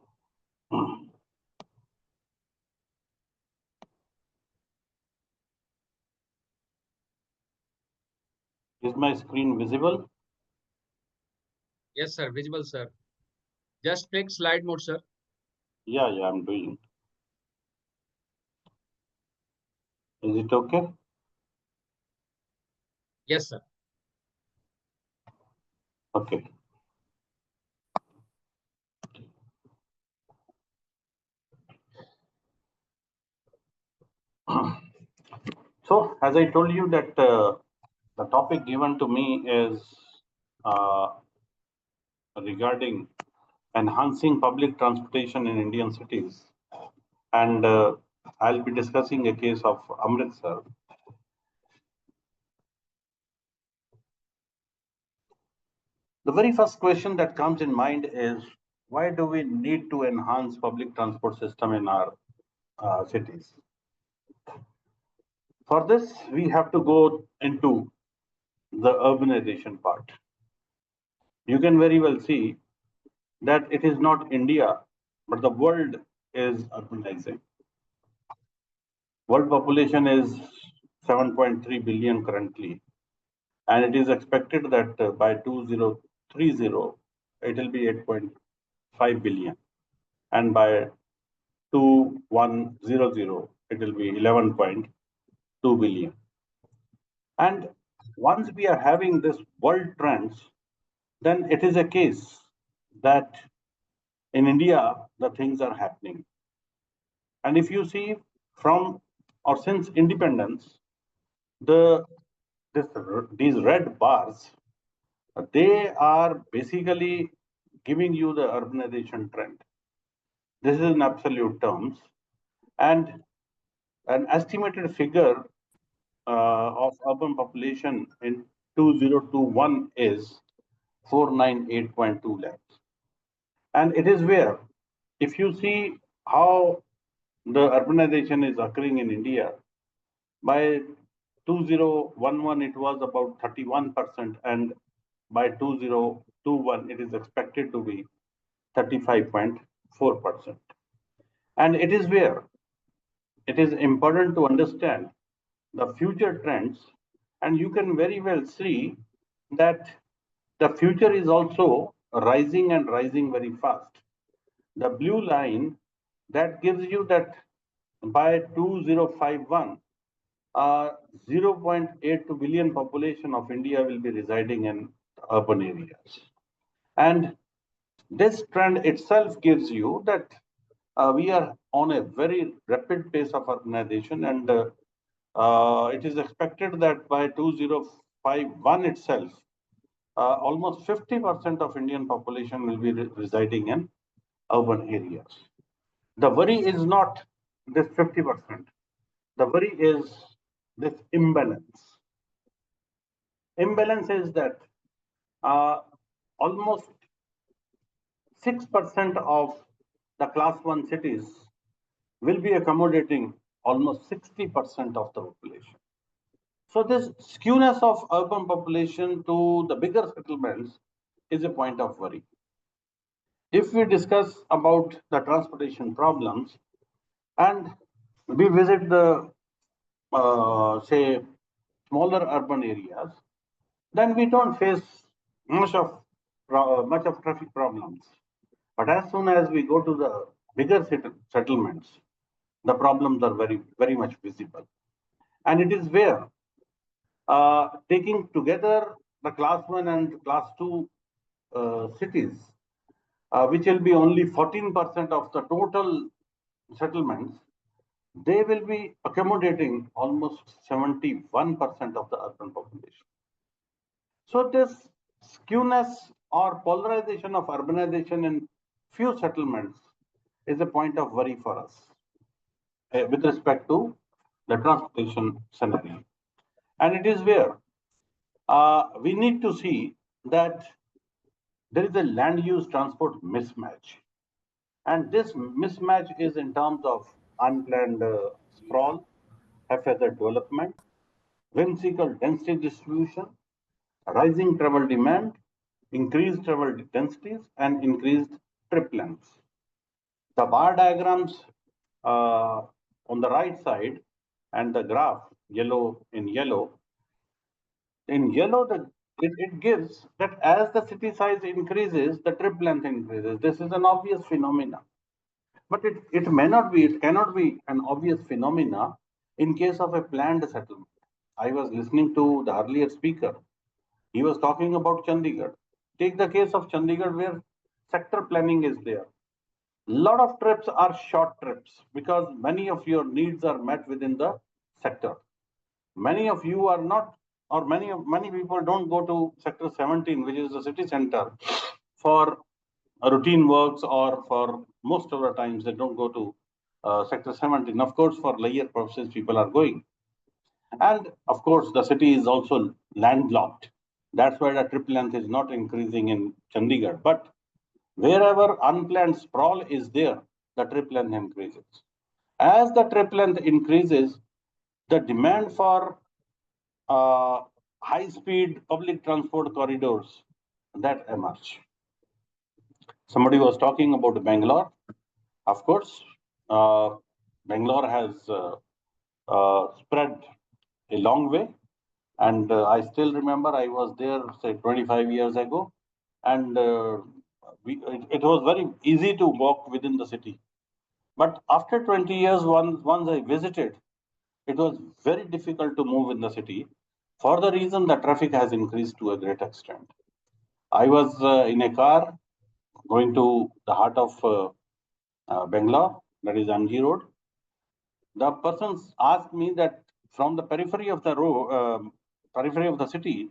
S: Is my screen visible?
B: Yes, sir. Visible, sir. Just click slide mode, sir.
S: Yeah, I'm doing. Is it okay?
B: Yes, sir.
S: Okay. So, as I told you that the topic given to me is regarding enhancing public transportation in Indian cities. And I'll be discussing a case of Amritsar. The very first question that comes in mind is, why do we need to enhance public transport system in our cities? For this, we have to go into the urbanization part. You can very well see that it is not India, but the world is urbanizing. World population is 7.3 billion currently, and it is expected that by 2030, it will be 8.5 billion. And by 2100, it will be 11.2 billion. And once we are having this world trends, then it is a case that in India, the things are happening. And if you see from or since independence, these red bars, they are basically giving you the urbanization trend. This is in absolute terms. And an estimated figure of urban population in 2021 is 498.2 lakhs. And it is where, if you see how the urbanization is occurring in India. By 2011, it was about 31%, and by 2021, it is expected to be 35.4%. And it is where it is important to understand the future trends, and you can very well see that the future is also rising and rising very fast. The blue line that gives you that by 2051, 0.82 billion population of India will be residing in urban areas. And this trend itself gives you that we are on a very rapid pace of urbanization, and it is expected that by 2051 itself, almost 50% of Indian population will be residing in urban areas. The worry is not this 50%. The worry is this imbalance. Imbalance is that almost 6% of the class 1 cities will be accommodating almost 60% of the population. So this skewness of urban population to the bigger settlements is a point of worry. If we discuss about the transportation problems and we visit the say smaller urban areas, then we don't face much of traffic problems. But as soon as we go to the bigger settlements, the problems are very much visible. And it is where taking together the class 1 and class 2 cities, which will be only 14% of the total settlements, they will be accommodating almost 71% of the urban population. So this skewness or polarization of urbanization in few settlements is a point of worry for us with respect to the transportation scenario. And it is where we need to see that there is a land use transport mismatch. And this mismatch is in terms of unplanned sprawl, haphazard development, whimsical density distribution, rising travel demand, increased travel densities, and increased trip lengths. The bar diagrams on the right side and the graph yellow, it gives that as the city size increases, the trip length increases. This is an obvious phenomena. But it may not be, it cannot be an obvious phenomena in case of a planned settlement. I was listening to the earlier speaker. He was talking about Chandigarh. Take the case of Chandigarh where sector planning is there. A lot of trips are short trips because many of your needs are met within the sector. Many of you are not, or many people don't go to sector 17, which is the city center, for routine works, or for most of the times they don't go to sector 17. Of course, for leisure purposes, people are going. And of course, the city is also landlocked. That's why the trip length is not increasing in Chandigarh. But wherever unplanned sprawl is there, the trip length increases. As the trip length increases, the demand for high-speed public transport corridors that emerge. Somebody was talking about Bangalore. Of course, Bangalore has spread a long way. And I still remember I was there, say, 25 years ago. And it was very easy to walk within the city. But after 20 years, once I visited, it was very difficult to move in the city for the reason that traffic has increased to a great extent. I was in a car going to the heart of Bangalore, that is MG Road. The person asked me that from the periphery of the road, periphery of the city,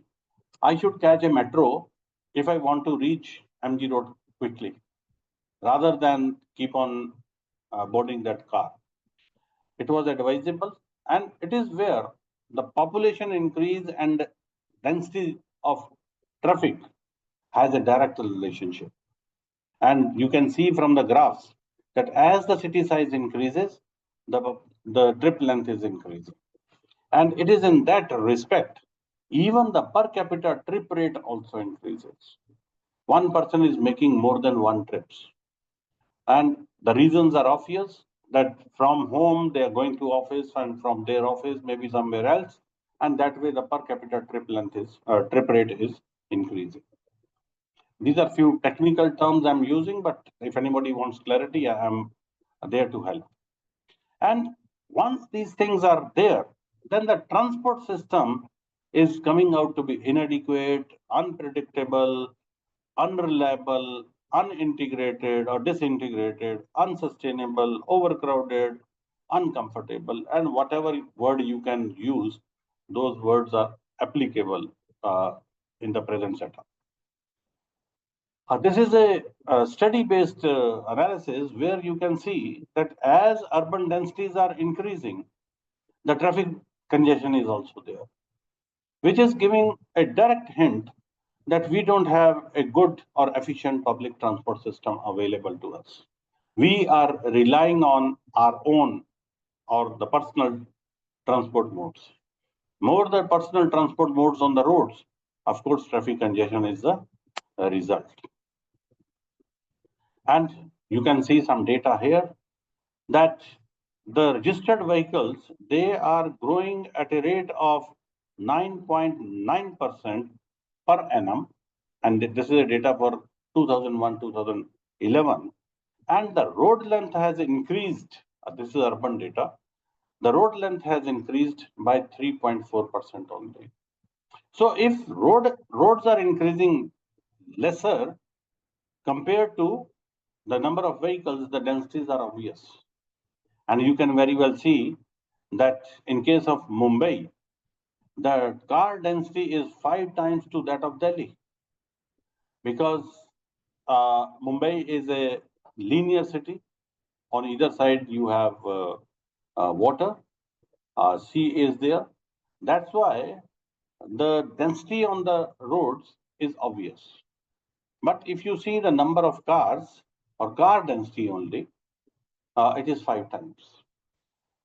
S: I should catch a metro if I want to reach MG Road quickly, rather than keep on boarding that car. It was advisable, and it is where the population increase and density of traffic has a direct relationship. And you can see from the graphs that as the city size increases, the trip length is increasing. And it is in that respect, even the per capita trip rate also increases. One person is making more than one trips. And the reasons are obvious, that from home they are going to office, and from their office maybe somewhere else. And that way the per capita trip rate is increasing. These are few technical terms I'm using, but if anybody wants clarity, I am there to help. And once these things are there, then the transport system is coming out to be inadequate, unpredictable, unreliable, unintegrated or disintegrated, unsustainable, overcrowded, uncomfortable, and whatever word you can use, those words are applicable in the present setup. This is a study-based analysis where you can see that as urban densities are increasing, the traffic congestion is also there, which is giving a direct hint that we don't have a good or efficient public transport system available to us. We are relying on our own or the personal transport modes. More the personal transport modes on the roads, of course, traffic congestion is the result. And you can see some data here that the registered vehicles, they are growing at a rate of 9.9% per annum. And this is the data for 2001-2011. And the road length has increased. This is urban data. The road length has increased by 3.4% only. So if roads are increasing lesser compared to the number of vehicles, the densities are obvious. And you can very well see that in case of Mumbai, the car density is 5 times to that of Delhi. Because Mumbai is a linear city. On either side, you have water, sea is there. That's why the density on the roads is obvious. But if you see the number of cars or car density only, it is 5 times.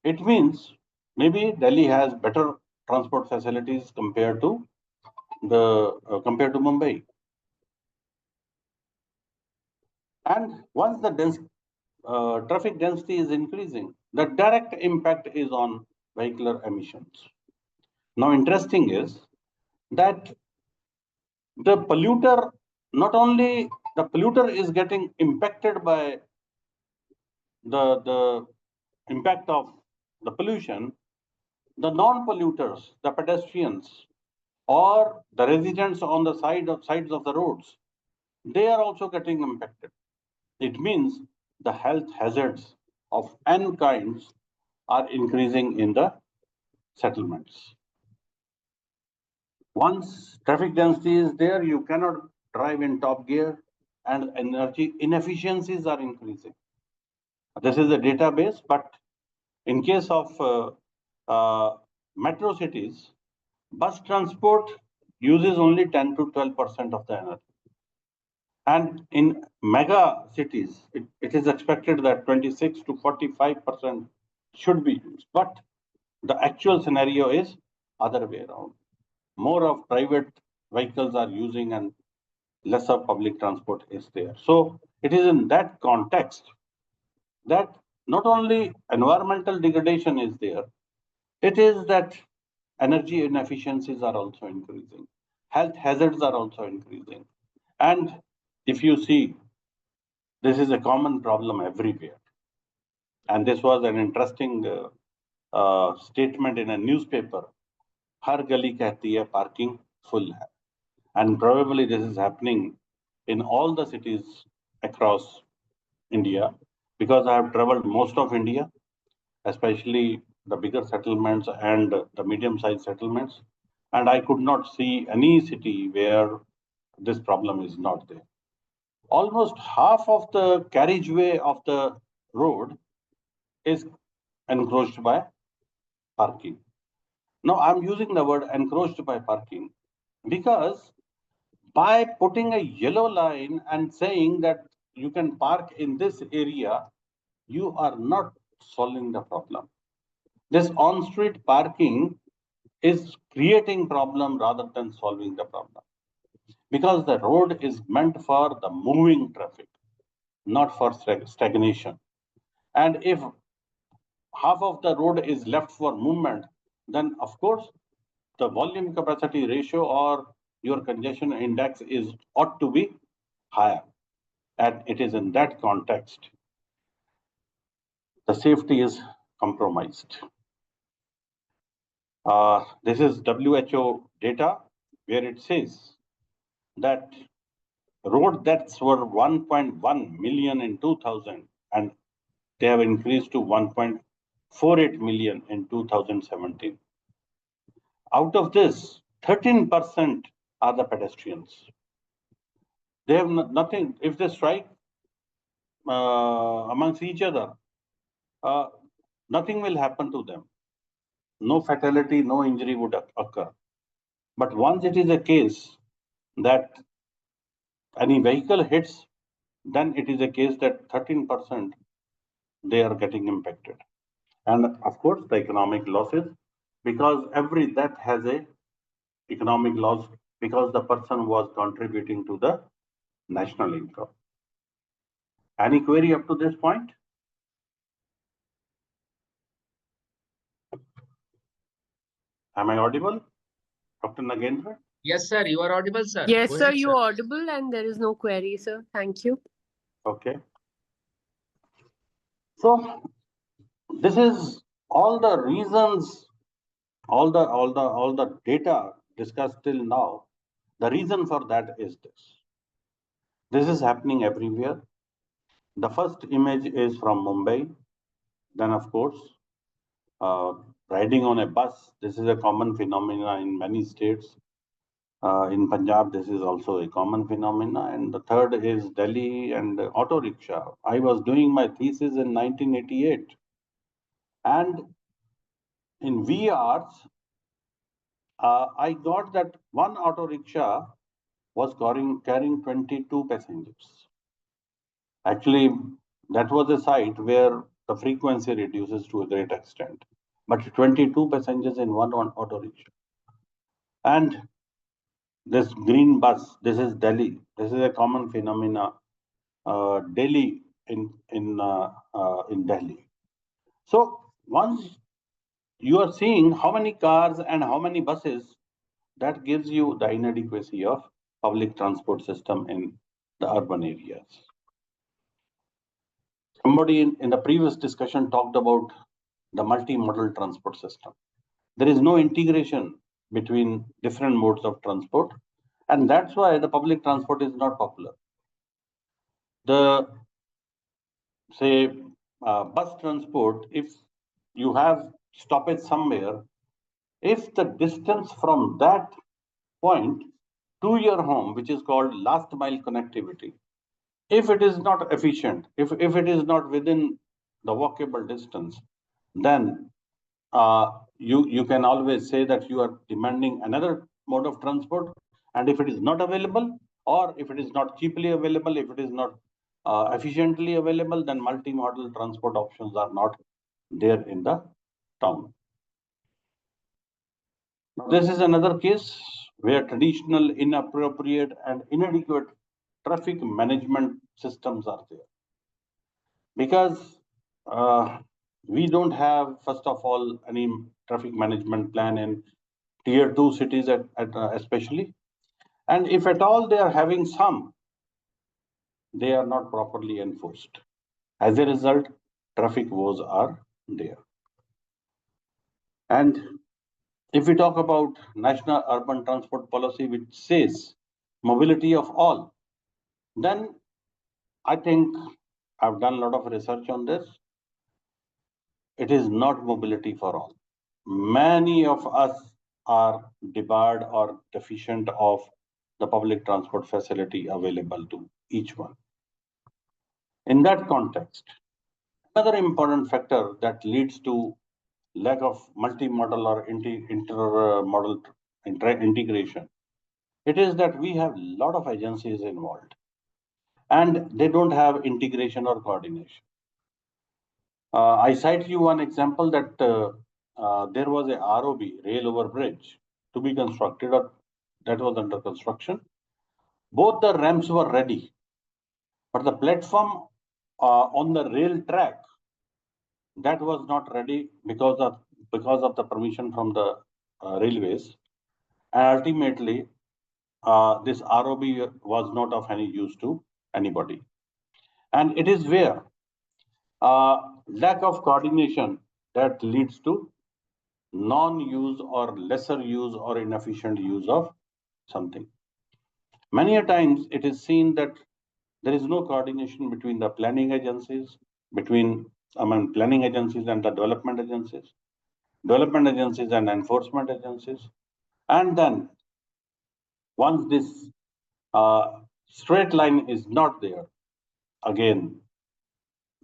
S: It means maybe Delhi has better transport facilities compared to Mumbai. And once the traffic density is increasing, the direct impact is on vehicular emissions. Now, interesting is that the polluter, not only the polluter is getting impacted by the impact of the pollution, the non-polluters, the pedestrians, or the residents on the sides of the roads, they are also getting impacted. It means the health hazards of N kinds are increasing in the settlements. Once traffic density is there, you cannot drive in top gear, and energy inefficiencies are increasing. This is a database, but in case of metro cities, bus transport uses only 10 to 12% of the energy. And in mega cities, it is expected that 26 to 45% should be used. But the actual scenario is other way around. More of private vehicles are using and less of public transport is there. So it is in that context that not only environmental degradation is there, it is that energy inefficiencies are also increasing. Health hazards are also increasing. And if you see, this is a common problem everywhere. And this was an interesting statement in a newspaper. Har gali kehti hai parking full hai. And probably this is happening in all the cities across India, because I have traveled most of India, especially the bigger settlements and the medium-sized settlements. And I could not see any city where this problem is not there. Almost half of the carriageway of the road is encroached by parking. Now, I'm using the word encroached by parking because by putting a yellow line and saying that you can park in this area, you are not solving the problem. This on-street parking is creating problem rather than solving the problem. Because the road is meant for the moving traffic, not for stagnation. And if half of the road is left for movement, then of course the volume capacity ratio or your congestion index ought to be higher. And it is in that context the safety is compromised. This is WHO data where it says that road deaths were 1.1 million in 2000 and they have increased to 1.48 million in 2017. Out of this, 13% are the pedestrians. They have nothing. If they strike amongst each other, nothing will happen to them. No fatality, no injury would occur. But once it is a case that any vehicle hits, then it is a case that 13% they are getting impacted. And of course, the economic losses, because every death has a economic loss because the person was contributing to the national income. Any query up to this point? Am I audible, Dr. Nagendra?
B: Yes, sir. You are audible, sir.
D: Yes,
B: Go
D: sir,
B: ahead,
D: you're audible and there is no query, sir. Thank you.
S: Okay. So this is all the reasons, all the data discussed till now. The reason for that is this. This is happening everywhere. The first image is from Mumbai. Then, of course, riding on a bus. This is a common phenomenon in many states. In Punjab, this is also a common phenomenon. And the third is Delhi and auto rickshaw. I was doing my thesis in 1988. And in VRs, I got that one auto rickshaw was carrying 22 passengers. Actually, that was a site where the frequency reduces to a great extent. But 22 passengers in one auto rickshaw. And this green bus, this is Delhi. This is a common phenomena. Delhi in Delhi. So once you are seeing how many cars and how many buses, that gives you the inadequacy of public transport system in the urban areas. Somebody in the previous discussion talked about the multimodal transport system. There is no integration between different modes of transport, and that's why the public transport is not popular. The bus transport, if you have stoppage somewhere, if the distance from that point to your home, which is called last mile connectivity, if it is not efficient, if it is not within the walkable distance, then you can always say that you are demanding another mode of transport. And if it is not available, or if it is not cheaply available, if it is not efficiently available, then multimodal transport options are not there in the town. Now, this is another case where traditional, inappropriate, and inadequate traffic management systems are there. Because we don't have, first of all, any traffic management plan in tier 2 cities especially. And if at all they are having some, they are not properly enforced. As a result, traffic woes are there. And if we talk about National Urban Transport Policy, which says mobility of all, then I think I've done a lot of research on this. It is not mobility for all. Many of us are debarred or deficient of the public transport facility available to each one. In that context, another important factor that leads to lack of multimodal or intermodal integration, it is that we have a lot of agencies involved and they don't have integration or coordination. I cite you one example that there was a ROB, rail over bridge, to be constructed, or that was under construction. Both the ramps were ready, but the platform on the rail track, that was not ready because of the permission from the railways. And ultimately, this ROB was not of any use to anybody. And it is where lack of coordination that leads to non-use or lesser use or inefficient use of something. Many a times it is seen that there is no coordination between the planning agencies, planning agencies and the development agencies and enforcement agencies. And then once this straight line is not there, again,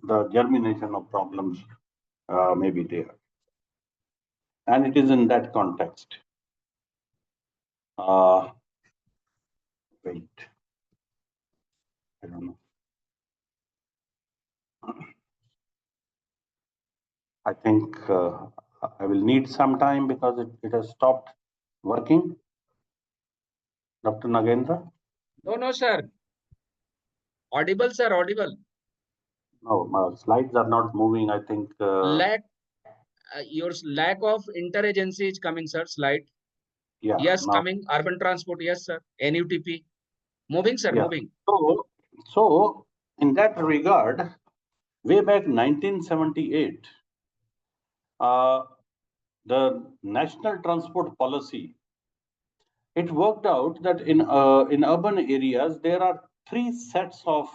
S: the germination of problems may be there. And it is in that context. Wait, I don't know. I think I will need some time because it has stopped working. Dr. Nagendra?
B: No, sir. Audible, sir, audible.
S: No, my slides are not moving. I think
B: your lack of interagency is coming, sir. Slide.
S: Yeah.
B: Yes,
S: Now,
B: coming. Urban transport. Yes, sir. NUTP. Moving, sir.
S: yeah.
B: Moving.
S: So in that regard, way back 1978, the National Transport Policy, it worked out that in urban areas there are three sets of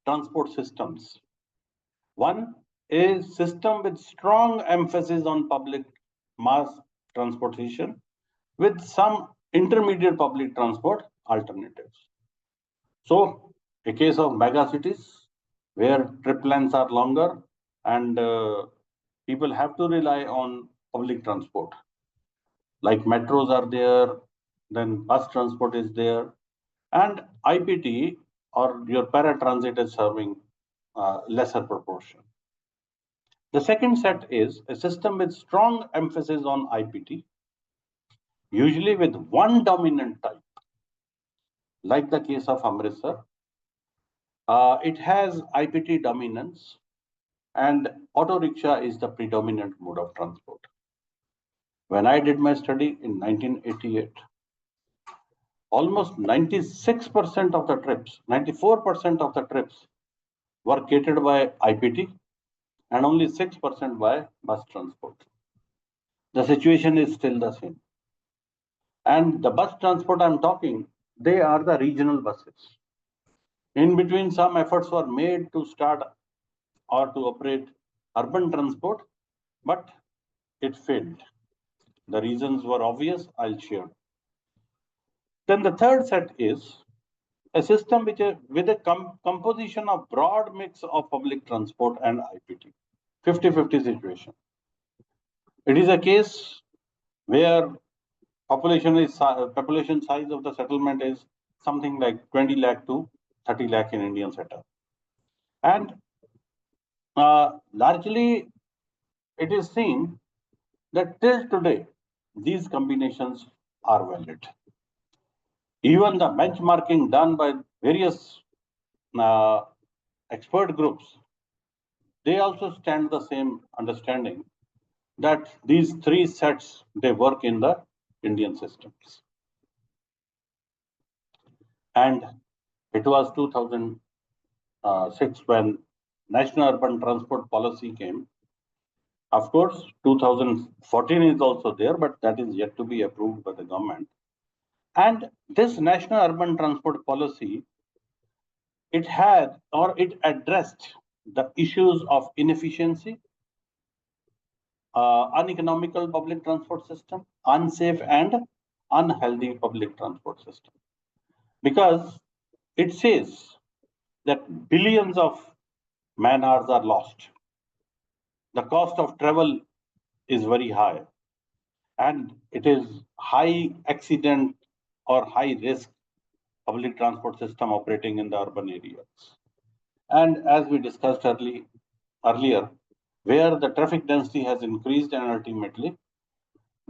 S: transport systems. One is system with strong emphasis on public mass transportation with some intermediate public transport alternatives. So a case of mega cities where trip lengths are longer and people have to rely on public transport. Like metros are there, then bus transport is there, and IPT or your paratransit is serving lesser proportion. The second set is a system with strong emphasis on IPT, usually with one dominant type, like the case of Amritsar. It has IPT dominance, and auto rickshaw is the predominant mode of transport. When I did my study in 1988, almost 96% of the trips, 94% of the trips were catered by IPT and only 6% by bus transport. The situation is still the same. And the bus transport I'm talking, they are the regional buses. In between, some efforts were made to start or to operate urban transport, but it failed. The reasons were obvious, I'll share. Then the third set is a system with a composition of broad mix of public transport and IPT, 50-50 situation. It is a case where population size of the settlement is something like 20 lakh to 30 lakh in Indian setup. And largely it is seen that till today, these combinations are valid. Even the benchmarking done by various expert groups, they also stand the same understanding that these three sets, they work in the Indian systems. And it was 2006 when National Urban Transport Policy came. Of course, 2014 is also there, but that is yet to be approved by the government. And this National Urban Transport Policy, it addressed the issues of inefficiency, uneconomical public transport system, unsafe and unhealthy public transport system. Because it says that billions of man hours are lost. The cost of travel is very high, and it is high accident or high risk public transport system operating in the urban areas. And as we discussed earlier, where the traffic density has increased and ultimately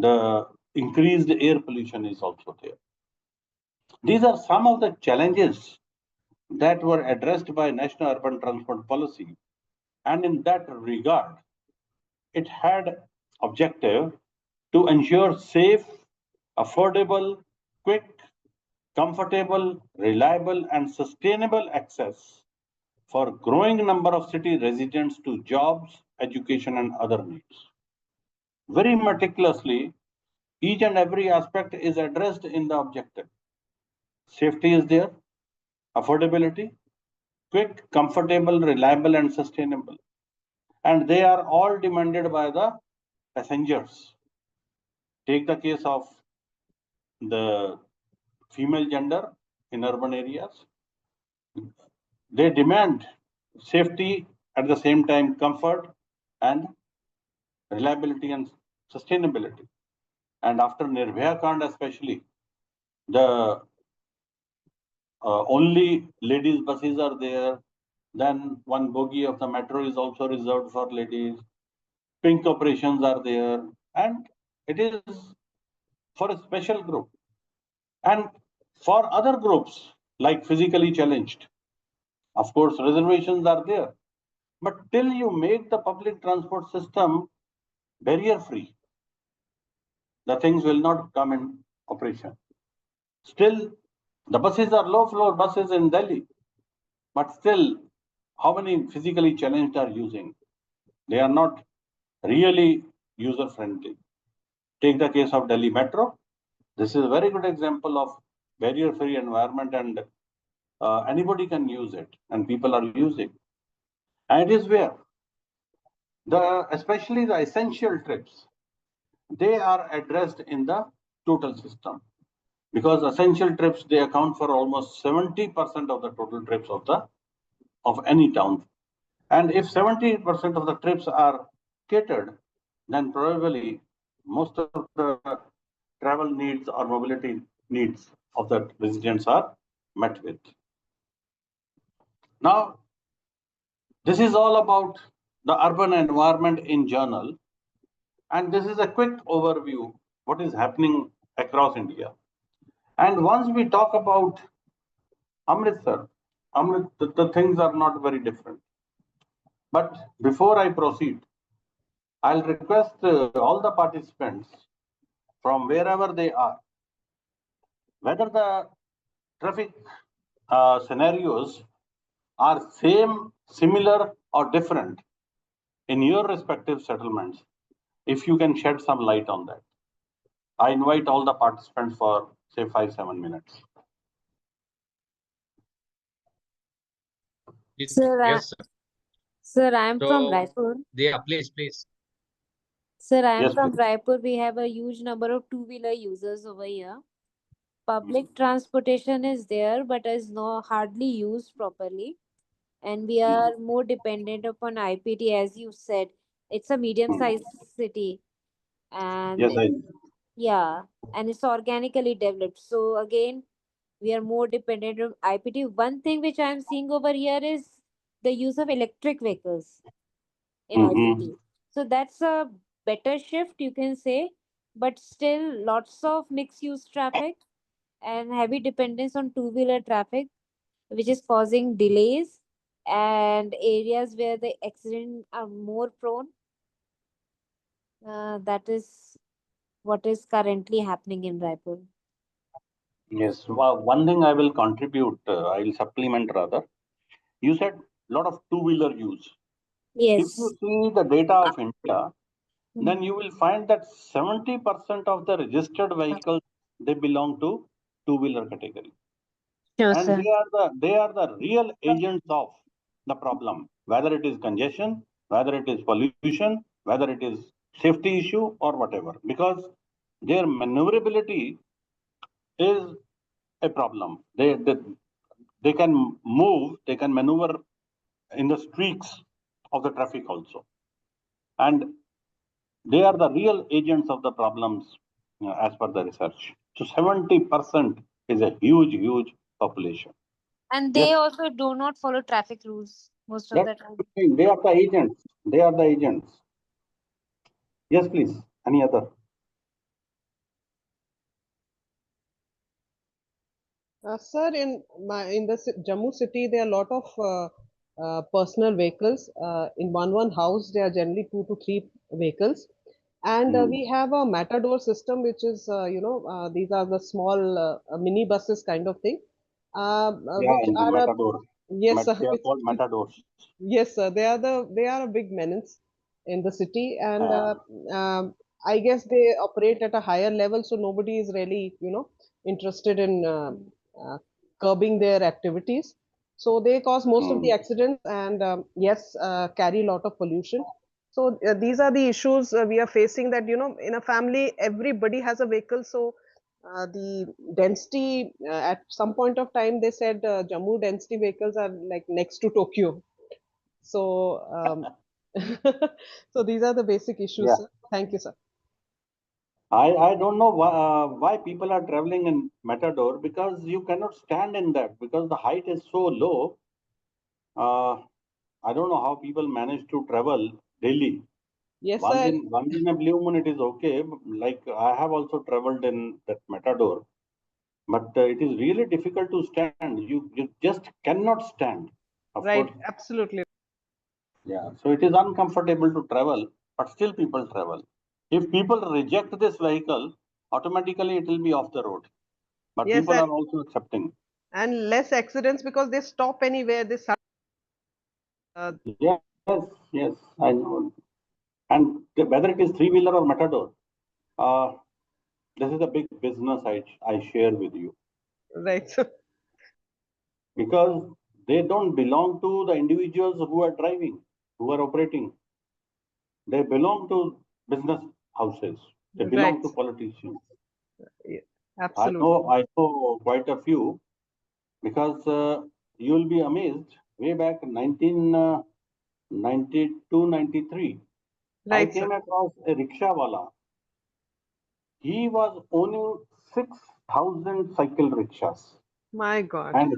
S: the increased air pollution is also there. These are some of the challenges that were addressed by National Urban Transport Policy. And in that regard, it had objective to ensure safe, affordable, quick, comfortable, reliable, and sustainable access for growing number of city residents to jobs, education, and other needs. Very meticulously, each and every aspect is addressed in the objective. Safety is there, affordability, quick, comfortable, reliable, and sustainable. And they are all demanded by the passengers. Take the case of the female gender in urban areas. They demand safety, at the same time comfort and reliability and sustainability. And after Nirbhaya Kand especially, the only ladies buses are there. Then one bogie of the metro is also reserved for ladies. Pink operations are there. And it is for a special group. And for other groups, like physically challenged, of course, reservations are there. But till you make the public transport system barrier-free, the things will not come in operation. Still, the buses are low-floor buses in Delhi. But still, how many physically challenged are using? They are not really user-friendly. Take the case of Delhi Metro. This is a very good example of barrier-free environment, and anybody can use it, and people are using. And it is where especially the essential trips, they are addressed in the total system, because essential trips, they account for almost 70% of the total trips of any town. And if 70% of the trips are catered, then probably most of the travel needs or mobility needs of the residents are met with. Now, this is all about the urban environment in general. And this is a quick overview what is happening across India. And once we talk about Amritsar, the things are not very different. But before I proceed, I'll request all the participants from wherever they are, whether the traffic scenarios are same, similar, or different in your respective settlements, if you can shed some light on that. I invite all the participants for, say, 5-7 minutes.
P: Sir,
B: Yes, sir.
P: Sir, I am from
B: So,
P: Raipur.
B: yeah, please.
P: Sir, I am
S: Yes,
P: from
S: please.
P: Raipur. We have a huge number of two-wheeler users over here. Public transportation is there, but is no hardly used properly. And we are more dependent upon IPT, as you said. It's a medium-sized city. And
S: Yes,
P: yeah, and it's organically developed. So again, we are more dependent on IPT. One thing which I am seeing over here is the use of electric vehicles in IPT. So that's a better shift, you can say, but still lots of mixed use traffic and heavy dependence on two-wheeler traffic, which is causing delays and areas where the accidents are more prone. That is what is currently happening in Raipur.
S: Yes. Well, one thing I will contribute, I'll supplement rather. You said a lot of two-wheeler use. If you
P: Yes.
S: see the data of India, then you will find that 70% of the registered vehicles, they belong to two-wheeler category.
P: Sure,
S: And
P: sir.
S: they are the real agents of the problem, whether it is congestion, whether it is pollution, whether it is safety issue or whatever, because their maneuverability is a problem. They can move, they can maneuver in the streaks of the traffic also. And they are the real agents of the problems, as per the research. So 70% is a huge population.
P: And they
S: Yes.
P: also do not follow traffic rules. most of the
S: That's
P: time.
S: what I'm saying. They are the agents. They are the agents. Yes, please. Any other?
J: Sir, in the Jammu city, there are a lot of personal vehicles. In one house, there are generally 2 to 3 vehicles, and we have a matador system, which is these are the small mini buses kind of thing,
S: Yeah,
J: which
S: in the
J: are a
S: matador.
J: yes, sir,
S: They are called matadors.
J: yes, sir. They are a big menace in the city, and I guess they operate at a higher level, so nobody is really interested in curbing their activities. So they cause most of the accidents, and yes, carry a lot of pollution. So these are the issues we are facing. That in a family, everybody has a vehicle, so. The density at some point of time they said Jammu density vehicles are like next to Tokyo. So, so these are the basic issues,
S: Yeah.
J: sir. Thank you, sir.
S: I don't know why people are traveling in matador, because you cannot stand in that because the height is so low. I don't know how people manage to travel daily.
J: Yes,
S: Once
J: sir.
S: in a blue moon, it is okay. Like I have also traveled in that matador, but it is really difficult to stand. You just cannot stand. Of
J: Right,
S: course,
J: absolutely.
S: yeah. So it is uncomfortable to travel, but still people travel. If people reject this vehicle, automatically it will be off the road. But
J: Yes,
S: people are also accepting.
J: and less accidents because they stop anywhere.
S: Yes, yes, I know. And whether it is three-wheeler or matador, uh, this is a big business I share with you.
J: Right.
S: Because they don't belong to the individuals who are driving, who are operating. They belong to business houses. They belong
J: Right.
S: to politicians.
J: Yeah, absolutely.
S: I know quite a few, because you will be amazed. Way back in 1992, 93, I
J: Right, sir.
S: came across a rickshawala. He was owning 6,000 cycle rickshaws,
J: My God.
S: and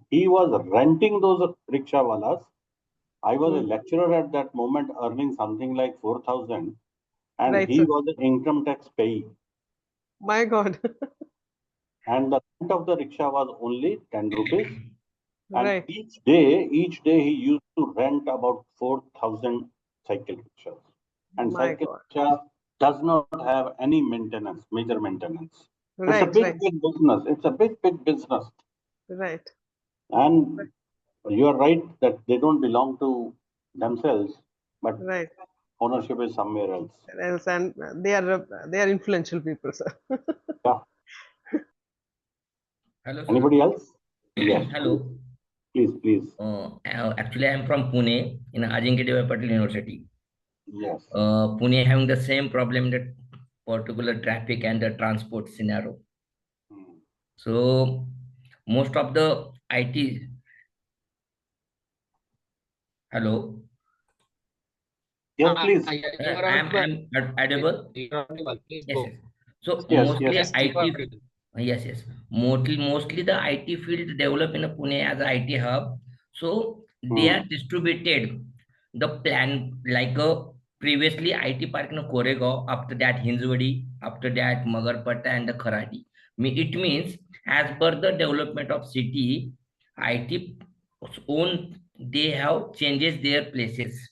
S: he was renting those rickshawalas. I was a lecturer at that moment, earning something like 4,000, and
J: Right,
S: he
J: sir.
S: was an income tax payee.
J: My God.
S: And the rent of the rickshaw was only 10 rupees. And
J: Right.
S: each day he used to rent about 4,000 cycle rickshaws. And
J: My
S: cycle
J: God.
S: rickshaw does not have any maintenance, major maintenance. It's a
J: Right,
S: big,
J: right,
S: big business. It's a big, big business.
J: right.
S: And you are right that they don't belong to themselves, but
J: Right.
S: ownership is somewhere else.
J: Else, and they are influential people, sir.
S: Yeah.
T: Hello, sir.
S: Anybody else? Yes.
T: Hello.
S: Please.
T: Actually, I'm from Pune in Ajinkya Patel University.
S: Yes.
T: Pune having the same problem, that particular traffic and the transport scenario. So most of the IT. Hello.
S: Yes, please.
T: I'm audible.
A: Please
T: Yes,
A: go.
T: yes. So
S: Yes,
T: mostly
S: yes.
T: IT. Yes. Mostly the IT field developed in Pune as an IT hub. So they are distributed the plan like a previously IT park in Koregaon, after that Hinjwadi, after that Magarpata and the Kharadi. It means as per the development of city, IT own they have changes their places.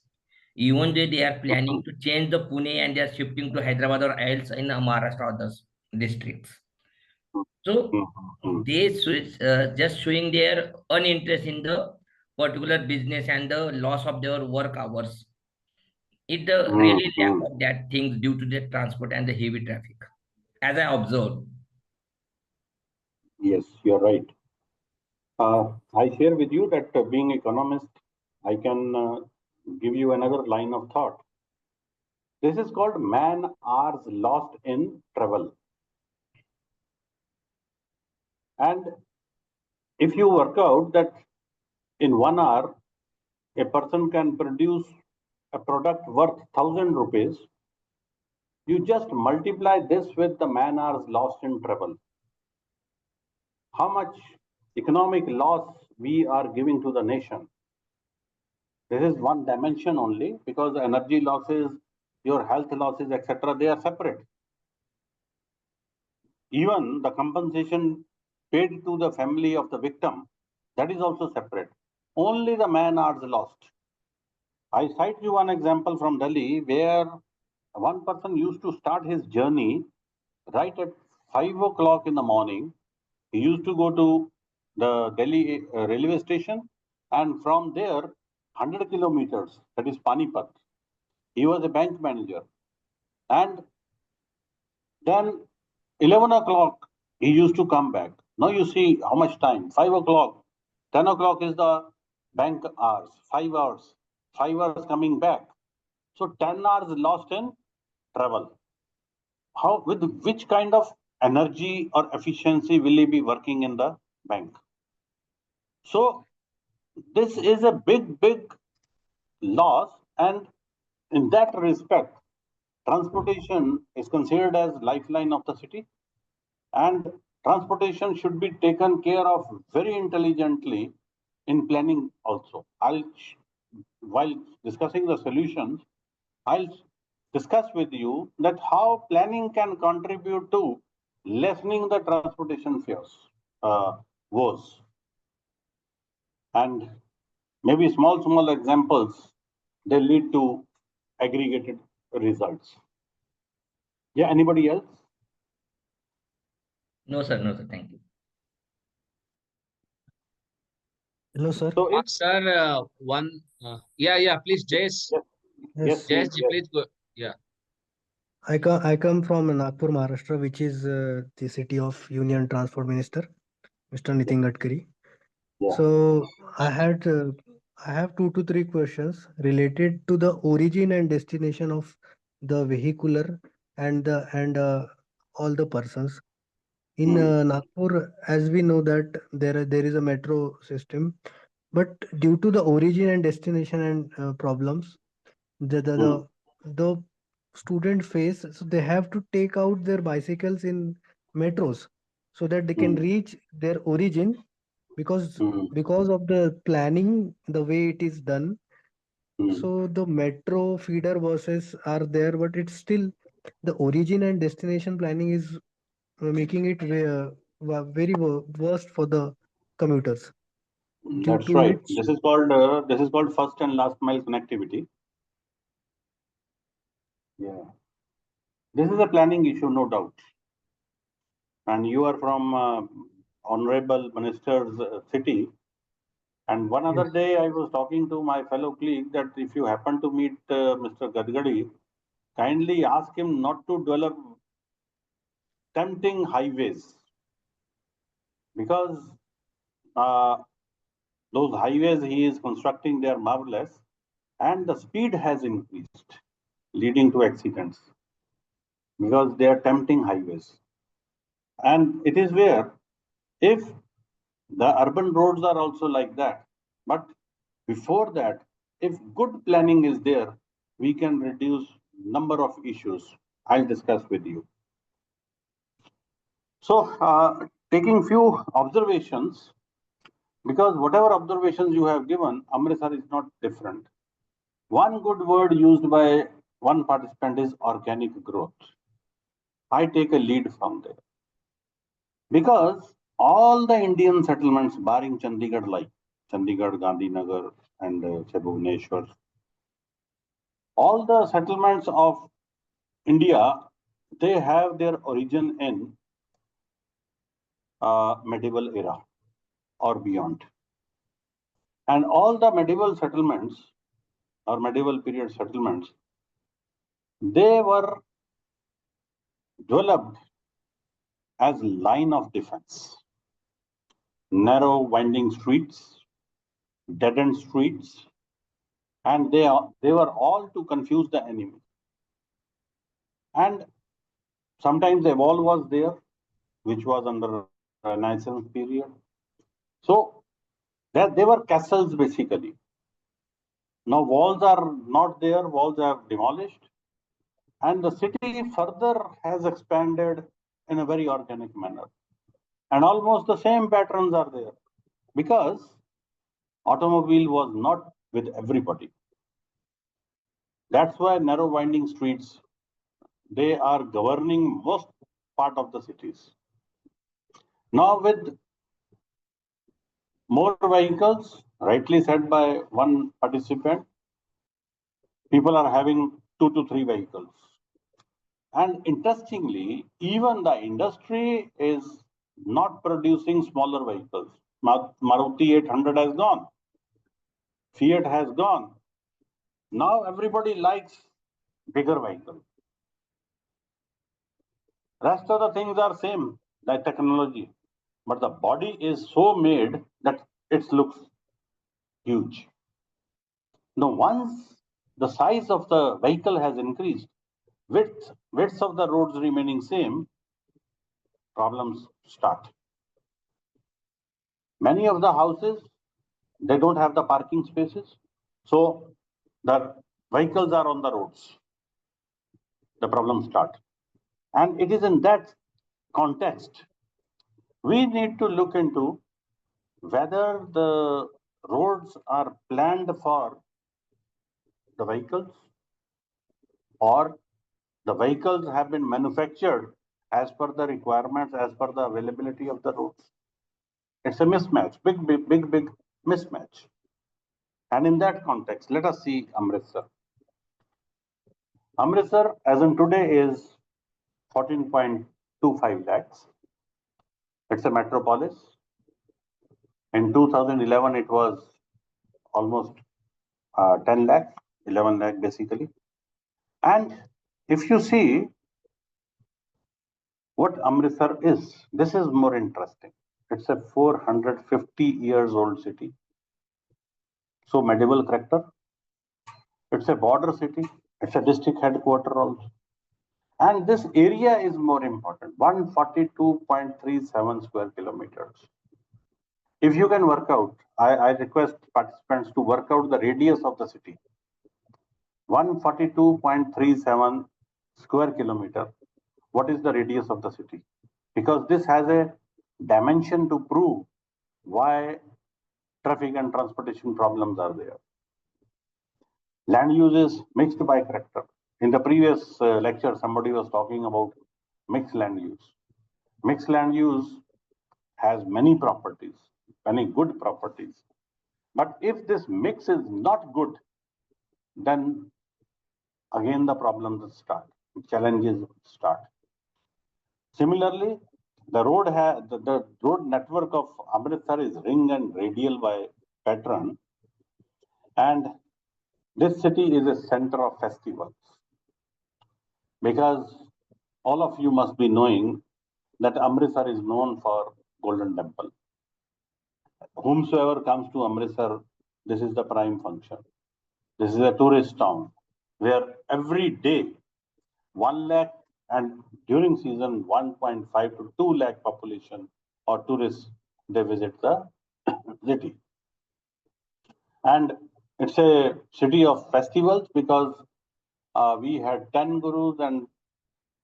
T: Even though they are planning to change the Pune and they are shifting to Hyderabad or else in Maharashtra others districts. So they switch, just showing their uninterest in the particular business and the loss of their work hours. It really lack of that things due to the transport and the heavy traffic, as I observed.
S: Yes, you're right. I share with you that being economist, I can give you another line of thought. This is called man hours lost in travel. And if you work out that in 1 hour, a person can produce a product worth 1,000 rupees, you just multiply this with the man hours lost in travel. How much economic loss we are giving to the nation. This is one dimension only, because energy losses, your health losses, etc., they are separate. Even the compensation paid to the family of the victim, that is also separate. Only the man-hours lost. I cite you one example from Delhi where one person used to start his journey right at 5 o'clock in the morning. He used to go to the Delhi railway station, and from there, 100 kilometers, that is Panipat. He was a bank manager. And then 11 o'clock, he used to come back. Now you see how much time, 5 o'clock, 10 o'clock is the bank hours, 5 hours, 5 hours coming back. So 10 hours lost in travel. How, with which kind of energy or efficiency will he be working in the bank? So this is a big loss, and in that respect, transportation is considered as lifeline of the city, and transportation should be taken care of very intelligently in planning also. While discussing the solutions, I'll discuss with you that how planning can contribute to lessening the transportation fares, woes. And maybe small examples, they lead to aggregated results. Yeah, anybody else?
T: No, sir. No, sir. Thank you.
K: Hello, sir.
S: So if,
B: Sir, please, Jayesh.
K: Yes.
B: Jayesh, please go. Yeah.
K: I come from Nagpur, Maharashtra, which is the city of Union Transport Minister, Mr. Nitin Gadkari.
S: Yeah.
K: So I have 2 to 3 questions related to the origin and destination of the vehicular and all the persons. In Nagpur, as we know that there is a metro system, but due to the origin and destination and problems, the student face, so they have to take out their bicycles in metros so that they can reach their origin, because of the planning, the way it is done. So the metro feeder buses are there, but it's still the origin and destination planning is making it very worst for the commuters. Due
S: That's
K: to
S: right.
K: which,
S: This is called first and last mile connectivity. Yeah. This is a planning issue, no doubt. And you are from Honorable Minister's city. And one other day I was talking to my fellow colleague that if you happen to meet Mr. Gadkari, kindly ask him not to develop tempting highways, because those highways he is constructing, they are marvelous, and the speed has increased, leading to accidents, because they are tempting highways. And it is where, if the urban roads are also like that, but before that, if good planning is there, we can reduce number of issues. I'll discuss with you. So taking few observations, because whatever observations you have given, Amritsar is not different. One good word used by one participant is organic growth. I take a lead from there. Because all the Indian settlements, barring Chandigarh, like Chandigarh, Gandhinagar, and Bhubaneswar, all the settlements of India, they have their origin in medieval era or beyond. And all the medieval settlements or medieval period settlements, they were developed as line of defense. Narrow winding streets, dead-end streets, and they were all to confuse the enemy. And sometimes a wall was there, which was under Renaissance period. So they were castles basically. Now walls are not there, walls have demolished, and the city further has expanded in a very organic manner. And almost the same patterns are there, because automobile was not with everybody. That's why narrow winding streets, they are governing most part of the cities. Now with more vehicles, rightly said by one participant, people are having 2 to 3 vehicles. And interestingly, even the industry is not producing smaller vehicles. Maruti 800 has gone. Fiat has gone. Now everybody likes bigger vehicles. Rest of the things are same, like technology. But the body is so made that it looks huge. Now, once the size of the vehicle has increased, widths of the roads remaining same, problems start. Many of the houses, they don't have the parking spaces. So the vehicles are on the roads. The problems start. And it is in that context, we need to look into whether the roads are planned for the vehicles or the vehicles have been manufactured as per the requirements, as per the availability of the roads. It's a mismatch, big mismatch. And in that context, let us see Amritsar. Amritsar, as in today, is 14.25 lakhs. It's a metropolis. In 2011, it was almost 10 lakh, 11 lakh basically. And if you see what Amritsar is, this is more interesting. It's a 450 years old city. So medieval character. It's a border city. It's a district headquarter also. And this area is more important, 142.37 square kilometers. If you can work out, I request participants to work out the radius of the city. 142.37 square kilometer. What is the radius of the city? Because this has a dimension to prove why traffic and transportation problems are there. Land use is mixed by character. In the previous lecture, somebody was talking about mixed land use. Mixed land use has many properties, many good properties. But if this mix is not good, then again the problems start, challenges start. Similarly, the road the road network of Amritsar is ring and radial by pattern, and this city is a center of festivals. Because all of you must be knowing that Amritsar is known for Golden Temple. Whomsoever comes to Amritsar, this is the prime function. This is a tourist town where every day 1 lakh and during season 1.5 to 2 lakh population or tourists, they visit the city. And it's a city of festivals because we had 10 gurus and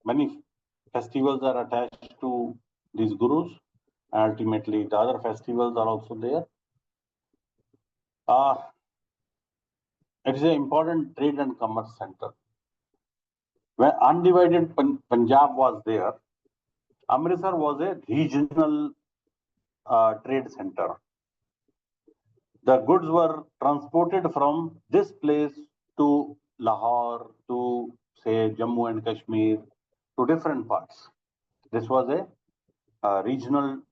S: many festivals are attached to these gurus. Ultimately, the other festivals are also there. It is an important trade and commerce center. When undivided Punjab was there, Amritsar was a regional trade center. The goods were transported from this place to Lahore, to say Jammu and Kashmir, to different parts. This was a regional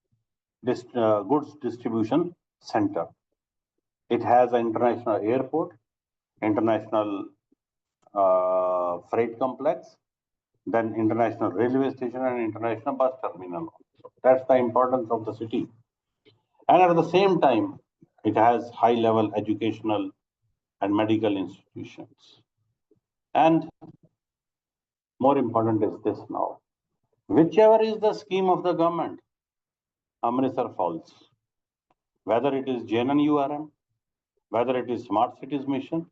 S: goods distribution center. It has an international airport, international freight complex, then international railway station and international bus terminal. So that's the importance of the city. And at the same time, it has high level educational and medical institutions. And more important is this now. Whichever is the scheme of the government, Amritsar falls. Whether it is JNNURM, whether it is Smart Cities Mission,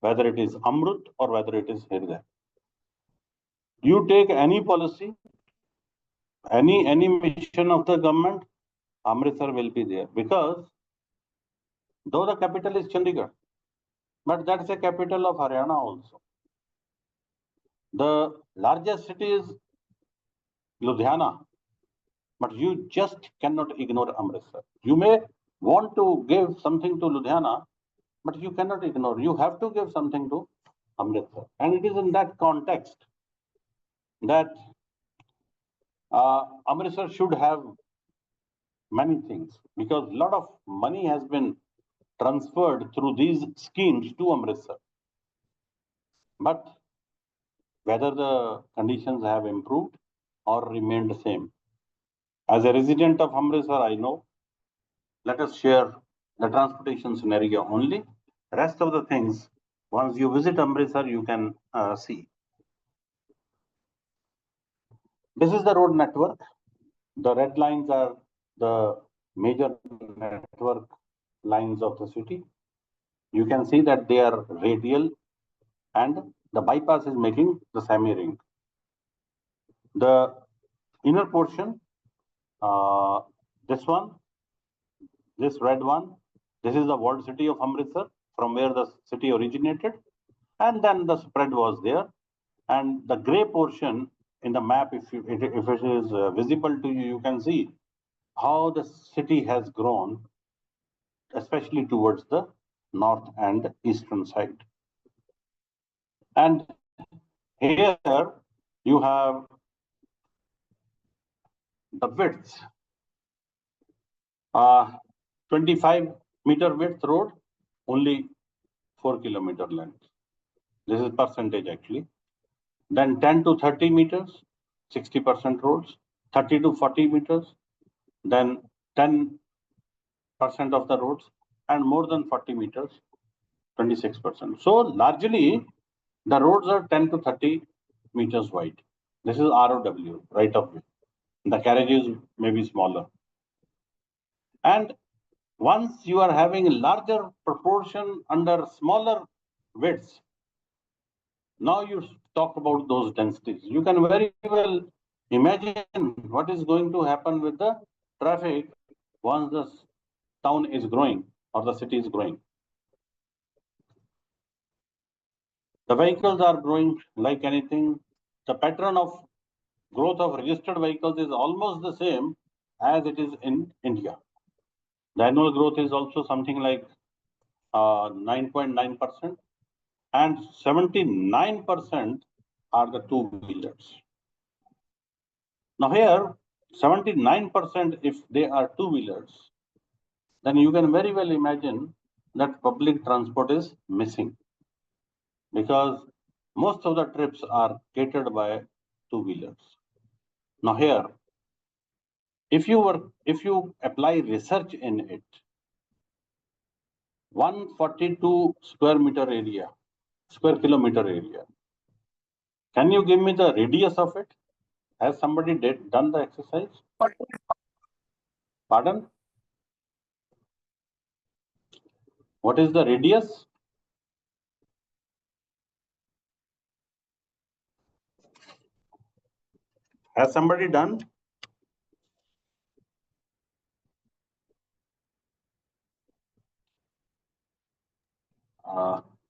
S: whether it is Amrut or whether it is Hirday. You take any policy, any mission of the government, Amritsar will be there because though the capital is Chandigarh, but that's the capital of Haryana also. The largest city is Ludhiana, but you just cannot ignore Amritsar. You may want to give something to Ludhiana, but you cannot ignore. You have to give something to Amritsar. And it is in that context that Amritsar should have many things, because a lot of money has been transferred through these schemes to Amritsar. But whether the conditions have improved or remained the same. As a resident of Amritsar, I know. Let us share the transportation scenario only. Rest of the things, once you visit Amritsar, you can see. This is the road network. The red lines are the major network lines of the city. You can see that they are radial, and the bypass is making the semi-ring. The inner portion, this one, this red one, this is the walled city of Amritsar, from where the city originated, and then the spread was there. And the gray portion in the map, if it is visible to you, you can see how the city has grown, especially towards the north and eastern side. And here you have the width, 25-meter width road, only 4-kilometer length. This is percentage actually. Then 10 to 30 meters, 60% roads, 30 to 40 meters, then 10% of the roads, and more than 40 meters, 26%. So largely the roads are 10 to 30 meters wide. This is ROW, right of way. The carriages may be smaller. And once you are having a larger proportion under smaller widths, now you talk about those densities. You can very well imagine what is going to happen with the traffic once the town is growing or the city is growing. The vehicles are growing like anything. The pattern of growth of registered vehicles is almost the same as it is in India. The annual growth is also something like 9.9%, and 79% are the two-wheelers. Now here, 79% if they are two-wheelers, then you can very well imagine that public transport is missing, because most of the trips are catered by two-wheelers. Now here, if you apply research in it, 142 square kilometer area. Can you give me the radius of it? Has somebody done the exercise? Pardon? What is the radius? Has somebody done?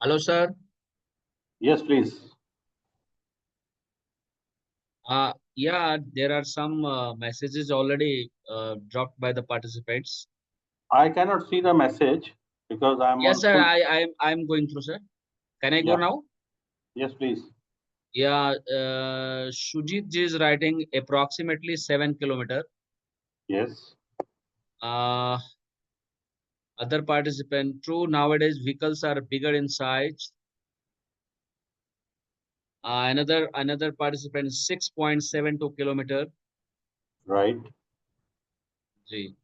B: Hello, sir.
S: Yes, please.
B: Yeah, there are some messages already dropped by the participants.
S: I cannot see the message because I'm
B: Yes,
S: on
B: sir.
S: full...
B: I'm going through, sir. Can I go now?
S: Yes, please.
B: Yeah, Shujit ji is writing approximately 7 kilometer.
S: Yes.
B: Other participant, true, nowadays vehicles are bigger in size. Another participant, 6.72 kilometer.
S: Right.
B: Gee.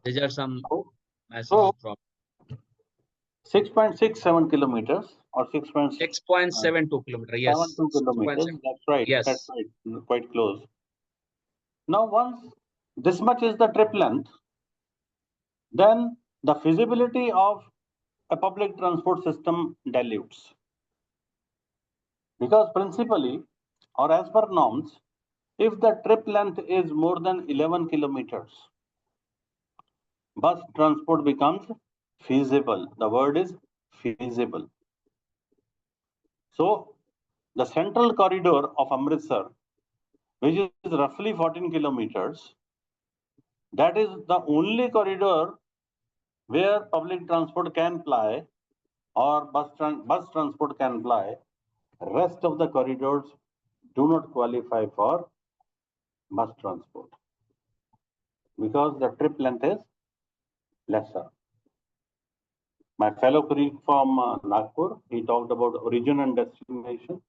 B: These are some messages
S: So,
B: from
S: 6.67 kilometers or 6.72
B: kilometer. Yes.
S: 72 kilometers. That's right.
B: Yes.
S: That's right. Quite close. Now, once this much is the trip length, then the feasibility of a public transport system dilutes. Because principally, or as per norms, if the trip length is more than 11 kilometers, bus transport becomes feasible. The word is feasible. So the central corridor of Amritsar, which is roughly 14 kilometers, that is the only corridor where public transport can ply or bus transport can ply. Rest of the corridors do not qualify for bus transport because the trip length is lesser. My fellow colleague from Nagpur, he talked about origin and destination.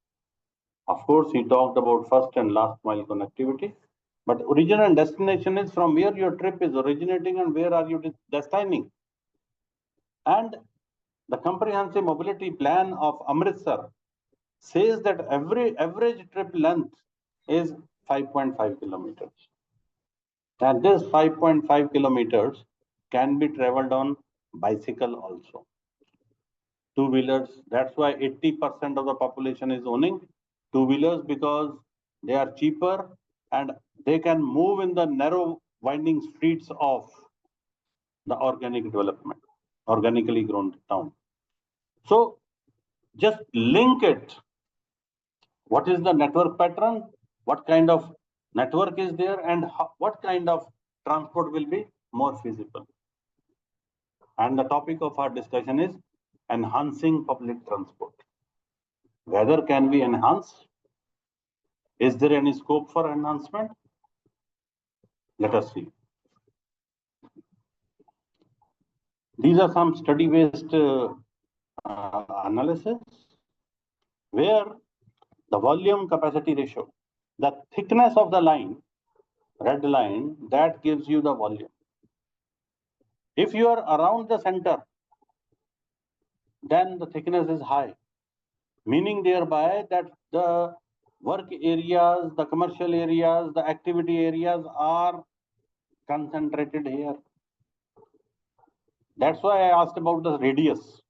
S: Of course, he talked about first and last mile connectivity. But origin and destination is from where your trip is originating and where are you destining. And the comprehensive mobility plan of Amritsar says that every average trip length is 5.5 kilometers. And this 5.5 kilometers can be traveled on bicycle also. Two-wheelers, that's why 80% of the population is owning two-wheelers because they are cheaper and they can move in the narrow winding streets of the organic development, organically grown town. So just link it. What is the network pattern? What kind of network is there and what kind of transport will be more feasible? And the topic of our discussion is enhancing public transport. Whether can we enhance? Is there any scope for enhancement? Let us see. These are some study-based analysis where the volume capacity ratio, the thickness of the line, red line, that gives you the volume. If you are around the center, then the thickness is high, meaning thereby that the work areas, the commercial areas, the activity areas are concentrated here. That's why I asked about the radius.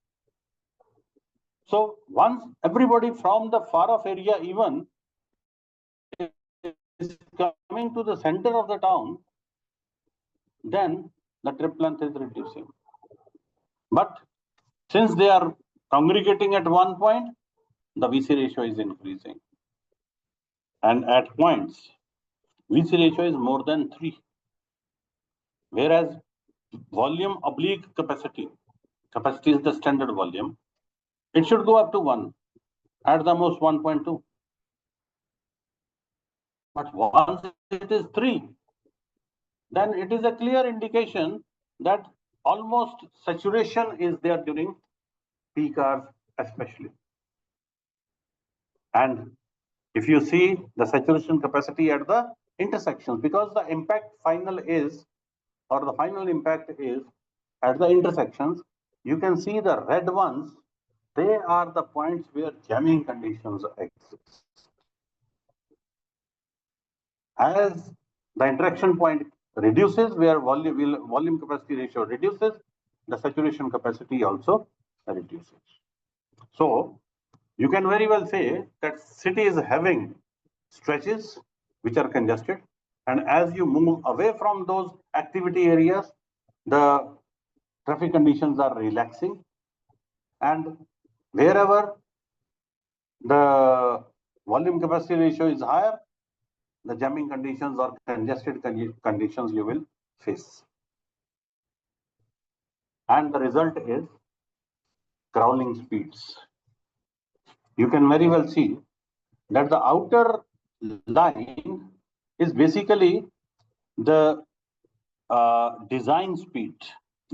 S: So once everybody from the far off area even is coming to the center of the town, then the trip length is reducing. But since they are congregating at one point, the VC ratio is increasing. And at points, VC ratio is more than 3. Whereas volume oblique capacity is the standard volume, it should go up to 1, at the most 1.2. But once it is 3, then it is a clear indication that almost saturation is there during peak hours especially. And if you see the saturation capacity at the intersections, because the impact final is, or the final impact is at the intersections, you can see the red ones, they are the points where jamming conditions exist. As the interaction point reduces, where volume capacity ratio reduces, the saturation capacity also reduces. So you can very well say that city is having stretches which are congested, and as you move away from those activity areas, the traffic conditions are relaxing, and wherever the volume capacity ratio is higher, the jamming conditions or congested conditions you will face. And the result is crawling speeds. You can very well see that the outer line is basically the design speed.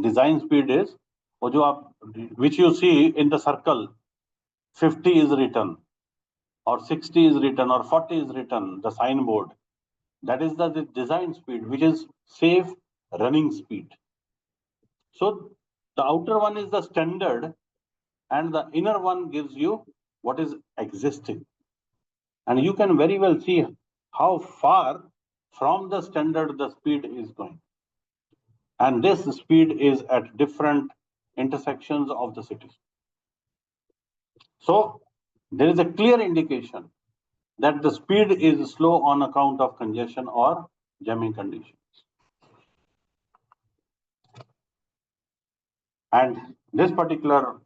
S: Design speed is which you see in the circle. 50 is written, or 60 is written, or 40 is written, the signboard. That is the design speed, which is safe running speed. So the outer one is the standard, and the inner one gives you what is existing. And you can very well see how far from the standard the speed is going. And this speed is at different intersections of the city. So there is a clear indication that the speed is slow on account of congestion or jamming conditions. And this particular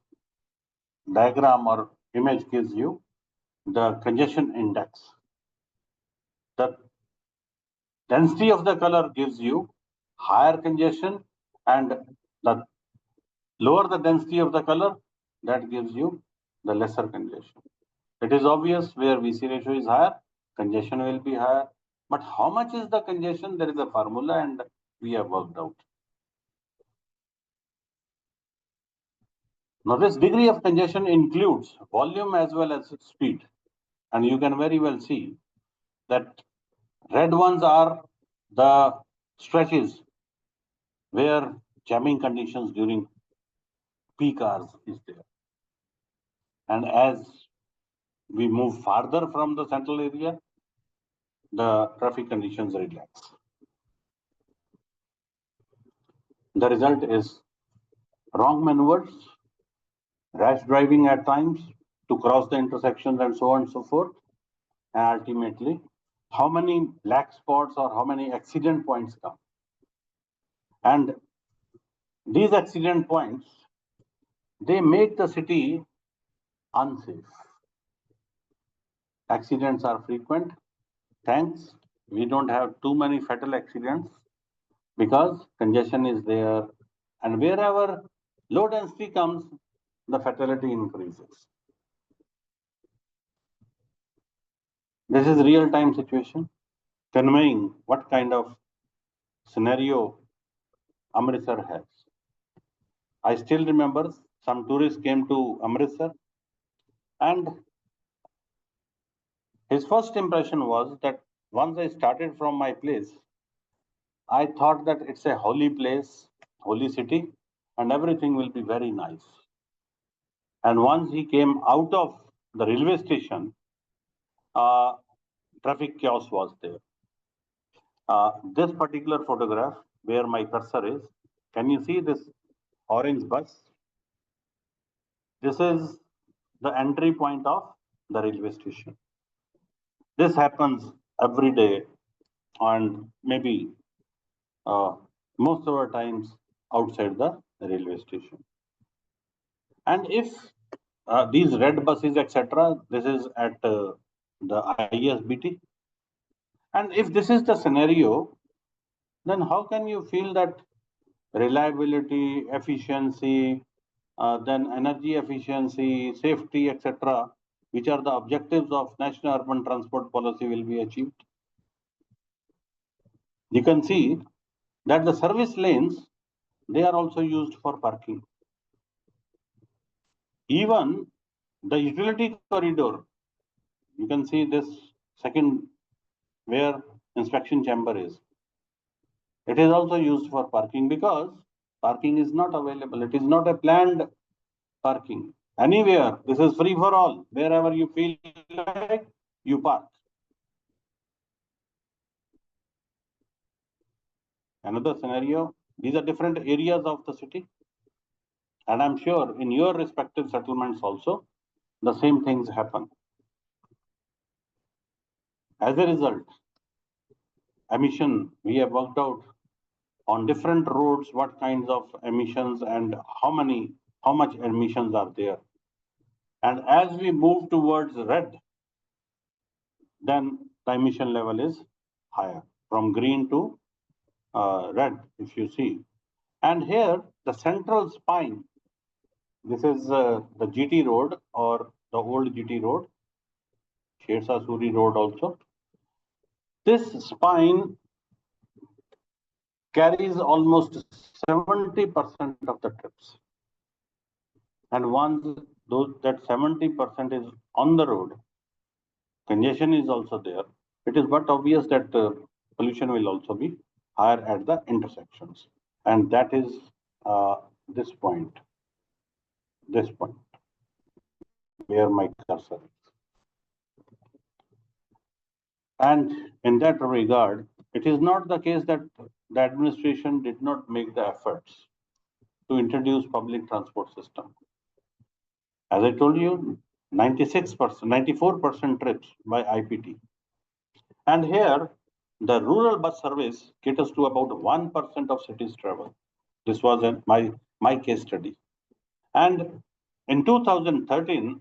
S: diagram or image gives you the congestion index. The density of the color gives you higher congestion, and the lower the density of the color, that gives you the lesser congestion. It is obvious where VC ratio is higher, congestion will be higher. But how much is the congestion? There is a formula and we have worked out. Now this degree of congestion includes volume as well as speed. And you can very well see that red ones are the stretches where jamming conditions during peak hours is there. And as we move farther from the central area, the traffic conditions relax. The result is wrong maneuvers, rash driving at times to cross the intersections and so on and so forth. And ultimately, how many black spots or how many accident points come. And these accident points, they make the city unsafe. Accidents are frequent. Thanks, we don't have too many fatal accidents because congestion is there. And wherever low density comes, the fatality increases. This is real-time situation, conveying what kind of scenario Amritsar has. I still remember some tourists came to Amritsar and his first impression was that once I started from my place, I thought that it's a holy place, holy city, and everything will be very nice. And once he came out of the railway station, traffic chaos was there. This particular photograph where my cursor is, can you see this orange bus? This is the entry point of the railway station. This happens every day and maybe most of the times outside the railway station. And if these red buses, etc., this is at the ISBT. And if this is the scenario, then how can you feel that reliability, efficiency, then energy efficiency, safety, etc., which are the objectives of National Urban Transport Policy will be achieved? You can see that the service lanes, they are also used for parking. Even the utility corridor, you can see this second where inspection chamber is. It is also used for parking because parking is not available. It is not a planned parking. Anywhere, this is free for all. Wherever you feel like, you park. Another scenario, these are different areas of the city. And I'm sure in your respective settlements also, the same things happen. As a result, emission, we have worked out on different roads what kinds of emissions and how much emissions are there. And as we move towards red, then the emission level is higher from green to red, if you see. And here, the central spine, this is the GT road or the old GT road, Shersa Suri road also. This spine carries almost 70% of the trips. And once that 70% is on the road, congestion is also there. It is but obvious that pollution will also be higher at the intersections. And that is this point, where my cursor is. And in that regard, it is not the case that the administration did not make the efforts to introduce public transport system. As I told you, 96%, 94% trips by IPT. And here, the rural bus service caters to about 1% of cities travel. This was my case study. And In 2013,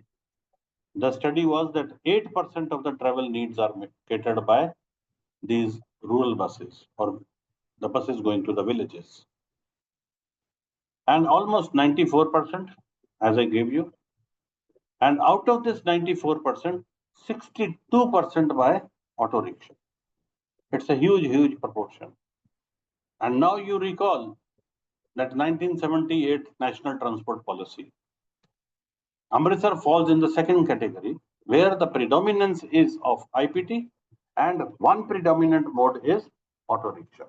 S: the study was that 8% of the travel needs are catered by these rural buses or the buses going to the villages. And almost 94%, as I gave you. And out of this 94%, 62% by auto rickshaw. It's a huge, huge proportion. And now you recall that 1978 National Transport Policy. Amritsar falls in the second category, where the predominance is of IPT and one predominant mode is auto rickshaw.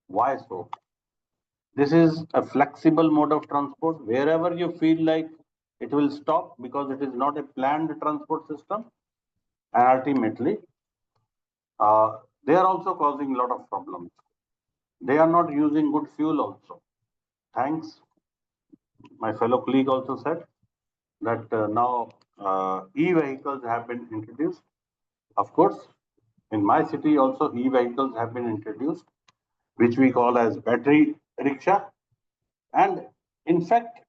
S: Why so? This is a flexible mode of transport. Wherever you feel like it will stop because it is not a planned transport system. And ultimately, they are also causing a lot of problems. They are not using good fuel also. Thanks. My fellow colleague also said that now e-vehicles have been introduced. Of course, in my city also e-vehicles have been introduced, which we call as battery rickshaw. And in fact,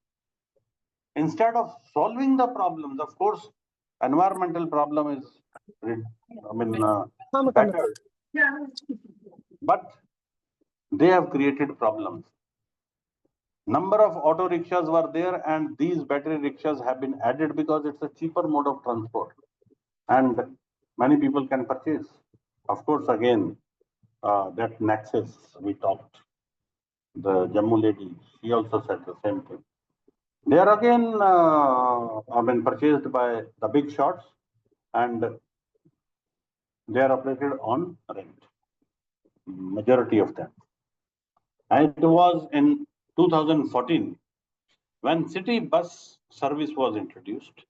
S: instead of solving the problems, of course, environmental problem is, better, but they have created problems. Number of auto rickshaws were there, and these battery rickshaws have been added because it's a cheaper mode of transport, and many people can purchase. Of course, again, that nexus we talked, the Jammu lady, she also said the same thing. They are again purchased by the big shots, and they are operated on rent, majority of them. And it was in 2014 when city bus service was introduced,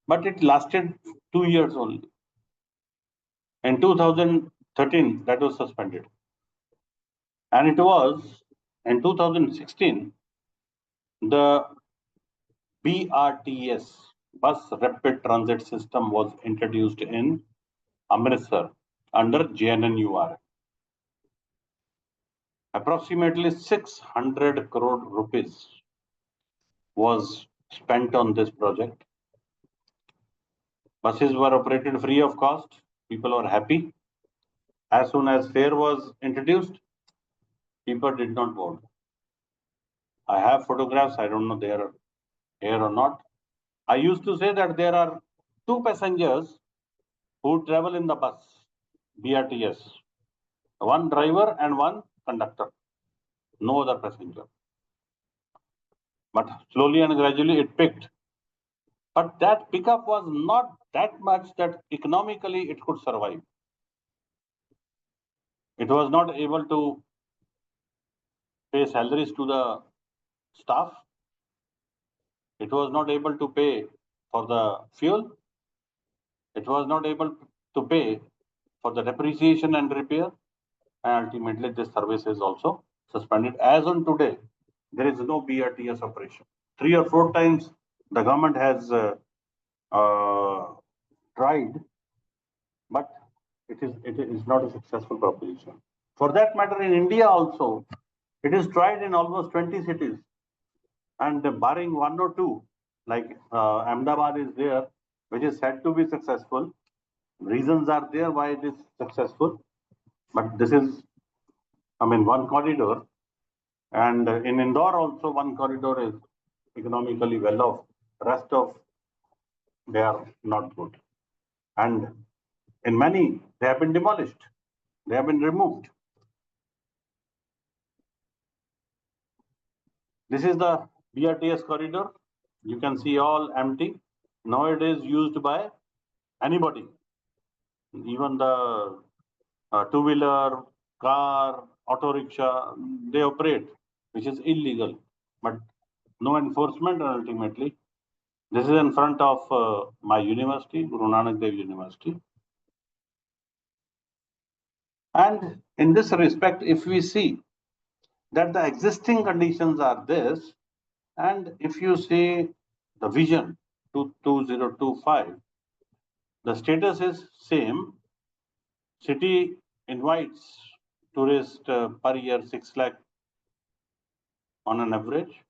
S: but it lasted 2 years only. In 2013, that was suspended. And it was in 2016, the BRTS, Bus Rapid Transit System, was introduced in Amritsar under JNNUR. Approximately 600 crore rupees was spent on this project. Buses were operated free of cost. People were happy. As soon as fare was introduced, people did not board. I have photographs. I don't know they are here or not. I used to say that there are 2 passengers who travel in the bus, BRTS. One driver and one conductor. No other passenger. But slowly and gradually it picked. But that pickup was not that much that economically it could survive. It was not able to pay salaries to the staff. It was not able to pay for the fuel. It was not able to pay for the depreciation and repair. And ultimately this service is also suspended. As on today, there is no BRTS operation. 3 or 4 times the government has tried, but it is not a successful proposition. For that matter, in India also, it is tried in almost 20 cities, and barring 1 or 2, like Ahmedabad is there, which is said to be successful. Reasons are there why it is successful, but this is, one corridor, and in Indore also one corridor is economically well off. Rest of they are not good, and in many they have been demolished, they have been removed. This is the BRTS corridor. You can see all empty. Nowadays used by anybody, even the two-wheeler, car, auto rickshaw, they operate, which is illegal, but no enforcement. And ultimately, this is in front of my university, Guru Nanak Dev University. And in this respect, if we see that the existing conditions are this, and if you see the vision to 2025, the status is same. City invites tourists per year 6 lakh on an average.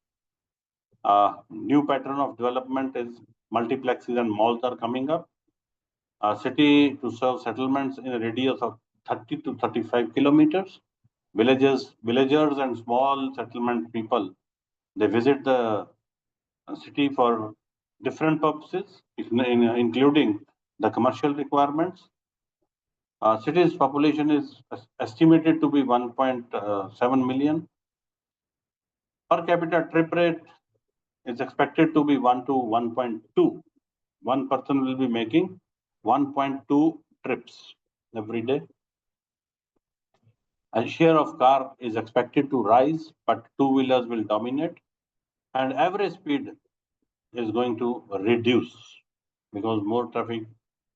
S: New pattern of development is multiplexes and malls are coming up. City to serve settlements in a radius of 30 to 35 kilometers. Villagers and small settlement people, they visit the city for different purposes, including the commercial requirements. City's population is estimated to be 1.7 million. Per capita trip rate is expected to be 1 to 1.2. One person will be making 1.2 trips every day. A share of car is expected to rise, but two-wheelers will dominate. And average speed is going to reduce because more traffic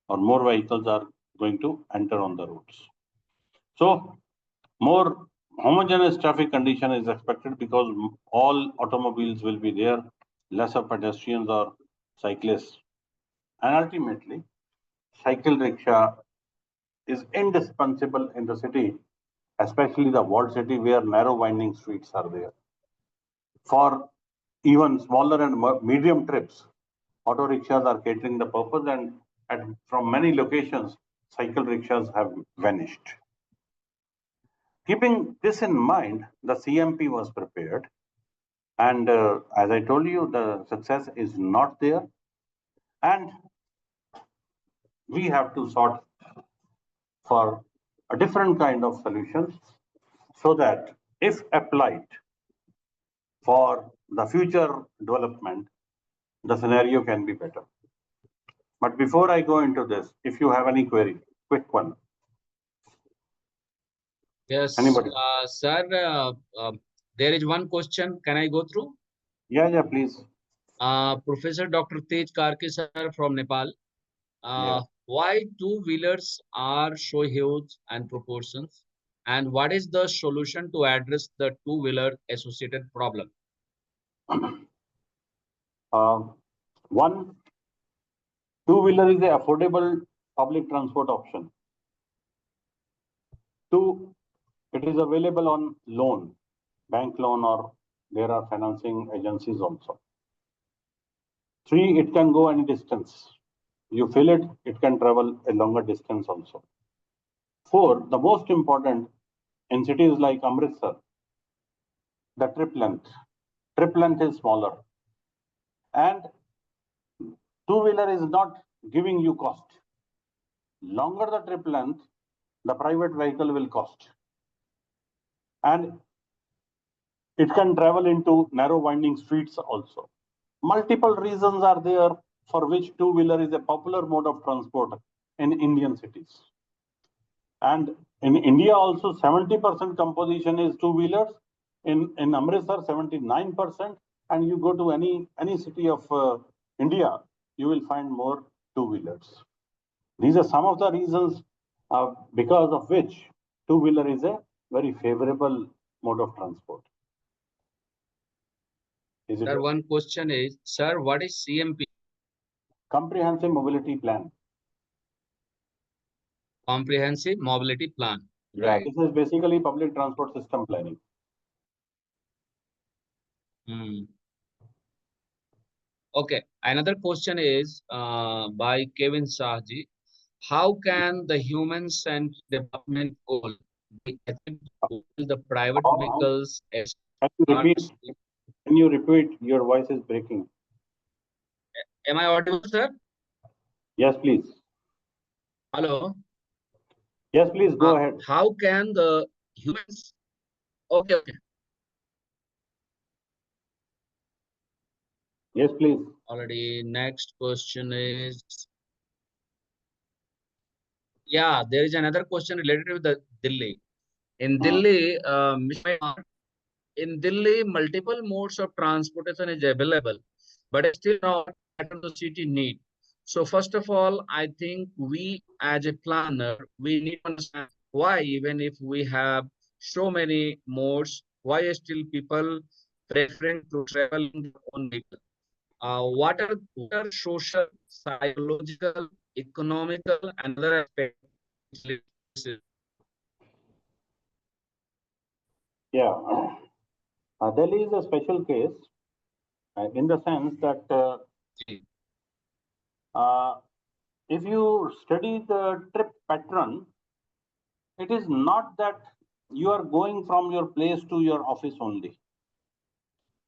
S: or more vehicles are going to enter on the roads. So more homogeneous traffic condition is expected because all automobiles will be there, less of pedestrians or cyclists. And ultimately, cycle rickshaw is indispensable in the city, especially the walled city where narrow winding streets are there. For even smaller and medium trips, auto rickshaws are catering the purpose, and from many locations, cycle rickshaws have vanished. Keeping this in mind, the CMP was prepared. And as I told you, the success is not there. And we have to sort for a different kind of solutions so that if applied for the future development, the scenario can be better. But before I go into this, if you have any query, quick one.
B: Yes,
S: Anybody?
B: sir, there is one question. Can I go through?
S: Yeah, please.
B: Professor Dr. Tej Karke, sir, from Nepal. Why two-wheelers are so huge and proportions? And what is the solution to address the two-wheeler associated problem?
S: One, two-wheeler is an affordable public transport option. Two, it is available on loan, bank loan, or there are financing agencies also. Three, it can go any distance. You fill it, it can travel a longer distance also. Four, the most important in cities like Amritsar, the trip length. Trip length is smaller. And two-wheeler is not giving you cost. Longer the trip length, the private vehicle will cost. And it can travel into narrow winding streets also. Multiple reasons are there for which two-wheeler is a popular mode of transport in Indian cities. And in India also 70% composition is two-wheelers. In Amritsar 79%, and you go to any city of India, you will find more two-wheelers. These are some of the reasons because of which two-wheeler is a very favorable mode of transport.
B: Sir, one question is, sir, what is CMP?
S: Comprehensive Mobility Plan.
B: Comprehensive Mobility Plan.
S: Yeah,
B: Right.
S: this is basically public transport system planning.
B: Okay. Another question is by Kevin Shahji. How can the human-centered development goal be achieved while the private vehicles
S: Can you repeat? Your voice is breaking.
B: Am I audible, sir?
S: Yes, please.
B: Hello.
S: Yes, please go ahead.
B: How can the humans? Okay.
S: Yes, please.
B: Already. Next question is. Yeah, there is another question related to the Delhi. In Delhi, in Delhi, multiple modes of transportation is available, but still not at the city need. So first of all, I think we as a planner, we need to understand why even if we have so many modes, why still people preferring to travel in their own vehicle? What are social, psychological, economical, and other aspects?
S: Yeah. Delhi is a special case. in the sense that if you study the trip pattern, it is not that you are going from your place to your office only.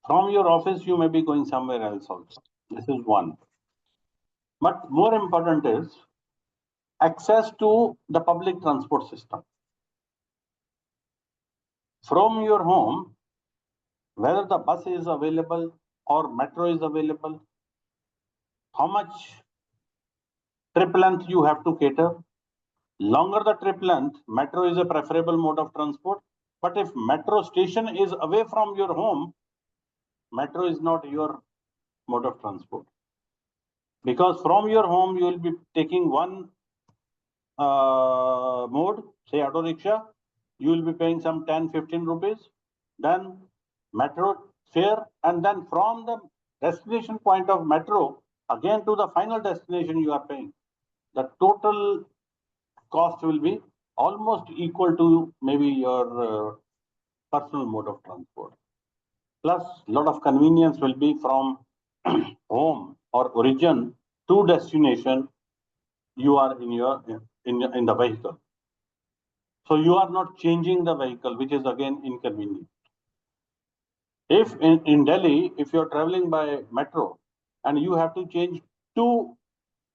S: From your office, you may be going somewhere else also. This is one. But more important is access to the public transport system. From your home, whether the bus is available or metro is available, how much trip length you have to cater. Longer the trip length, metro is a preferable mode of transport. But if metro station is away from your home, metro is not your mode of transport. Because from your home, you will be taking one mode, say auto rickshaw, you will be paying some 10-15 rupees, then metro fare, and then from the destination point of metro, again to the final destination you are paying. The total cost will be almost equal to maybe your personal mode of transport. Plus, a lot of convenience will be from home or origin to destination. You are in the vehicle. So you are not changing the vehicle, which is again inconvenient. If in Delhi, if you're traveling by metro and you have to change you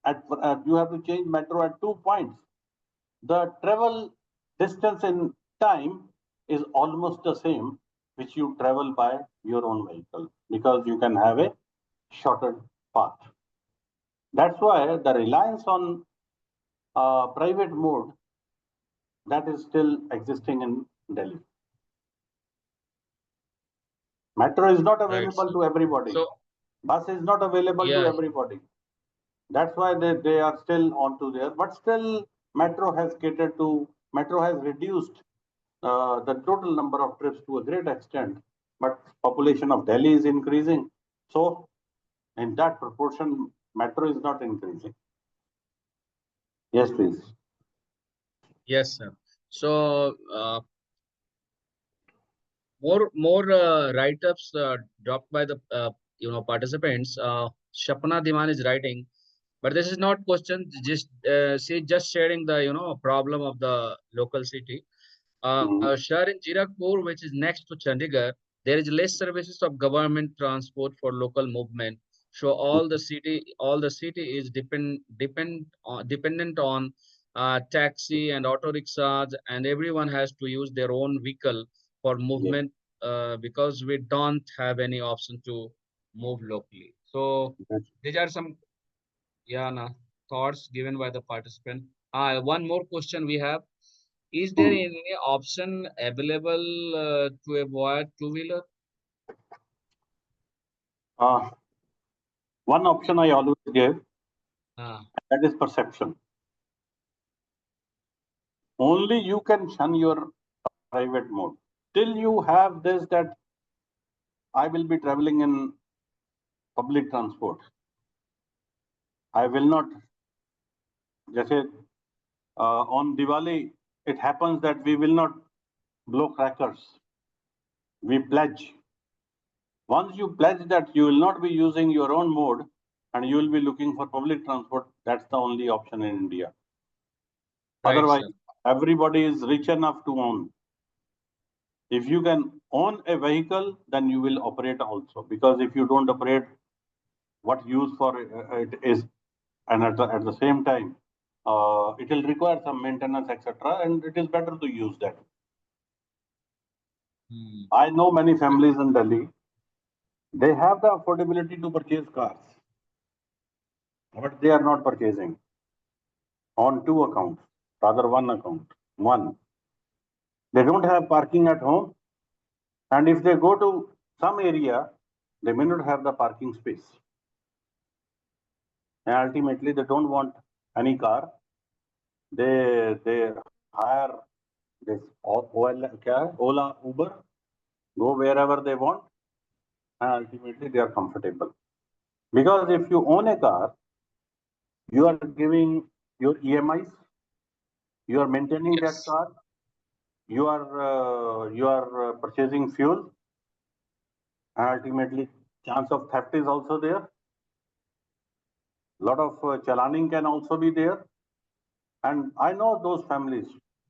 S: have to change metro at 2 points, the travel distance in time is almost the same which you travel by your own vehicle, because you can have a shorter path. That's why the reliance on private mode, that is still existing in Delhi. Metro is not available to everybody.
B: So,
S: bus is not available to everybody. That's why they are still onto there. But still, metro has reduced the total number of trips to a great extent. But population of Delhi is increasing. So, in that proportion, metro is not increasing. Yes, please.
B: Yes, sir. So, more write-ups dropped by the participants. Shapna Diman is writing, but this is not question. Just just sharing the problem of the local city. Sir, in Jirakpur, which is next to Chandigarh, there is less services of government transport for local movement. So all the city is dependent on taxi and auto rickshaws, and everyone has to use their own vehicle for movement because we don't have any option to move locally. So these are some thoughts given by the participant. One more question we have. Is there any option available to avoid two-wheeler?
S: One option I always give, that is perception. Only you can shun your private mode. Till you have this, that I will be traveling in public transport, I will not. Just on Diwali, it happens that we will not blow crackers. We pledge. Once you pledge that you will not be using your own mode and you will be looking for public transport, that's the only option in India.
B: Right,
S: Otherwise,
B: sir.
S: everybody is rich enough to own. If you can own a vehicle, then you will operate also. Because if you don't operate, what use for it is, and at the same time, it will require some maintenance, etc. And it is better to use that. I know many families in Delhi, they have the affordability to purchase cars, but they are not purchasing on two accounts, rather one account. One, they don't have parking at home, and if they go to some area, they may not have the parking space. And ultimately, they don't want any car. They hire this Ola, Uber, go wherever they want, and ultimately they are comfortable. Because if you own a car, you are giving your EMIs, you are maintaining that car, you are purchasing fuel, and ultimately Chance of theft is also there. Lot of chalaning can also be there. And I know those families,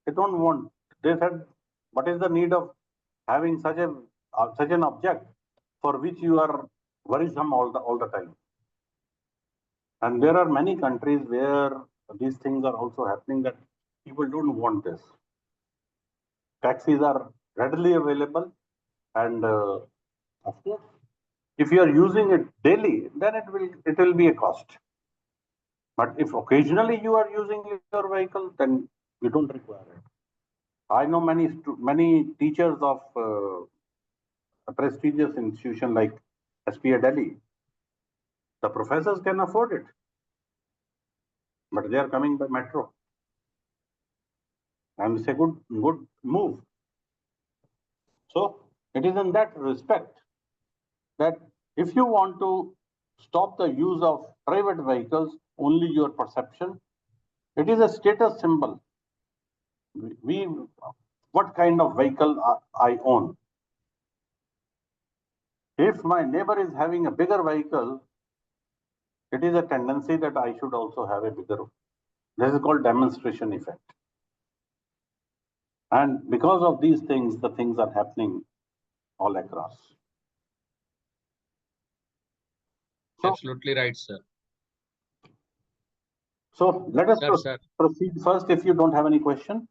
S: they don't want, they said, what is the need of having such an object for which you are worrisome all the time? And there are many countries where these things are also happening, that people don't want this. Taxis are readily available, and of course, if you are using it daily, then it will be a cost. But if occasionally you are using your vehicle, then you don't require it. I know many teachers of a prestigious institution like SPA the professors can afford it, but they are coming by metro. And it's a good move. So it is in that respect that if you want to stop the use of private vehicles, only your perception, it is a status symbol. What kind of vehicle I own? If my neighbor is having a bigger vehicle, it is a tendency that I should also have a bigger. This is called demonstration effect. And because of these things, the things are happening all across. So,
B: absolutely right, sir.
S: So let us proceed first if you don't have any question.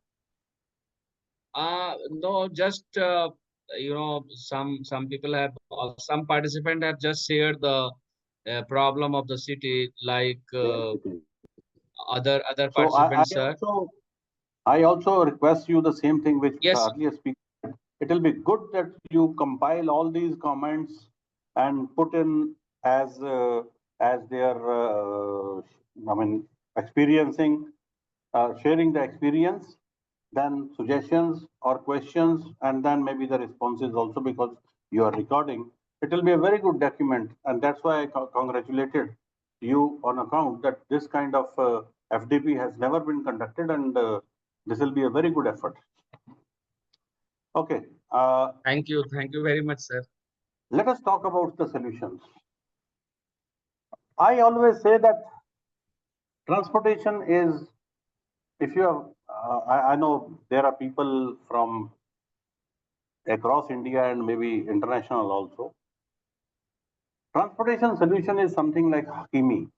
B: No, just some people have, some participant have just shared the problem of the city, like other
S: So
B: participants, sir.
S: I also request you the same thing which earlier speaker said. It will be good that you compile all these comments and put in as their experiencing, sharing the experience, then suggestions or questions, and then maybe the responses also, because you are recording. It will be a very good document, and that's why I congratulated you on account that this kind of FDP has never been conducted, and this will be a very good effort. Okay.
B: Thank you very much, sir.
S: Let us talk about the solutions. I always say that transportation is, if you have, I know there are people from across India and maybe international also. Transportation solution is something like Hakimi.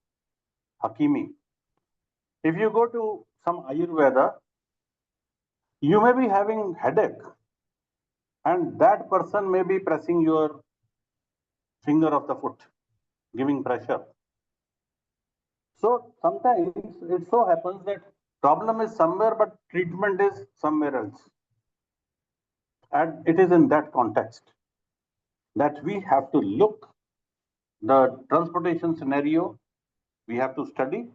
S: If you go to some Ayurveda, you may be having headache, and that person may be pressing your finger of the foot, giving pressure. So sometimes it so happens that problem is somewhere, but treatment is somewhere else. And it is in that context that we have to look the transportation scenario, we have to study,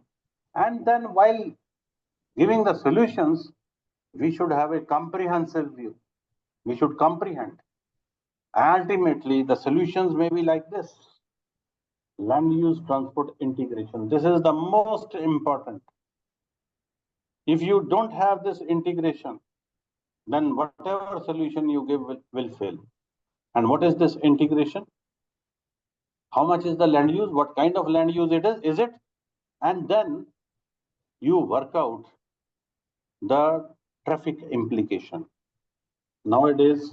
S: and then while giving the solutions, we should have a comprehensive view. We should comprehend. Ultimately, the solutions may be like this. Land use transport integration. This is the most important. If you don't have this integration, then whatever solution you give will fail. And what is this integration? How much is the land use? What kind of land use it is it? And then you work out the traffic implication. Nowadays,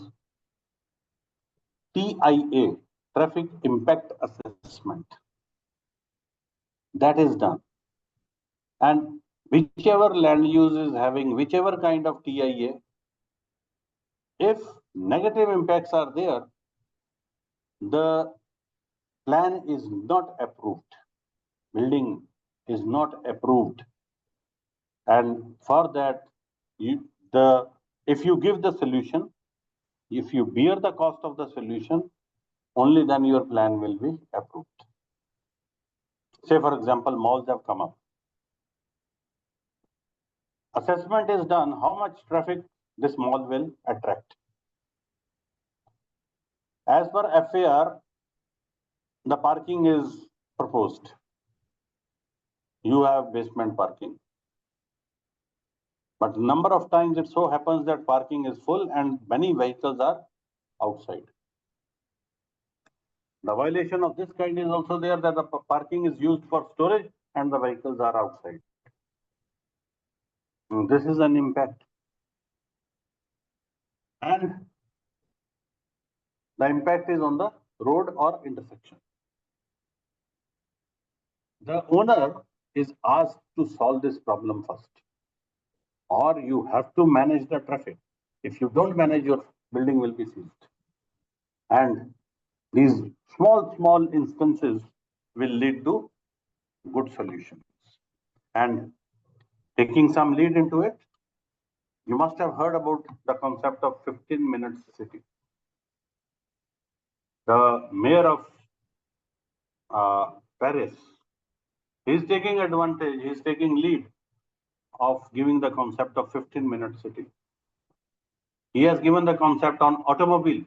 S: TIA, traffic impact assessment, that is done. And whichever land use is having whichever kind of TIA, if negative impacts are there, the plan is not approved. Building is not approved. And for that, if you give the solution, if you bear the cost of the solution, only then your plan will be approved. Say, for example, malls have come up. Assessment is done, how much traffic this mall will attract. As per FAR, the parking is proposed. You have basement parking. But number of times it so happens that parking is full and many vehicles are outside. The violation of this kind is also there, that the parking is used for storage and the vehicles are outside. This is an impact. And the impact is on the road or intersection. The owner is asked to solve this problem first, or you have to manage the traffic. If you don't manage, your building will be seized. And these small instances will lead to good solutions. And taking some lead into it, you must have heard about the concept of 15 minutes city. The mayor of Paris, he's taking advantage, he's taking lead of giving the concept of 15-minute city. He has given the concept on automobile.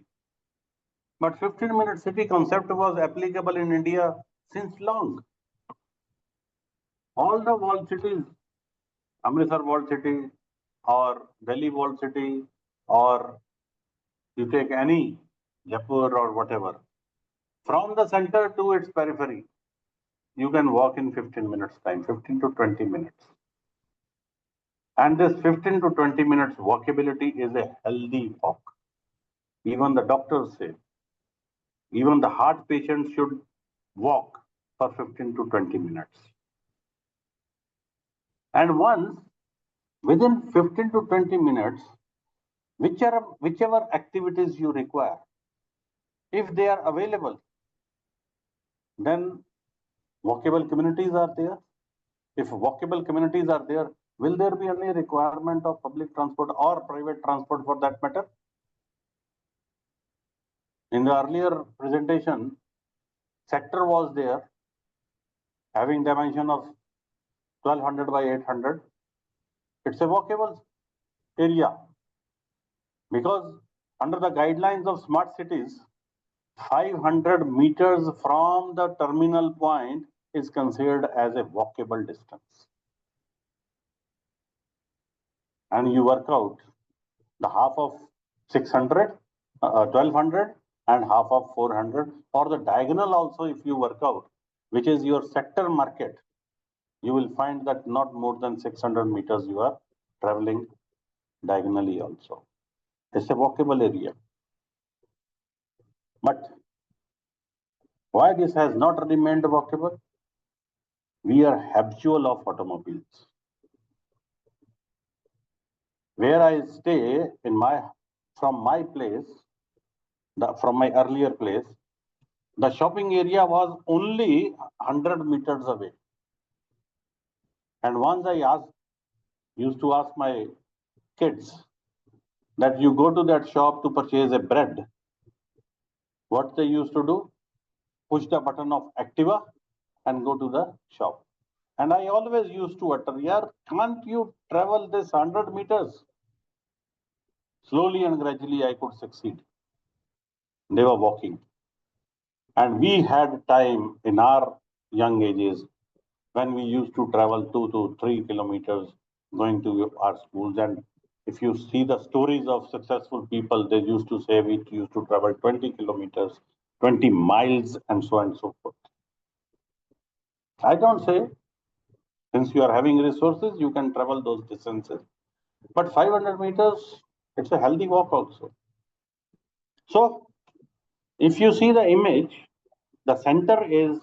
S: But 15-minute city concept was applicable in India since long. All the walled cities, Amritsar walled city, or Delhi walled city, or you take any Jaipur or whatever, from the center to its periphery, you can walk in 15 minutes time, 15 to 20 minutes. And this 15 to 20 minutes walkability is a healthy walk. Even the doctors say, even the heart patient should walk for 15 to 20 minutes. And once, within 15 to 20 minutes, whichever activities you require, if they are available, then walkable communities are there. If walkable communities are there, will there be any requirement of public transport or private transport for that matter? In the earlier presentation, sector was there, having dimension of 1200 by 800. It's a walkable area because under the guidelines of smart cities, 500 meters from the terminal point is considered as a walkable distance. And you work out the half of 600, 1200 and half of 400, or the diagonal also if you work out, which is your sector market, you will find that not more than 600 meters you are traveling diagonally also. It's a walkable area. But why this has not remained walkable? We are habitual of automobiles. Where I stay from my place, from my earlier place, the shopping area was only 100 meters away. And once I used to ask my kids that you go to that shop to purchase a bread, what they used to do? Push the button of Activa and go to the shop. And I always used to utter, yeah, can't you travel this 100 meters? Slowly and gradually I could succeed. They were walking. And we had time in our young ages when we used to travel 2 to 3 kilometers going to our schools. And if you see the stories of successful people, they used to say we used to travel 20 kilometers, 20 miles, and so on and so forth. I don't say, since you are having resources, you can travel those distances. But 500 meters, it's a healthy walk also. So, if you see the image, the center is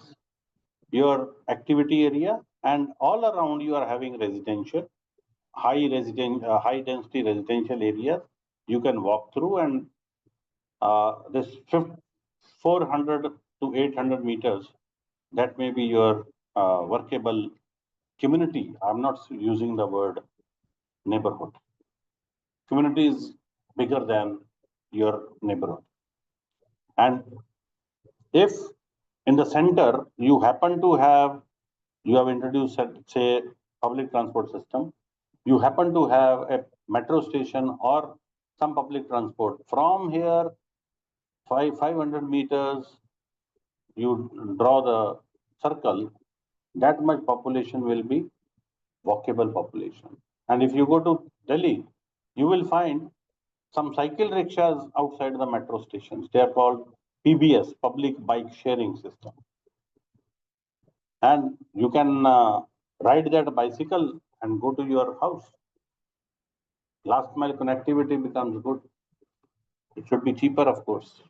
S: your activity area, and all around you are having residential, high density residential areas. You can walk through, and this 400 to 800 meters, that may be your workable community. I'm not using the word neighborhood. Community is bigger than your neighborhood. And if in the center you happen to have, you have introduced, say, public transport system, you happen to have a metro station or some public transport, from here 500 meters, you draw the circle, that much population will be walkable population. And if you go to Delhi, you will find some cycle rickshaws outside the metro stations. They are called PBS, public bike sharing system. And you can ride that bicycle and go to your house. Last mile connectivity becomes good. It should be cheaper, of course.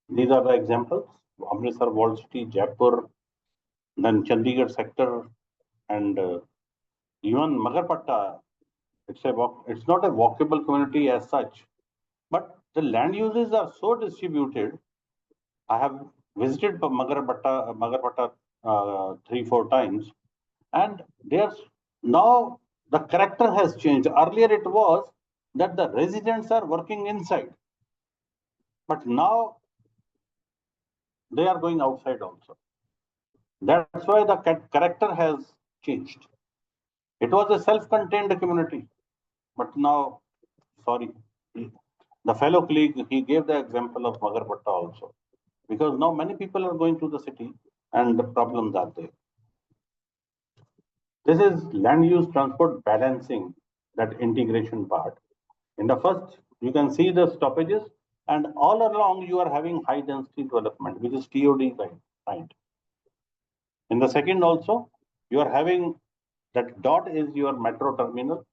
S: These are the examples. Amritsar, Wall City, Jaipur, then Chandigarh sector, and even Magarpatta. It's not a walkable community as such, but the land uses are so distributed. I have visited Magarpatta 3-4 times, and there's now the character has changed. Earlier it was that the residents are working inside, but now they are going outside also. That's why the character has changed. It was a self-contained community, but now, sorry, the fellow colleague, he gave the example of Magarpatta also, because now many people are going to the city and the problems are there. This is land use transport balancing, that integration part. In the first, you can see the stoppages, and all along you are having high density development, which is TOD kind. In the second also, you are having that dot is your metro terminal,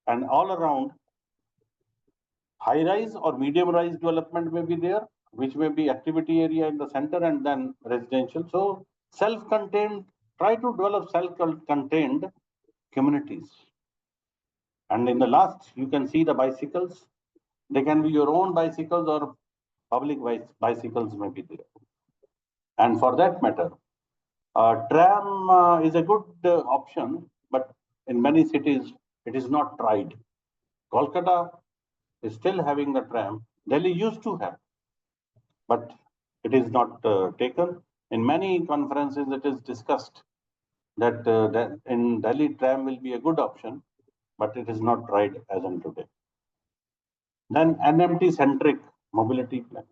S: and all around high rise or medium rise development may be there, which may be activity area in the center and then residential. So self-contained, try to develop self-contained communities. And in the last, you can see the bicycles. They can be your own bicycles or public bicycles may be there. And for that matter, tram is a good option, but in many cities, it is not tried. Kolkata is still having the tram. Delhi used to have, but it is not taken. In many conferences, it is discussed that, that in Delhi, tram will be a good option, but it is not tried as on today. Then NMT-centric mobility plan.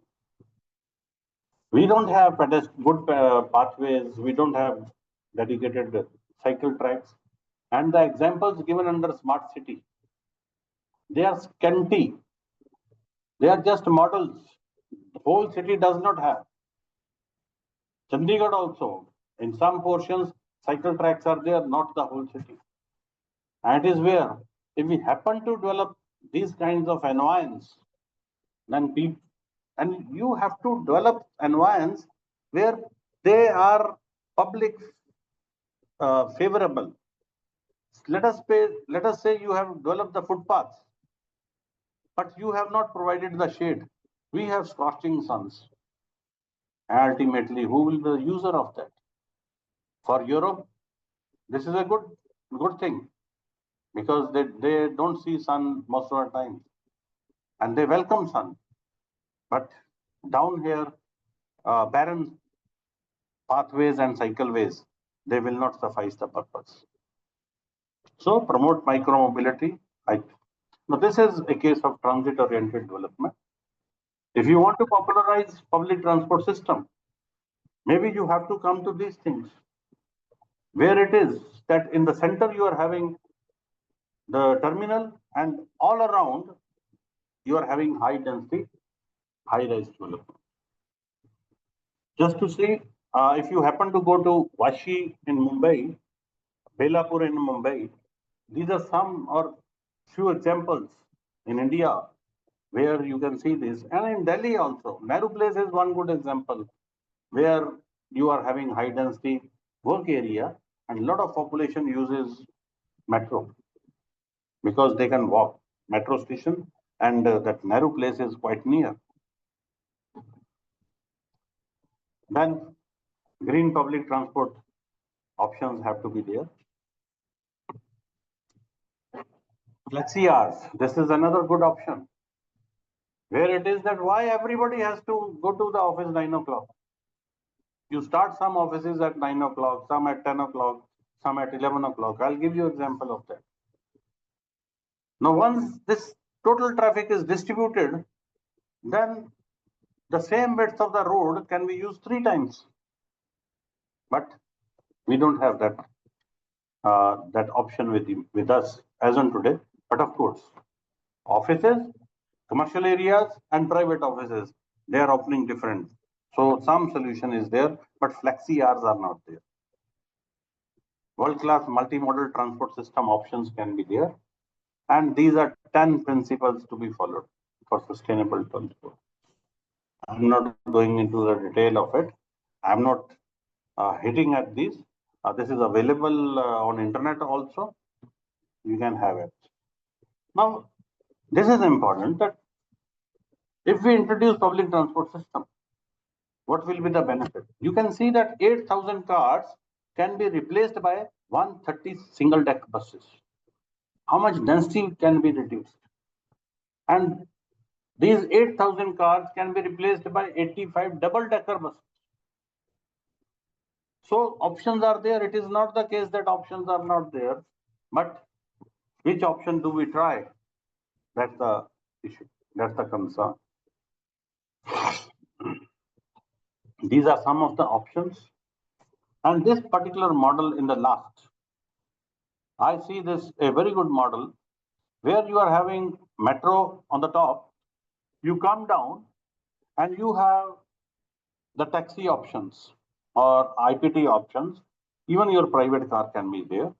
S: We don't have good pathways. We don't have dedicated cycle tracks. And the examples given under smart city, they are scanty. They are just models. The whole city does not have. Chandigarh also, in some portions, cycle tracks are there, not the whole city. And it is where, if we happen to develop these kinds of environments, then people, and you have to develop environments where they are public favorable. Let us say you have developed the footpaths, but you have not provided the shade. We have scorching suns. And ultimately, who will be the user of that? For Europe, this is a good thing, because they don't see sun most of the time and they welcome sun. But down here, barren pathways and cycleways, they will not suffice the purpose. So promote micro-mobility. Now this is a case of transit-oriented development. If you want to popularize public transport system, maybe you have to come to these things, where it is that in the center you are having the terminal, and all around you are having high density, high rise development. Just to see, if you happen to go to Vashi in Mumbai, Belapur in Mumbai, these are some or few examples in India where you can see this. And in Delhi also, Nehru Place is one good example where you are having high density work area and a lot of population uses metro because they can walk metro station, and that Nehru Place is quite near. Then green public transport options have to be there. Flexi hours, this is another good option, where it is that why everybody has to go to the office 9 o'clock. You start some offices at 9 o'clock, some at 10 o'clock, some at 11 o'clock. I'll give you an example of that. Now, once this total traffic is distributed, then the same width of the road can be used 3 times. But we don't have that that option with us as on today. But of course, offices, commercial areas, and private offices, they are opening different. So some solution is there, but flexi hours are not there. World-class multimodal transport system options can be there. And these are 10 principles to be followed for sustainable transport. I'm not going into the detail of it. I'm not hitting at these. This is available on internet also. You can have it. Now, this is important that if we introduce public transport system, what will be the benefit? You can see that 8,000 cars can be replaced by 130 single deck buses. How much density can be reduced? And these 8,000 cars can be replaced by 85 double decker buses. So options are there. It is not the case that options are not there, but which option do we try? That's the issue. That's the concern. These are some of the options. And this particular model in the last, I see this a very good model where you are having metro on the top. You come down and you have the taxi options or IPT options. Even your private car can be there.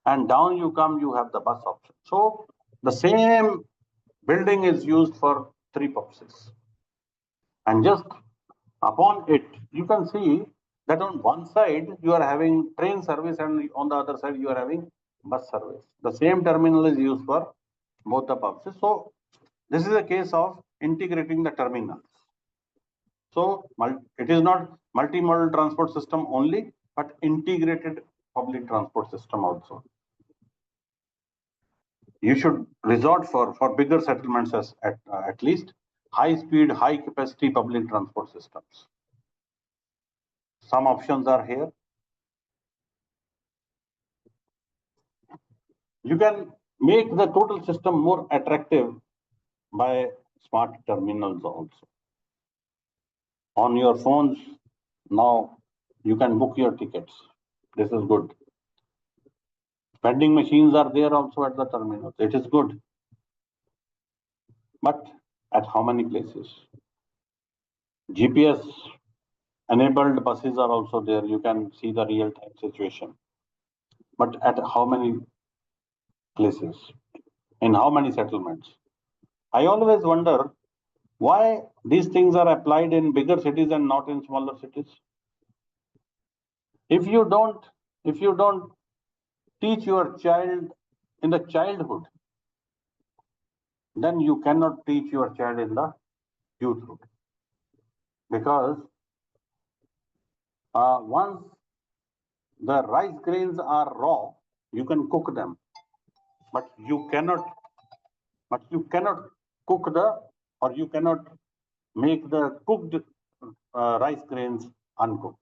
S: And down you come, you have the bus option. So the same building is used for three purposes. And just upon it, you can see that on one side you are having train service and on the other side you are having bus service. The same terminal is used for both the purposes. So this is a case of integrating the terminals. So it is not multimodal transport system only, but integrated public transport system also. You should resort for bigger settlements as at least high speed, high capacity public transport systems. Some options are here. You can make the total system more attractive by smart terminals also. On your phones, now you can book your tickets. This is good. Vending machines are there also at the terminals. It is good. But at how many places? GPS enabled buses are also there. You can see the real time situation. But at how many places? In how many settlements? I always wonder why these things are applied in bigger cities and not in smaller cities. If you don't teach your child in the childhood, then you cannot teach your child in the youthhood. Because once the rice grains are raw, you can cook them, but you cannot cook you cannot make the cooked rice grains uncooked.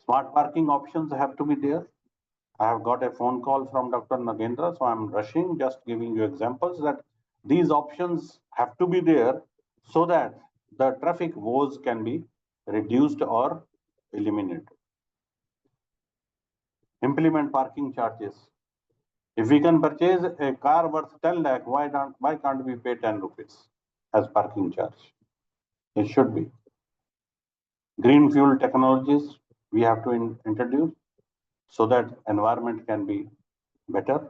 S: Smart parking options have to be there. I have got a phone call from Dr. Nagendra, so I'm rushing, just giving you examples that these options have to be there so that the traffic woes can be reduced or eliminated. Implement parking charges. If we can purchase a car worth 10 lakh, why can't we pay 10 rupees as parking charge? It should be. Green fuel technologies we have to introduce so that environment can be better.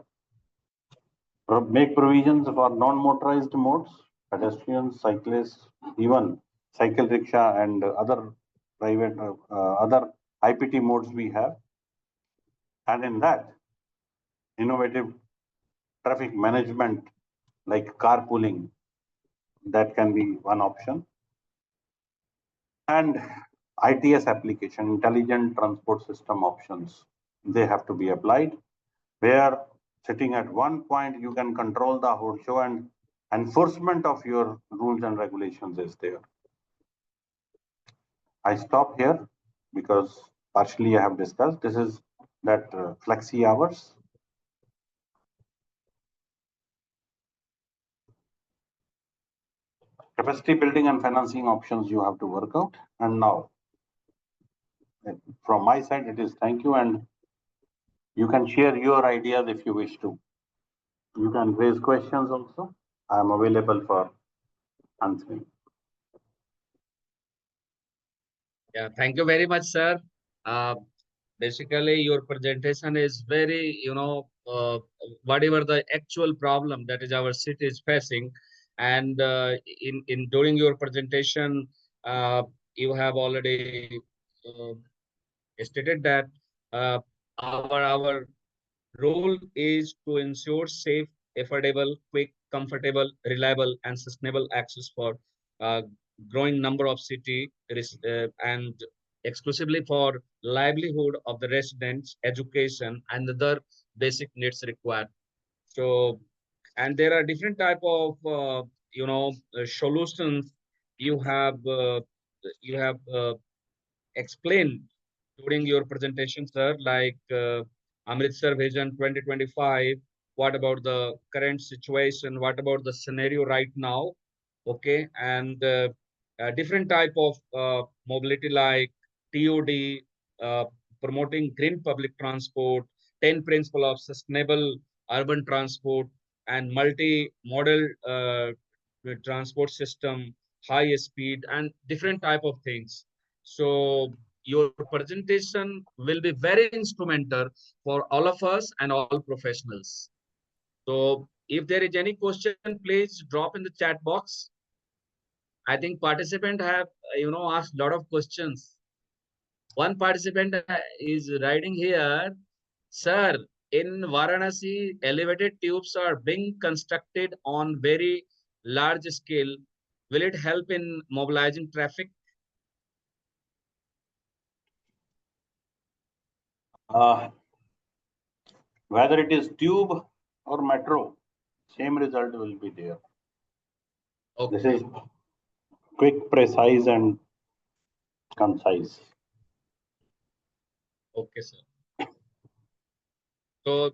S: Make provisions for non-motorized modes, pedestrians, cyclists, even cycle rickshaw and other private, other IPT modes we have. And in that, innovative traffic management like carpooling, that can be one option. And ITS application, intelligent transport system options, they have to be applied, where sitting at one point you can control the whole show and enforcement of your rules and regulations is there. I stop here because partially I have discussed. This is that flexi hours. Capacity building and financing options you have to work out. And now, from my side, it is thank you, and you can share your ideas if you wish to. You can raise questions also. I am available for answering.
B: Yeah, thank you very much, sir. Basically, your presentation is very, whatever the actual problem that is our city is facing, and in during your presentation, you have already stated that uh, our role is to ensure safe, affordable, quick, comfortable, reliable, and sustainable access for uh, growing number of city and exclusively for livelihood of the residents, education, and other basic needs required. So, and there are different type of solutions you have you have explained during your presentation, sir, like Amritsar Vision 2025. What about the current situation? What about the scenario right now? Okay, and different type of mobility like TOD, uh, promoting green public transport, 10 principle of sustainable urban transport, and multi-modal transport system, high speed, and different type of things. So your presentation will be very instrumental for all of us and all professionals. So if there is any question, please drop in the chat box. I think participant have, asked a lot of questions. One participant is writing here, sir, in Varanasi, elevated tubes are being constructed on very large scale. Will it help in mobilizing traffic?
S: Whether it is tube or metro, same result will be there.
B: Okay.
S: This is quick, precise, and concise.
B: Okay, sir. So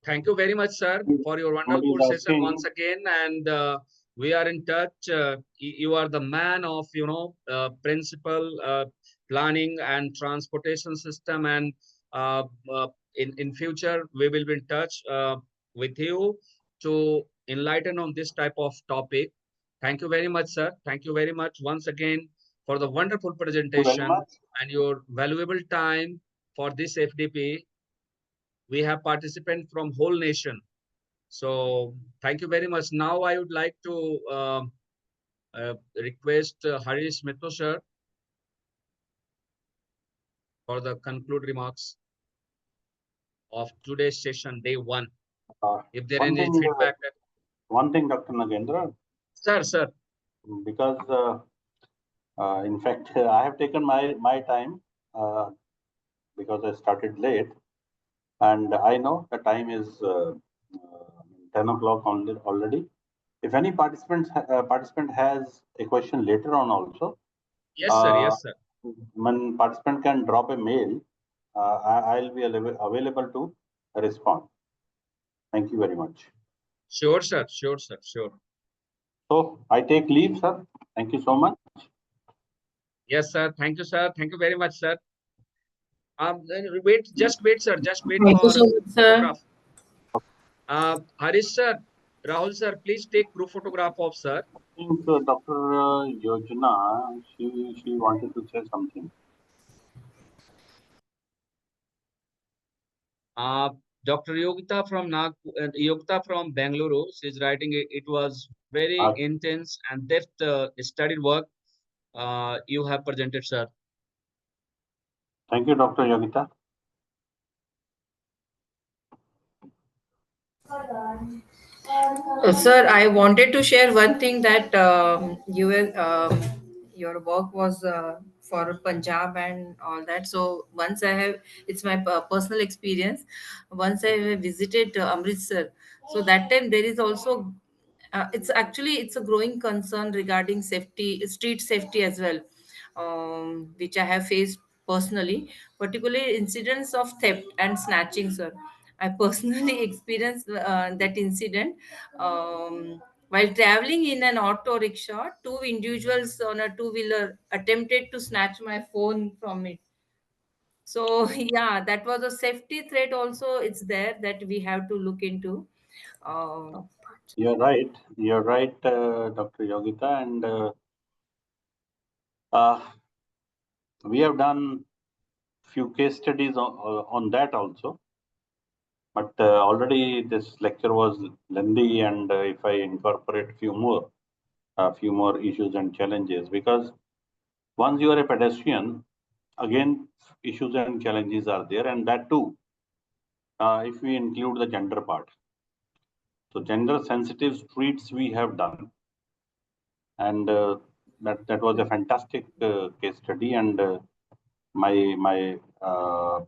B: thank you very much, sir, for your
S: Somebody
B: wonderful
S: is
B: session
S: asking,
B: once again. And we are in touch. You are the man of, principal planning and transportation system. And uh, in future, we will be in touch with you to enlighten on this type of topic. Thank you very much, sir. Thank you very much once again for the wonderful
S: thank you very
B: presentation
S: much.
B: and your valuable time for this FDP. We have participants from whole nation. So thank you very much. Now I would like to request Harish Mittal sir for the conclude remarks of today's session, day one. If there any feedback.
S: One thing, Dr. Nagendra.
B: Sir.
S: Because in fact, I have taken my time because I started late, and I know the time is 10 o'clock already. If any participant has a question later on also,
B: yes, sir. Yes, sir.
S: When participant can drop a mail, I'll be available to respond. Thank you very much.
B: Sure, sir. Sure, sir. Sure.
S: So I take leave, sir. Thank you so much.
B: Yes, sir. Thank you, sir. Thank you very much, sir. Wait, sir. Just wait
R: Thank
B: for
R: you so much, sir.
B: photograph. Harish, sir. Rahul, sir, please take group photograph of sir.
S: I think Dr. Yojana, she wanted to say something.
B: Dr. Yogita from Yogita from Bangalore, she's writing it was very intense and depth studied work you have presented, sir.
S: Thank you, Dr. Yogita.
R: Sir, I wanted to share one thing that your work was for Punjab and all that. So once I have, it's my personal experience. Once I visited Amritsar, so that time there is also it's a growing concern regarding safety, street safety as well, which I have faced personally, particularly incidents of theft and snatching, sir. I personally experienced that incident. While traveling in an auto rickshaw, two individuals on a two-wheeler attempted to snatch my phone from it. So yeah, that was a safety threat also. It's there that we have to look into.
S: You're right. You're right, Dr. Yogita. And We have done few case studies on that also. But already this lecture was lengthy, and if I incorporate a few more issues and challenges, because once you are a pedestrian, again issues and challenges are there, and that too, if we include the gender part. So gender sensitive streets we have done, and that was a fantastic case study, and my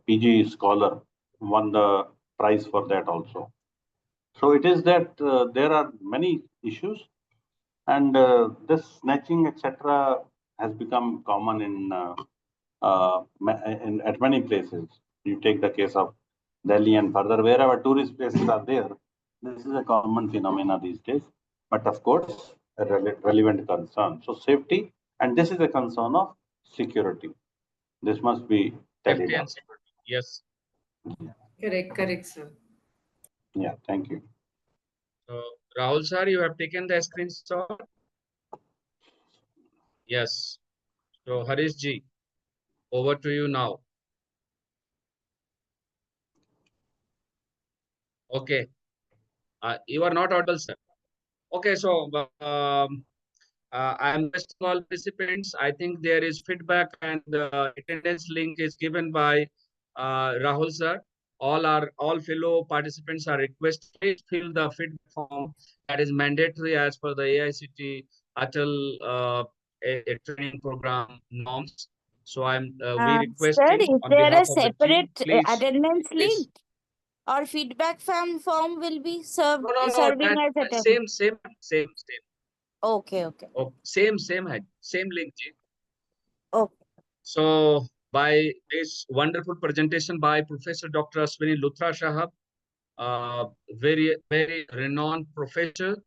S: PG scholar won the prize for that also. So it is that there are many issues, and this snatching, etc., has become common at many places. You take the case of Delhi and further, wherever tourist places are there, this is a common phenomena these days. But of course, a relevant concern. So safety, and this is a concern of security. This must be studied up.
B: Yes.
R: Correct, sir.
S: Yeah, thank you.
B: So, Rahul sir, you have taken the screenshot? Yes. So, Harish ji, over to you now. Okay. You are not audible, sir. Okay, so I'm requesting all participants. I think there is feedback, and the attendance link is given by Rahul sir. All fellow participants are requested to fill the feedback form that is mandatory as per the AICTE-ATAL a training program norms. So we
U: Sir,
B: requesting
U: is
B: on
U: there
B: behalf
U: a
B: of the team,
U: separate
B: please.
U: attendance link or feedback form will be served
B: No,
U: serving
B: that
U: as attendance?
B: same.
U: Okay.
B: Oh, same link, ji.
U: Okay.
B: So, by this wonderful presentation by Professor Dr. Ashwini Luthra Sahab, very renowned professor